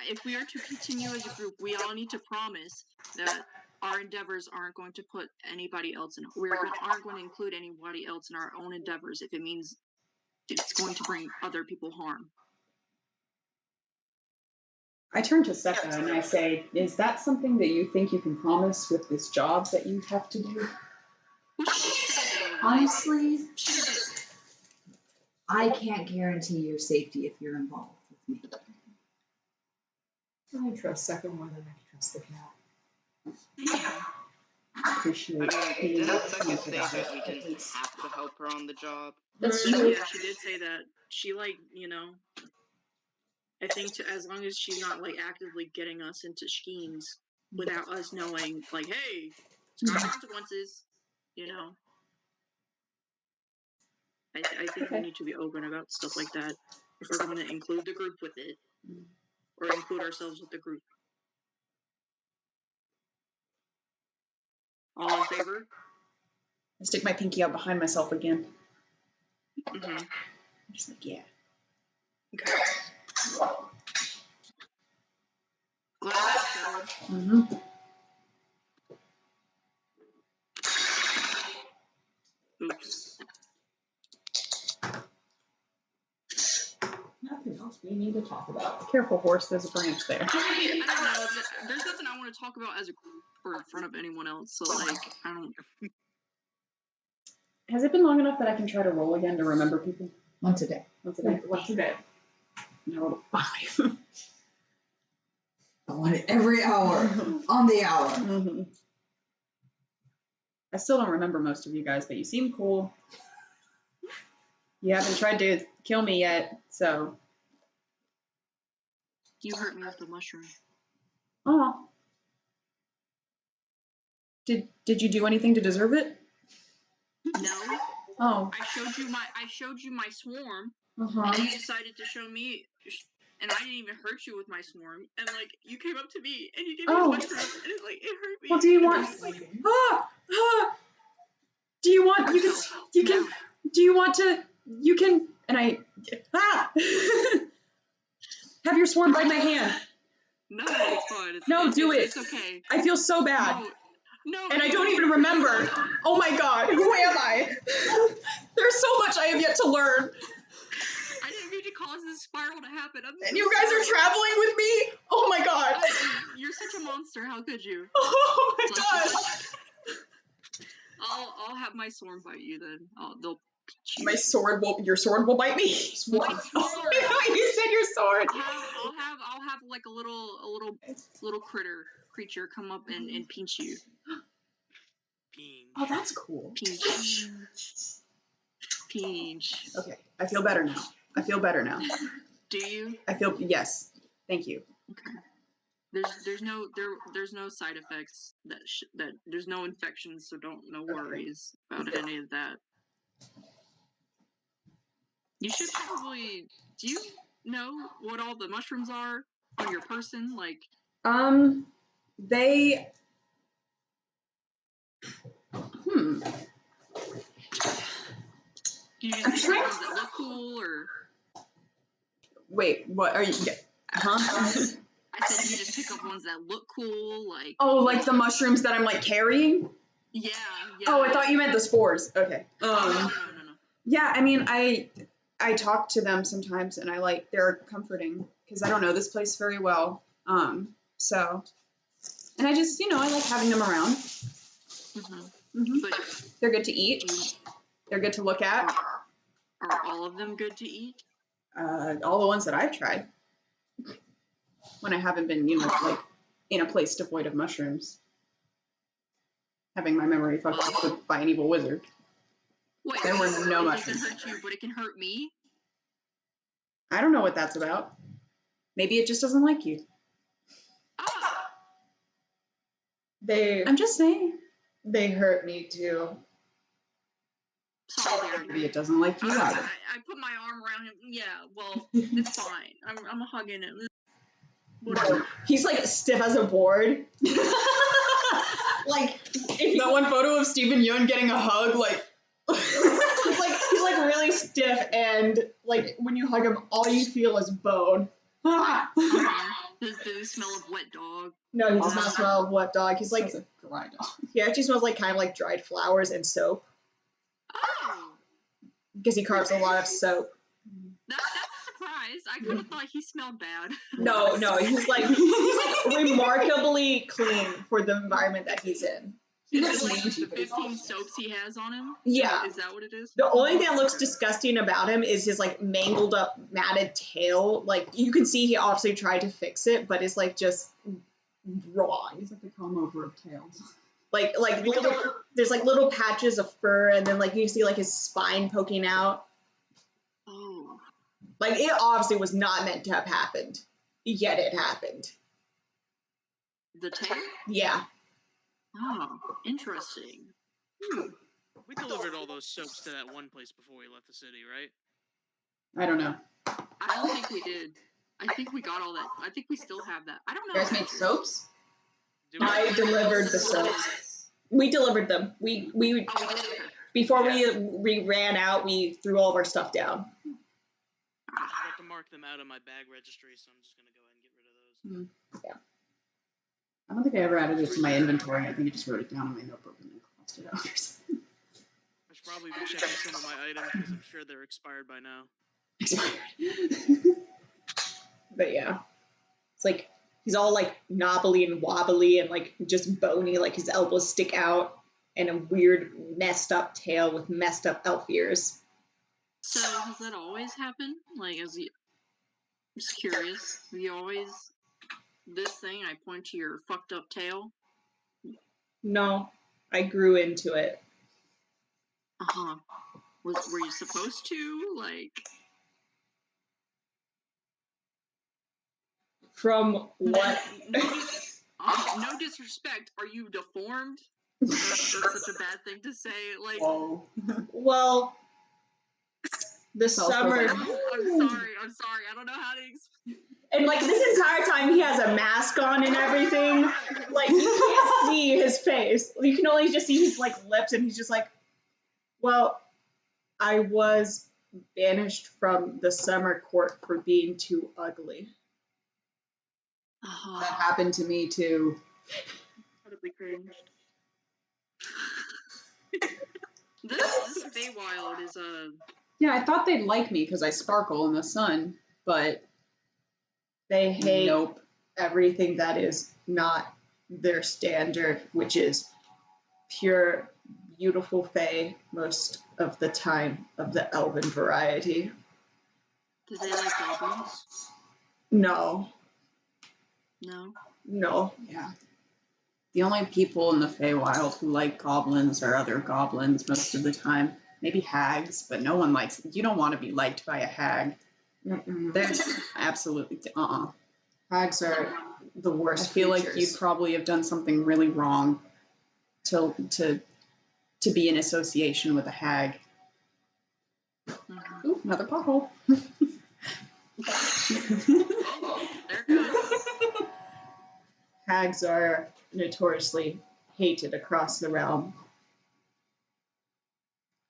If we are to continue as a group, we all need to promise that our endeavors aren't going to put anybody else in. Aren't going to include anybody else in our own endeavors if it means it's going to bring other people harm. I turn to Seka and I say, is that something that you think you can promise with this job that you have to do? Honestly, I can't guarantee your safety if you're involved with me. I trust Seka more than I trust the cat. Appreciate Didn't it. Seka say that we didn't have to help her on the job? That's true. Yeah, she did say that. She I think as long as she's not actively getting us into schemes without us knowing, hey, it's got consequences, I think we need to be open about stuff like that if we're going to include the group with it, or include ourselves with the group. All in favor? I stick my pinky out behind myself again. Mm-hmm. I'm just like, yeah. Okay. Glad that's settled. Mm-hmm. Oops. Nothing else we need to talk about. Careful, horse. There's a branch there. I don't know. There's nothing I want to talk about as a group or in front of anyone else. So, I don't. Has it been long enough that I can try to roll again to remember people? Once a day. Once a day. What's your day? I rolled a 5. I want it every hour, on the hour. Mm-hmm. I still don't remember most of you guys, but you seem cool. You haven't tried to kill me yet, so. You hurt me with the mushroom. Oh. Did you do anything to deserve it? No. Oh. I showed you my swarm, Uh-huh. and you decided to show me, and I didn't even hurt you with my swarm, and you came up to me and you gave me a mushroom, and it hurt me. Well, do you want? Do you want? You can. Do you want to? You can. And I. Have your swarm bite my hand. No, it's fine. Do it. It's okay. I feel so bad. No. And I don't even remember. Oh my god, who am I? There's so much I have yet to learn. I didn't mean to cause this spiral to happen. And you guys are traveling with me? Oh my god. You're such a monster. How could you? Oh my god. I'll have my sword bite you then. They'll pinch you. Your sword will bite me? My sword. You said your sword. I'll have a little creature come up and pinch you. Oh, that's cool. Pinch. Okay, I feel better now. Do you? Yes. Thank you. Okay. There's no side effects that there's no infections, so no worries about any of that. You should probably. Do you know what all the mushrooms are on your person? They. Do you I'm just pick trying- ones that look cool, or Wait, what are you? Huh? I said you just pick up ones that look cool, like Oh, like the mushrooms that I'm like carrying? yeah. Oh, I thought you meant the spores. Okay. No. Yeah, I mean, I talk to them sometimes, and they're comforting because I don't know this place very well. So, and I just, I like having them around. But They're good to eat. do you, They're good to look at. are all of them good to eat? All the ones that I've tried. When I haven't been, like in a place devoid of mushrooms. Having my memory fucked up by an evil wizard. Wait, There were no it mushrooms. doesn't hurt you, but it can hurt me? I don't know what that's about. Maybe it just doesn't like you. Ah! I'm just saying. They hurt me too. Solidarity. Maybe it doesn't like you either. I put my arm around him. Yeah, well, it's fine. I'm hugging him. Whatever. He's like stiff as a board. Like That one photo of Stephen Yeun getting a hug, like he's like really stiff, and like when you hug him, all you feel is bone. Does he smell of wet dog? No, he does not smell of wet dog. He's like a dry dog. he actually smells like kind of like dried flowers and soap Oh! because he carves a lot of soap. That's a surprise. I kind of thought he smelled bad. No, he's like remarkably clean for the environment that he's in. Is looks it like mean to the you, but he's 15 soaps he has on him? Yeah. Is that what it is? The only thing that looks disgusting about him is his like mangled up matted tail. Like you can see he obviously tried to fix it, but it's like just wrong. He's like a comb over of tails. Like little, there's like little patches of fur, and then like you see like his spine poking out. Oh. Like it obviously was not meant to have happened, yet it happened. The tail? Yeah. Oh, interesting. We delivered all those soaps to that one place before we left the city, right? I don't know. I don't think we did. I think we got all that. I think we still have that. I don't know. You guys make soaps? Did we? I delivered the soaps. We delivered them. We Oh, we did? before we ran out, we threw all of our stuff down. I forgot to mark them out on my bag registry, so I'm just gonna go ahead and get rid of those. I don't think I ever added it to my inventory. I think I just wrote it down in my notebook and then crossed it out or something. I should probably be checking some of my items because I'm sure they're expired by now. But yeah, it's like he's all like knobbly and wobbly and like just bony, like his elbows stick out, and a weird messed up tail with messed up elf ears. So, has that always happened? Like, I'm just curious. Have you always, this thing, I point to your fucked up tail? No, I grew into it. Uh-huh. Were you supposed to? Like, From what? no disrespect, are you deformed? That's such a bad thing to say. Like, Whoa. Well, the summer, I'm sorry. I don't know how to explain. and like this entire time he has a mask on and everything. Like you can't see his face. You can only just see his like lips, and he's just like, well, I was banished from the summer court for being too ugly. Uh-huh. That happened to me too. Incredibly cringed. This Feywild is Yeah, I thought they'd like me because I sparkle in the sun, but They hate nope. everything that is not their standard, which is pure, beautiful fae most of the time of the elven variety. do they like goblins? No. No. Yeah. The only people in the Feywild who like goblins are other goblins most of the time. Maybe hags, but no one likes. You don't want to be liked by a hag. Mm-mm. There's absolutely Hags are the worst. I feel like creatures. you'd probably have done something really wrong to be in association with a hag. Mhm. Ooh, another pothole. Oh, there it goes. hags are notoriously hated across the realm.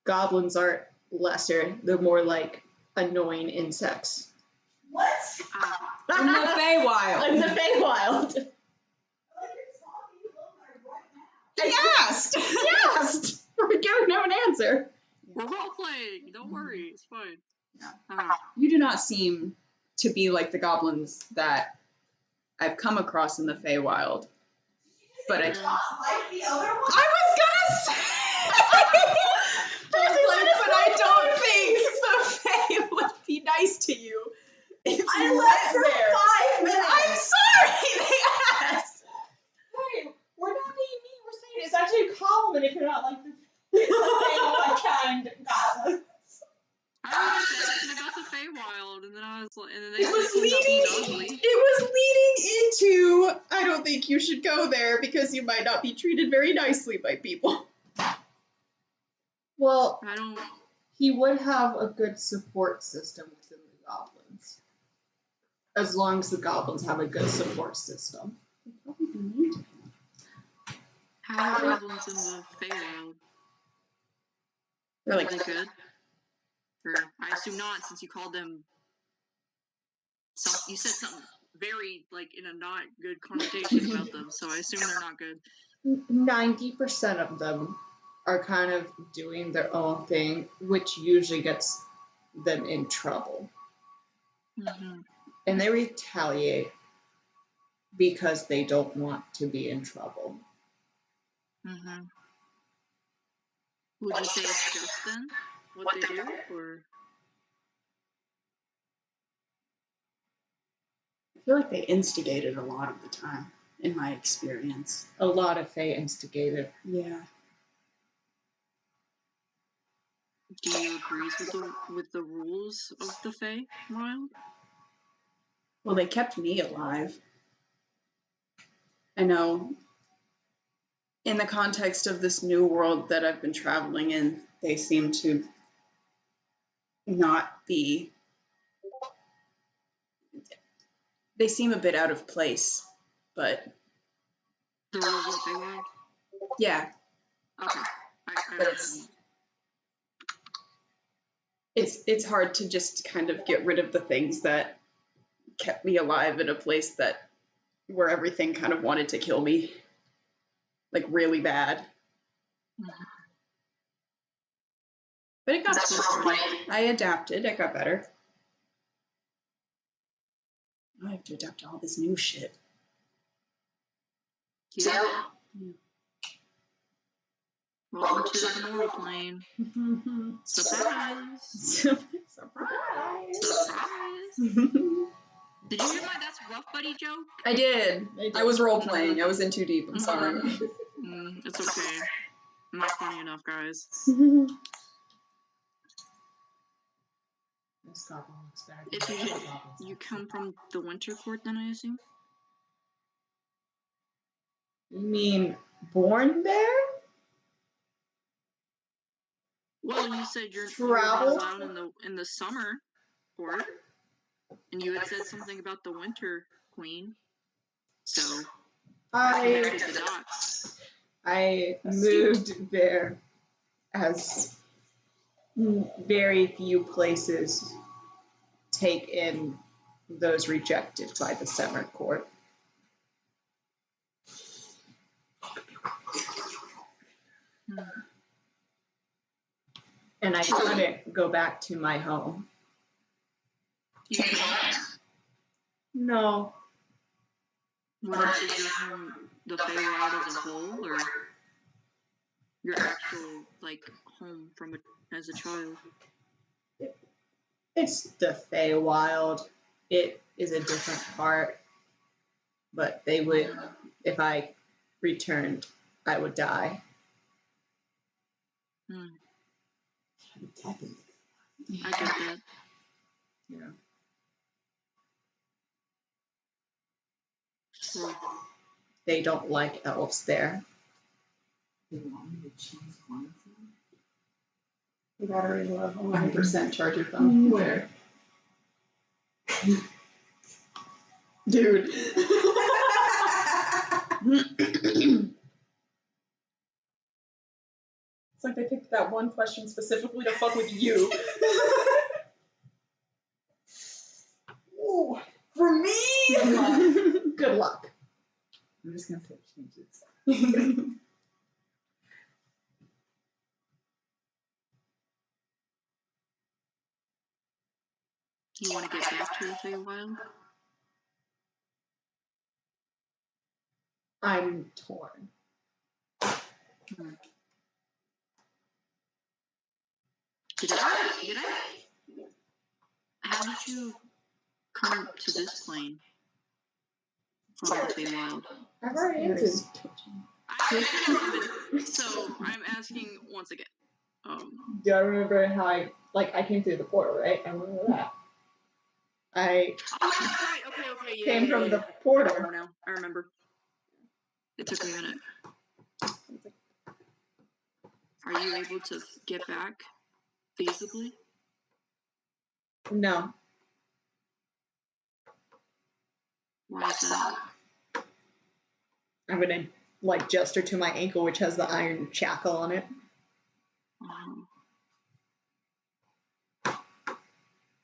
Goblins are lesser, they're more like annoying insects. What? In the Feywild. In the Feywild. He asked. We're giving him an answer. We're role playing. Don't worry, it's fine. You do not seem to be like the goblins that I've come across in the Feywild. But I Not like the other one? was gonna say but I don't think the Fae would be nice to you. If I you left went for there. 5 minutes. I'm sorry, they asked. Hey, we're not being mean, we're saying it's actually a compliment if you're not like the kind goblin. I was just asking about the Feywild, and then I was like, and then they It was said something about being leading. ugly. It was leading into. I don't think you should go there because you might not be treated very nicely by people. Well, I don't. he would have a good support system within the goblins. As long as the goblins have a good support system. How are goblins in the Feywild? They're Are like they good? Or I assume not, since you called them. You said something very like in a not good connotation about them, so I assume they're not good. 90% of them are kind of doing their own thing, which usually gets them in trouble. Mm-hmm. And they retaliate because they don't want to be in trouble. Mm-hmm. Would you say it's just then what they do, or? I feel like they instigate it a lot of the time, in my experience. A lot of Fae instigated. Yeah. Do you agree with the rules of the Feywild? Well, they kept me alive. I know. In the context of this new world that I've been traveling in, they seem to not be. They seem a bit out of place, but The rules of the Feywild? yeah, Okay. but it's hard to just kind of get rid of the things that kept me alive in a place that where everything kind of wanted to kill me, like really bad. Mhm. But it got That's better. right. I adapted. It got better. I have to adapt to all this new shit. Yeah. Welcome to the normal plane. Surprise! Surprise! Surprise! Did you hear my "that's rough, buddy" joke? I did. I was role playing. I was in too deep. I'm sorry. It's okay. I'm not funny enough, guys. This goblin looks bad. If you come from the Winter Court, then I assume? You mean born there? Well, you said you're Traveled? not allowed in the Summer Court, and you had said something about the Winter Queen. So I connected the dots. I moved there as very few places take in those rejected by the Summer Court. And I couldn't go back to my home. You can't. No. What is your home, the Feywild as a whole, or your actual home as a child? It's the Feywild. It is a different part. But they would, if I returned, I would die. I get that. Yeah. Well, They don't like elves there. You battery low. 100% charge your phone. Where? Dude. It's like they picked that one question specifically to fuck with you. Ooh, for me? Good luck. Good luck. I'm just gonna put changes. You want to get back to the Feywild? I'm torn. Did I? How did you come to this plane from the Feywild? I've already answered. I know, so I'm asking once again. Do I remember how I came through the portal, right? I remember that. I Oh, that's right. Okay. Yeah. came from the I portal. remember now. I remember. It took me a minute. Are you able to get back feasibly? No. Why is that? I'm gonna gesture to my ankle, which has the iron shackle on it.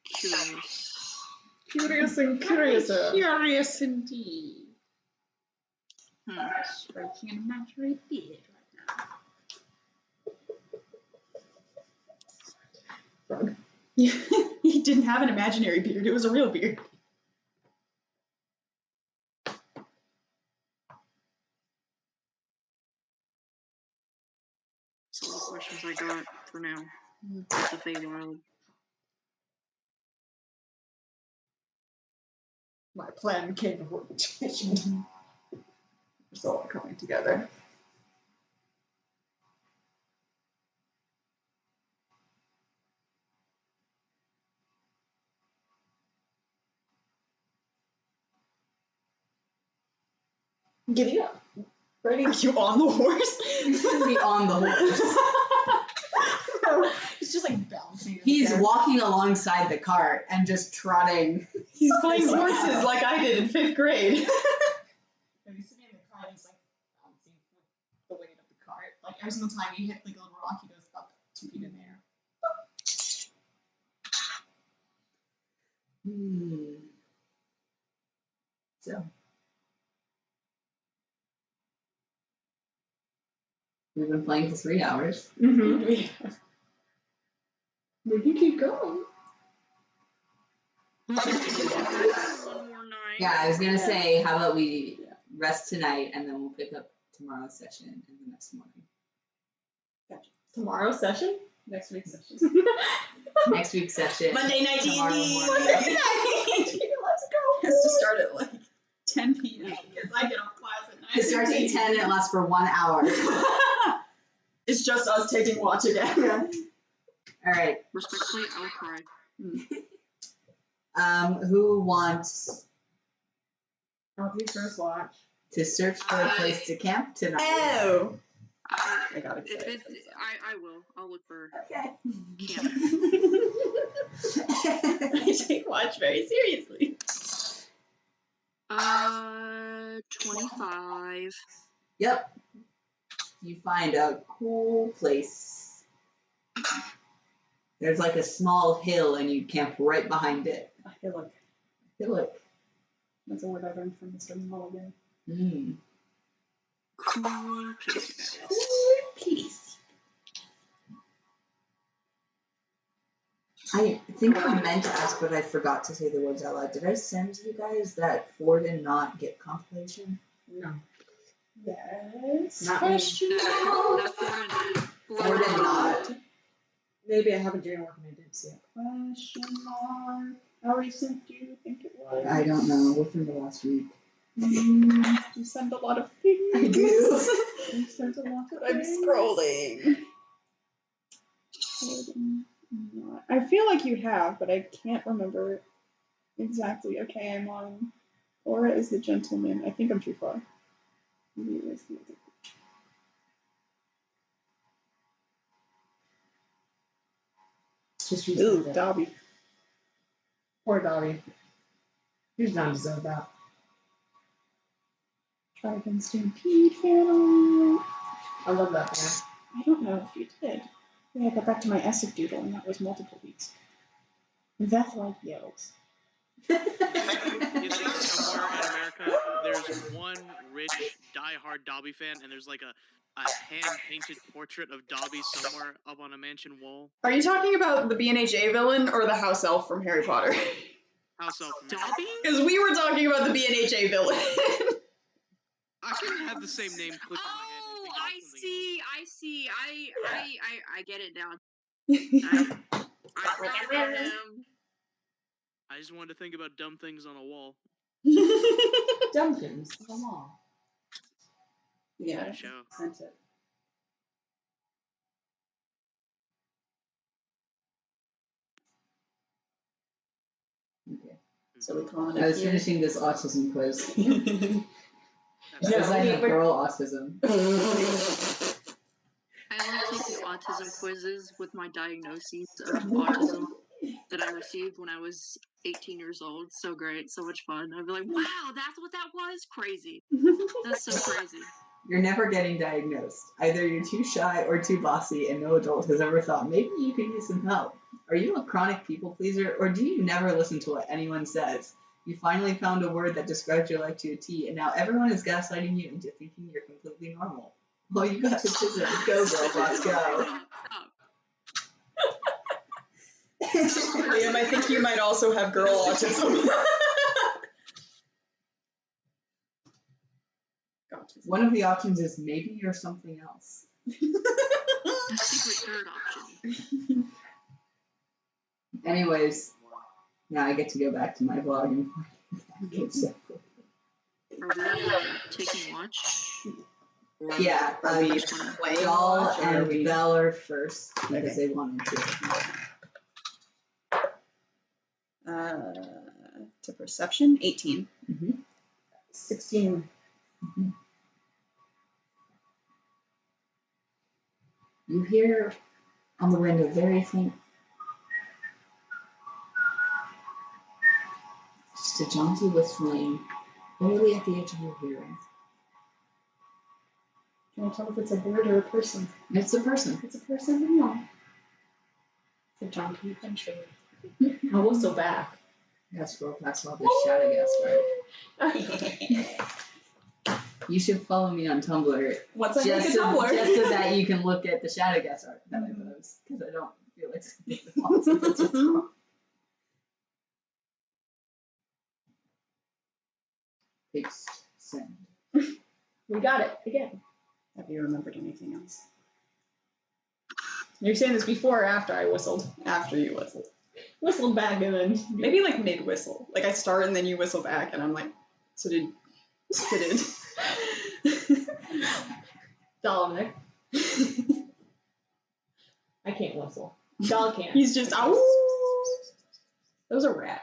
Curious. Curious and curiouser. Curious indeed. Striking an imaginary beard right now. Frog. He didn't have an imaginary beard, it was a real beard. That's all the questions I got for now. With the Feywild. My plan came to fruition. It's all coming together. Giddy up. Ready? Are you on the horse? He's gonna be on the horse. No, he's just like bouncing. He's walking alongside the cart and just trotting. He's playing horses like I did in 5th grade. He's sitting in the cart and he's like bouncing with the weight of the cart. Like every single time you hit like a little rock, he goes up 2 feet in the air. So. We've been playing for 3 hours. Mm-hmm. We can keep going. One more night. Yeah, I was gonna say, how about we rest tonight and then we'll pick up tomorrow's session in the next morning. Tomorrow's session? Next week's session. Next week's session. Monday night tomorrow D&D. morning. Monday night. Let's go. Has to start at like 10 p.m. because I get off class at 9. It starts at 10 and it lasts for 1 hour. It's just us taking watch again. All right. Respectfully, I'll cry. Who wants I'll do first watch. to search for a place to camp tonight? Oh. I got excited. I will. I'll look for Okay. camp. I take watch very seriously. 25. Yep. You find a cool place. There's like a small hill and you camp right behind it. I feel like Hillock. that's a word I learned from Mr. Mulligan. Cool place. Peace. I think I meant to ask, but I forgot to say the words out loud. Did I send you guys that Ford and not get compilation? No. Yes. Not Question mark. Ford and not. Maybe I have a dream working. I didn't see it. Question mark. How recent do you think it was? I don't know. Within the last week. You send a lot of things. I do. You send a lot of I'm scrolling. I feel like you have, but I can't remember exactly. Okay, I'm on. Aura is the gentleman. I think I'm too far. Maybe it was the other. Just Ooh, resend it. Dobby. Poor Dobby. He does not deserve that. Dragon Stampede fan. I love that band. I don't know if you did. Yeah, I got back to my Essek doodle, and that was multiple weeks. Veth like yells. You think somewhere in America there's one rich die-hard Dobby fan, and there's like a hand-painted portrait of Dobby somewhere up on a mansion wall? Are you talking about the BNHA villain or the house elf from Harry Potter? House elf. Dobby? Because we were talking about the BNHA villain. I can have the same name click in my head. And Oh, think about I something see. I get it now. I forgot about him. I just wanted to think about dumb things on a wall. Dumpkins. Come on. Yeah, Show. sent it. Okay. So we call it I was finishing this autism quiz. That's Yeah, Because I have but- girl autism. I love taking autism quizzes with my diagnoses of autism that I received when I was 18 years old. So great, so much fun. I'd be like, wow, that's what that was? Crazy. That's so crazy. You're never getting diagnosed. Either you're too shy or too bossy, and no adult has ever thought, maybe you could use some help. Are you a chronic people pleaser, or do you never listen to what anyone says? You finally found a word that describes your life to a T, and now everyone is gaslighting you into thinking you're completely normal. Well, you got the chisel. Go, girl, let's go. Stop. Liam, I think you might also have girl autism. One of the options is maybe you're something else. The secret third option. Anyways, now I get to go back to my vlog and Are we taking watch? Or yeah, Are we which one? playing Doll watch, or are and we- Belle are first because Okay. they wanted to. To perception, 18. 16. You hear on the window very faint. Just a jaunty whistling, barely at the edge of your hearing. Can I tell if it's a bird or a person? It's a person. If it's a person, no. It's a John Adventure. I whistle back. Let's scroll past all this Shadowgast art. You should follow me on Tumblr Once I make a just so Tumblr. that you can look at the Shadowgast art that I post, because I don't feel like speaking lots of it. Paste. Send. We got it again. Have you remembered anything else? You're saying this before or after I whistled? After you whistle. Whistled back and then. Maybe like mid whistle. Like I start and then you whistle back, and I'm like, so did. Dominic. I can't whistle. Doll can't. He's just, ow! Those are rats.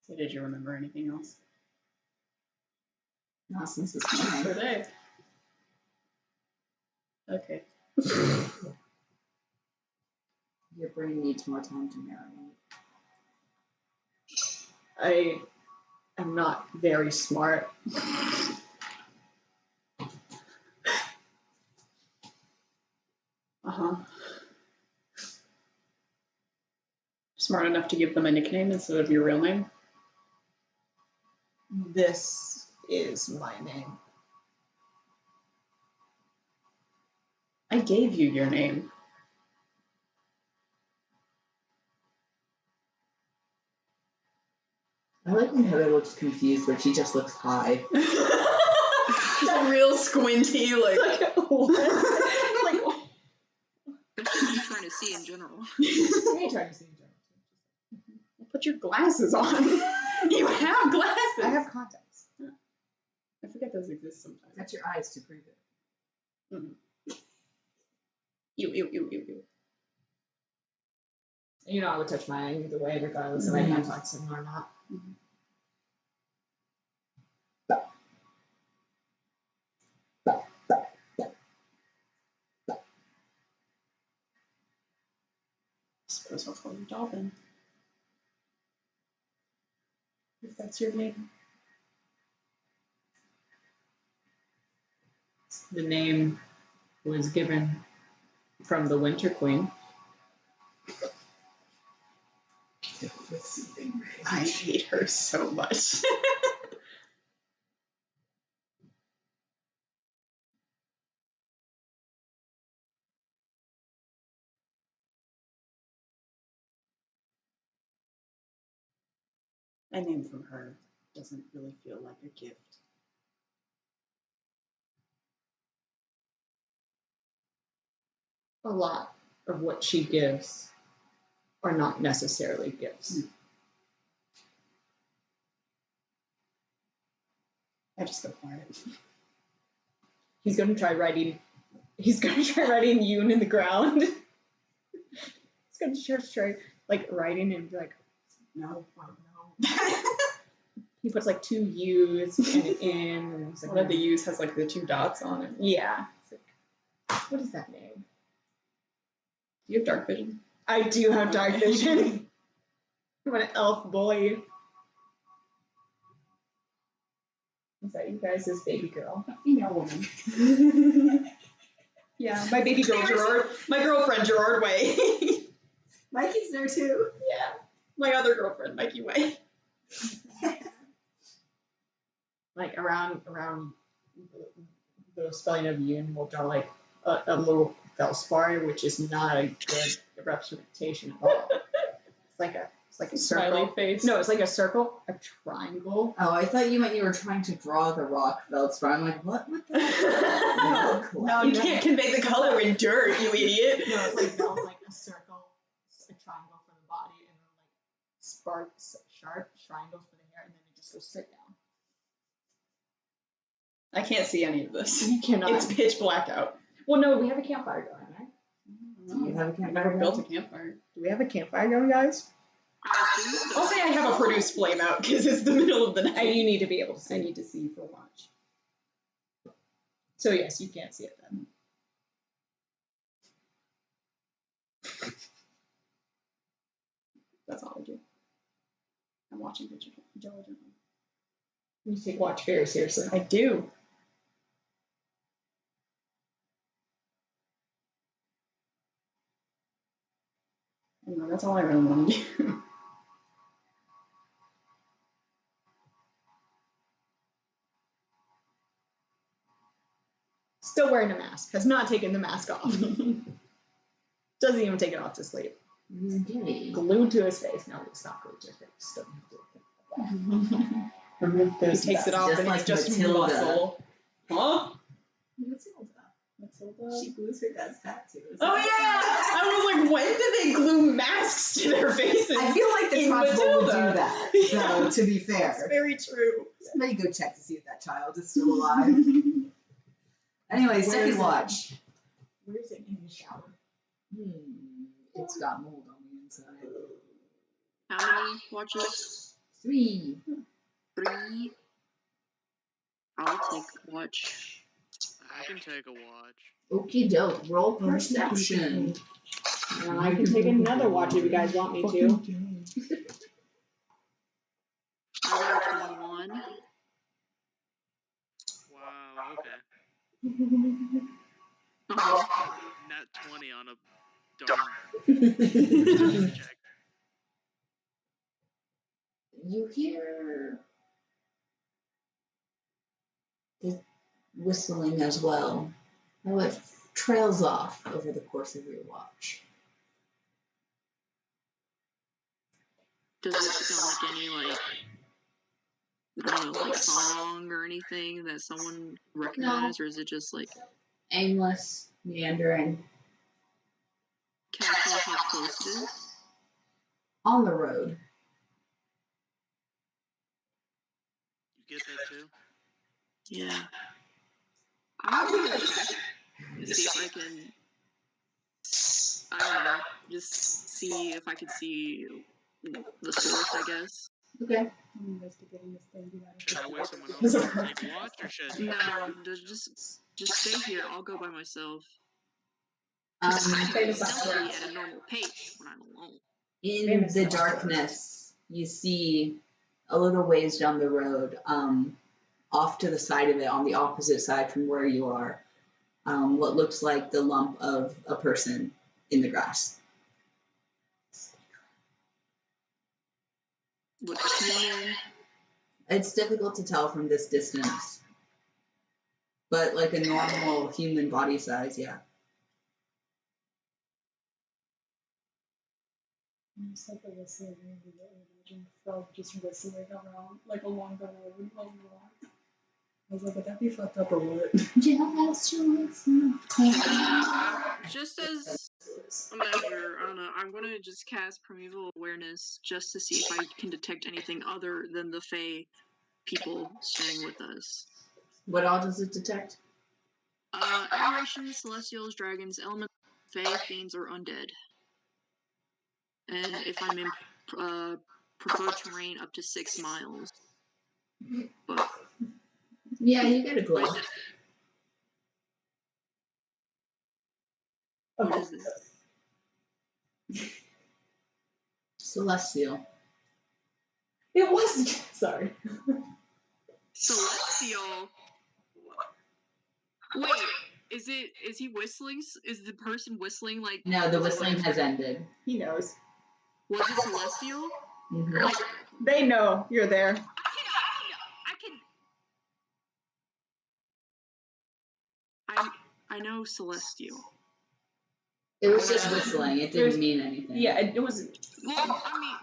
So did you remember anything else? Not since this For morning. day. Okay. Your brain needs more time to marinate. I am not very smart. Uh-huh. Smart enough to give them a nickname instead of your real name? This is my name. I gave you your name. I like when Heather looks confused, but she just looks high. Just real squinty, like. Like, That's what you're trying to see in general. I ain't trying to see you. Put your glasses on. You have glasses. I have contacts. I forget those exist sometimes. That's your eyes to prove it. Ew. You know I would touch my eye either way, regardless if I had toxin or not. Suppose I'll call you Dolphin. If that's your name. The name was given from the Winter Queen. I hate her so much. A name from her doesn't really feel like a gift. A lot of what she gives are not necessarily gifts. I just go for it. He's gonna try writing Yoon in the ground. He's gonna try like writing and be like, no, no. He puts like 2 U's and an N, and he's like, One of the U's has like the 2 dots on it. yeah. It's like, what is that name? Do you have dark vision? I do have dark vision. I'm an elf boy. Is that you guys' baby girl? A female woman. Yeah, my baby girl Gerard. My girlfriend Gerard Way. Mikey's there too. Yeah, my other girlfriend Mikey Way. Like around the spelling of Yoon, we'll draw like a little feldspar, which is not a good representation at all. It's like a circle. Smiley face. No, it's like a circle, a triangle. Oh, I thought you meant you were trying to draw the rock feldspar. I'm like, what? What the? No, You can't convey the color in dirt, you idiot. No, it's like that was like a circle, a triangle for the body, and then like sharp triangles for the hair, and then it just goes straight down. I can't see any of this. You cannot. It's pitch black out. Well, no, we have a campfire going, right? Do you have a I've campfire? never built a campfire. Do we have a campfire going, guys? I assume so. I'll say I have a produced flame out because it's the middle of the night. And you need to be able to see. I need to see for watch. So yes, you can't see it then. That's all I do. I'm watching picture diligently. You take watch very seriously. I do. No, that's all I really want to do. Still wearing a mask. Has not taken the mask off. Doesn't even take it off to sleep. Glued to his face. No, it's not glued to his face. Still He takes it off Just and like it's just Matilda. muscle. Huh? She glues her dad's tattoos. Oh yeah! I was like, when did they glue masks to their faces? I feel like the in Trunchbull would do Matilda? that. So, to be That's fair, very true. somebody go check to see if that child is still alive. Anyway, Where second is it? watch. Where is it in the shower? It's got mold on the inside. How many watches? 3. 3. I'll take a watch. I can take a watch. Okie doke. Roll perception. I can take another watch if you guys want me to. I got 21. Wow, okay. Nat 20 on a darn check. You hear the whistling as well. How it trails off over the course of your watch. Does it sound like any, like, I don't know, like song or anything that someone recognized, or is it just like, Aimless, meandering, can I tell how close it is? on the road. You get that too? Yeah. I'm gonna check to see if I can, I don't know, just see if I can see the source, I guess. Okay. I'm investigating this thing. Should I wait someone else to take a watch, or should No, just stay here. I'll go by myself. Um, I can stealthy at a normal pace when I'm alone. in the darkness, you see a little ways down the road, off to the side of it, on the opposite side from where you are, what looks like the lump of a person in the grass. Looks human. It's difficult to tell from this distance, but like a normal human body size, yeah. It's like a whistling movie that I imagine Frog just whistling around, like along the road while you walk. I was like, would that be fucked up or what? Just as a measure, I don't know, I'm gonna just cast Primeval Awareness just to see if I can detect anything other than the Fae people staying with us. What all does it detect? Aberrations, Celestials, Dragons, Elements, Fae, Fiends, or Undead. And if I'm in preferred terrain, up to 6 miles. But Yeah, you get a glow. what is this? Celestial. It was. Sorry. Celestial? Wait, is he whistling? Is the person whistling like... No, the whistling has ended. He knows. Was it Celestial? Mhm. Like, They know you're there. I know Celestial. It was just whistling. It didn't mean anything. Yeah, it was. Well, I mean,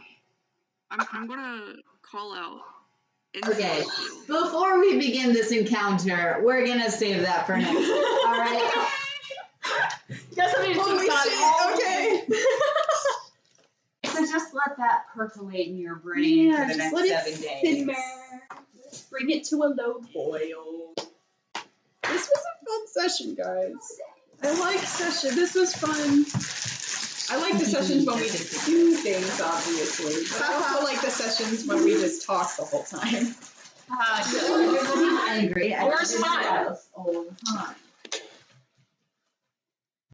I'm gonna call out. Okay, Celestial. before we begin this encounter, we're gonna save that for next week, alright? You guys have to Holy decide shit, all okay. So just let that percolate in your brain for the next 7 days. Let's bring it to a low boil. This was a fun session, guys. I like session. This was fun. I like the sessions when we do things, obviously. But I also like the sessions when we just talk the whole time. Everybody's angry at Or everybody smile. else all the time.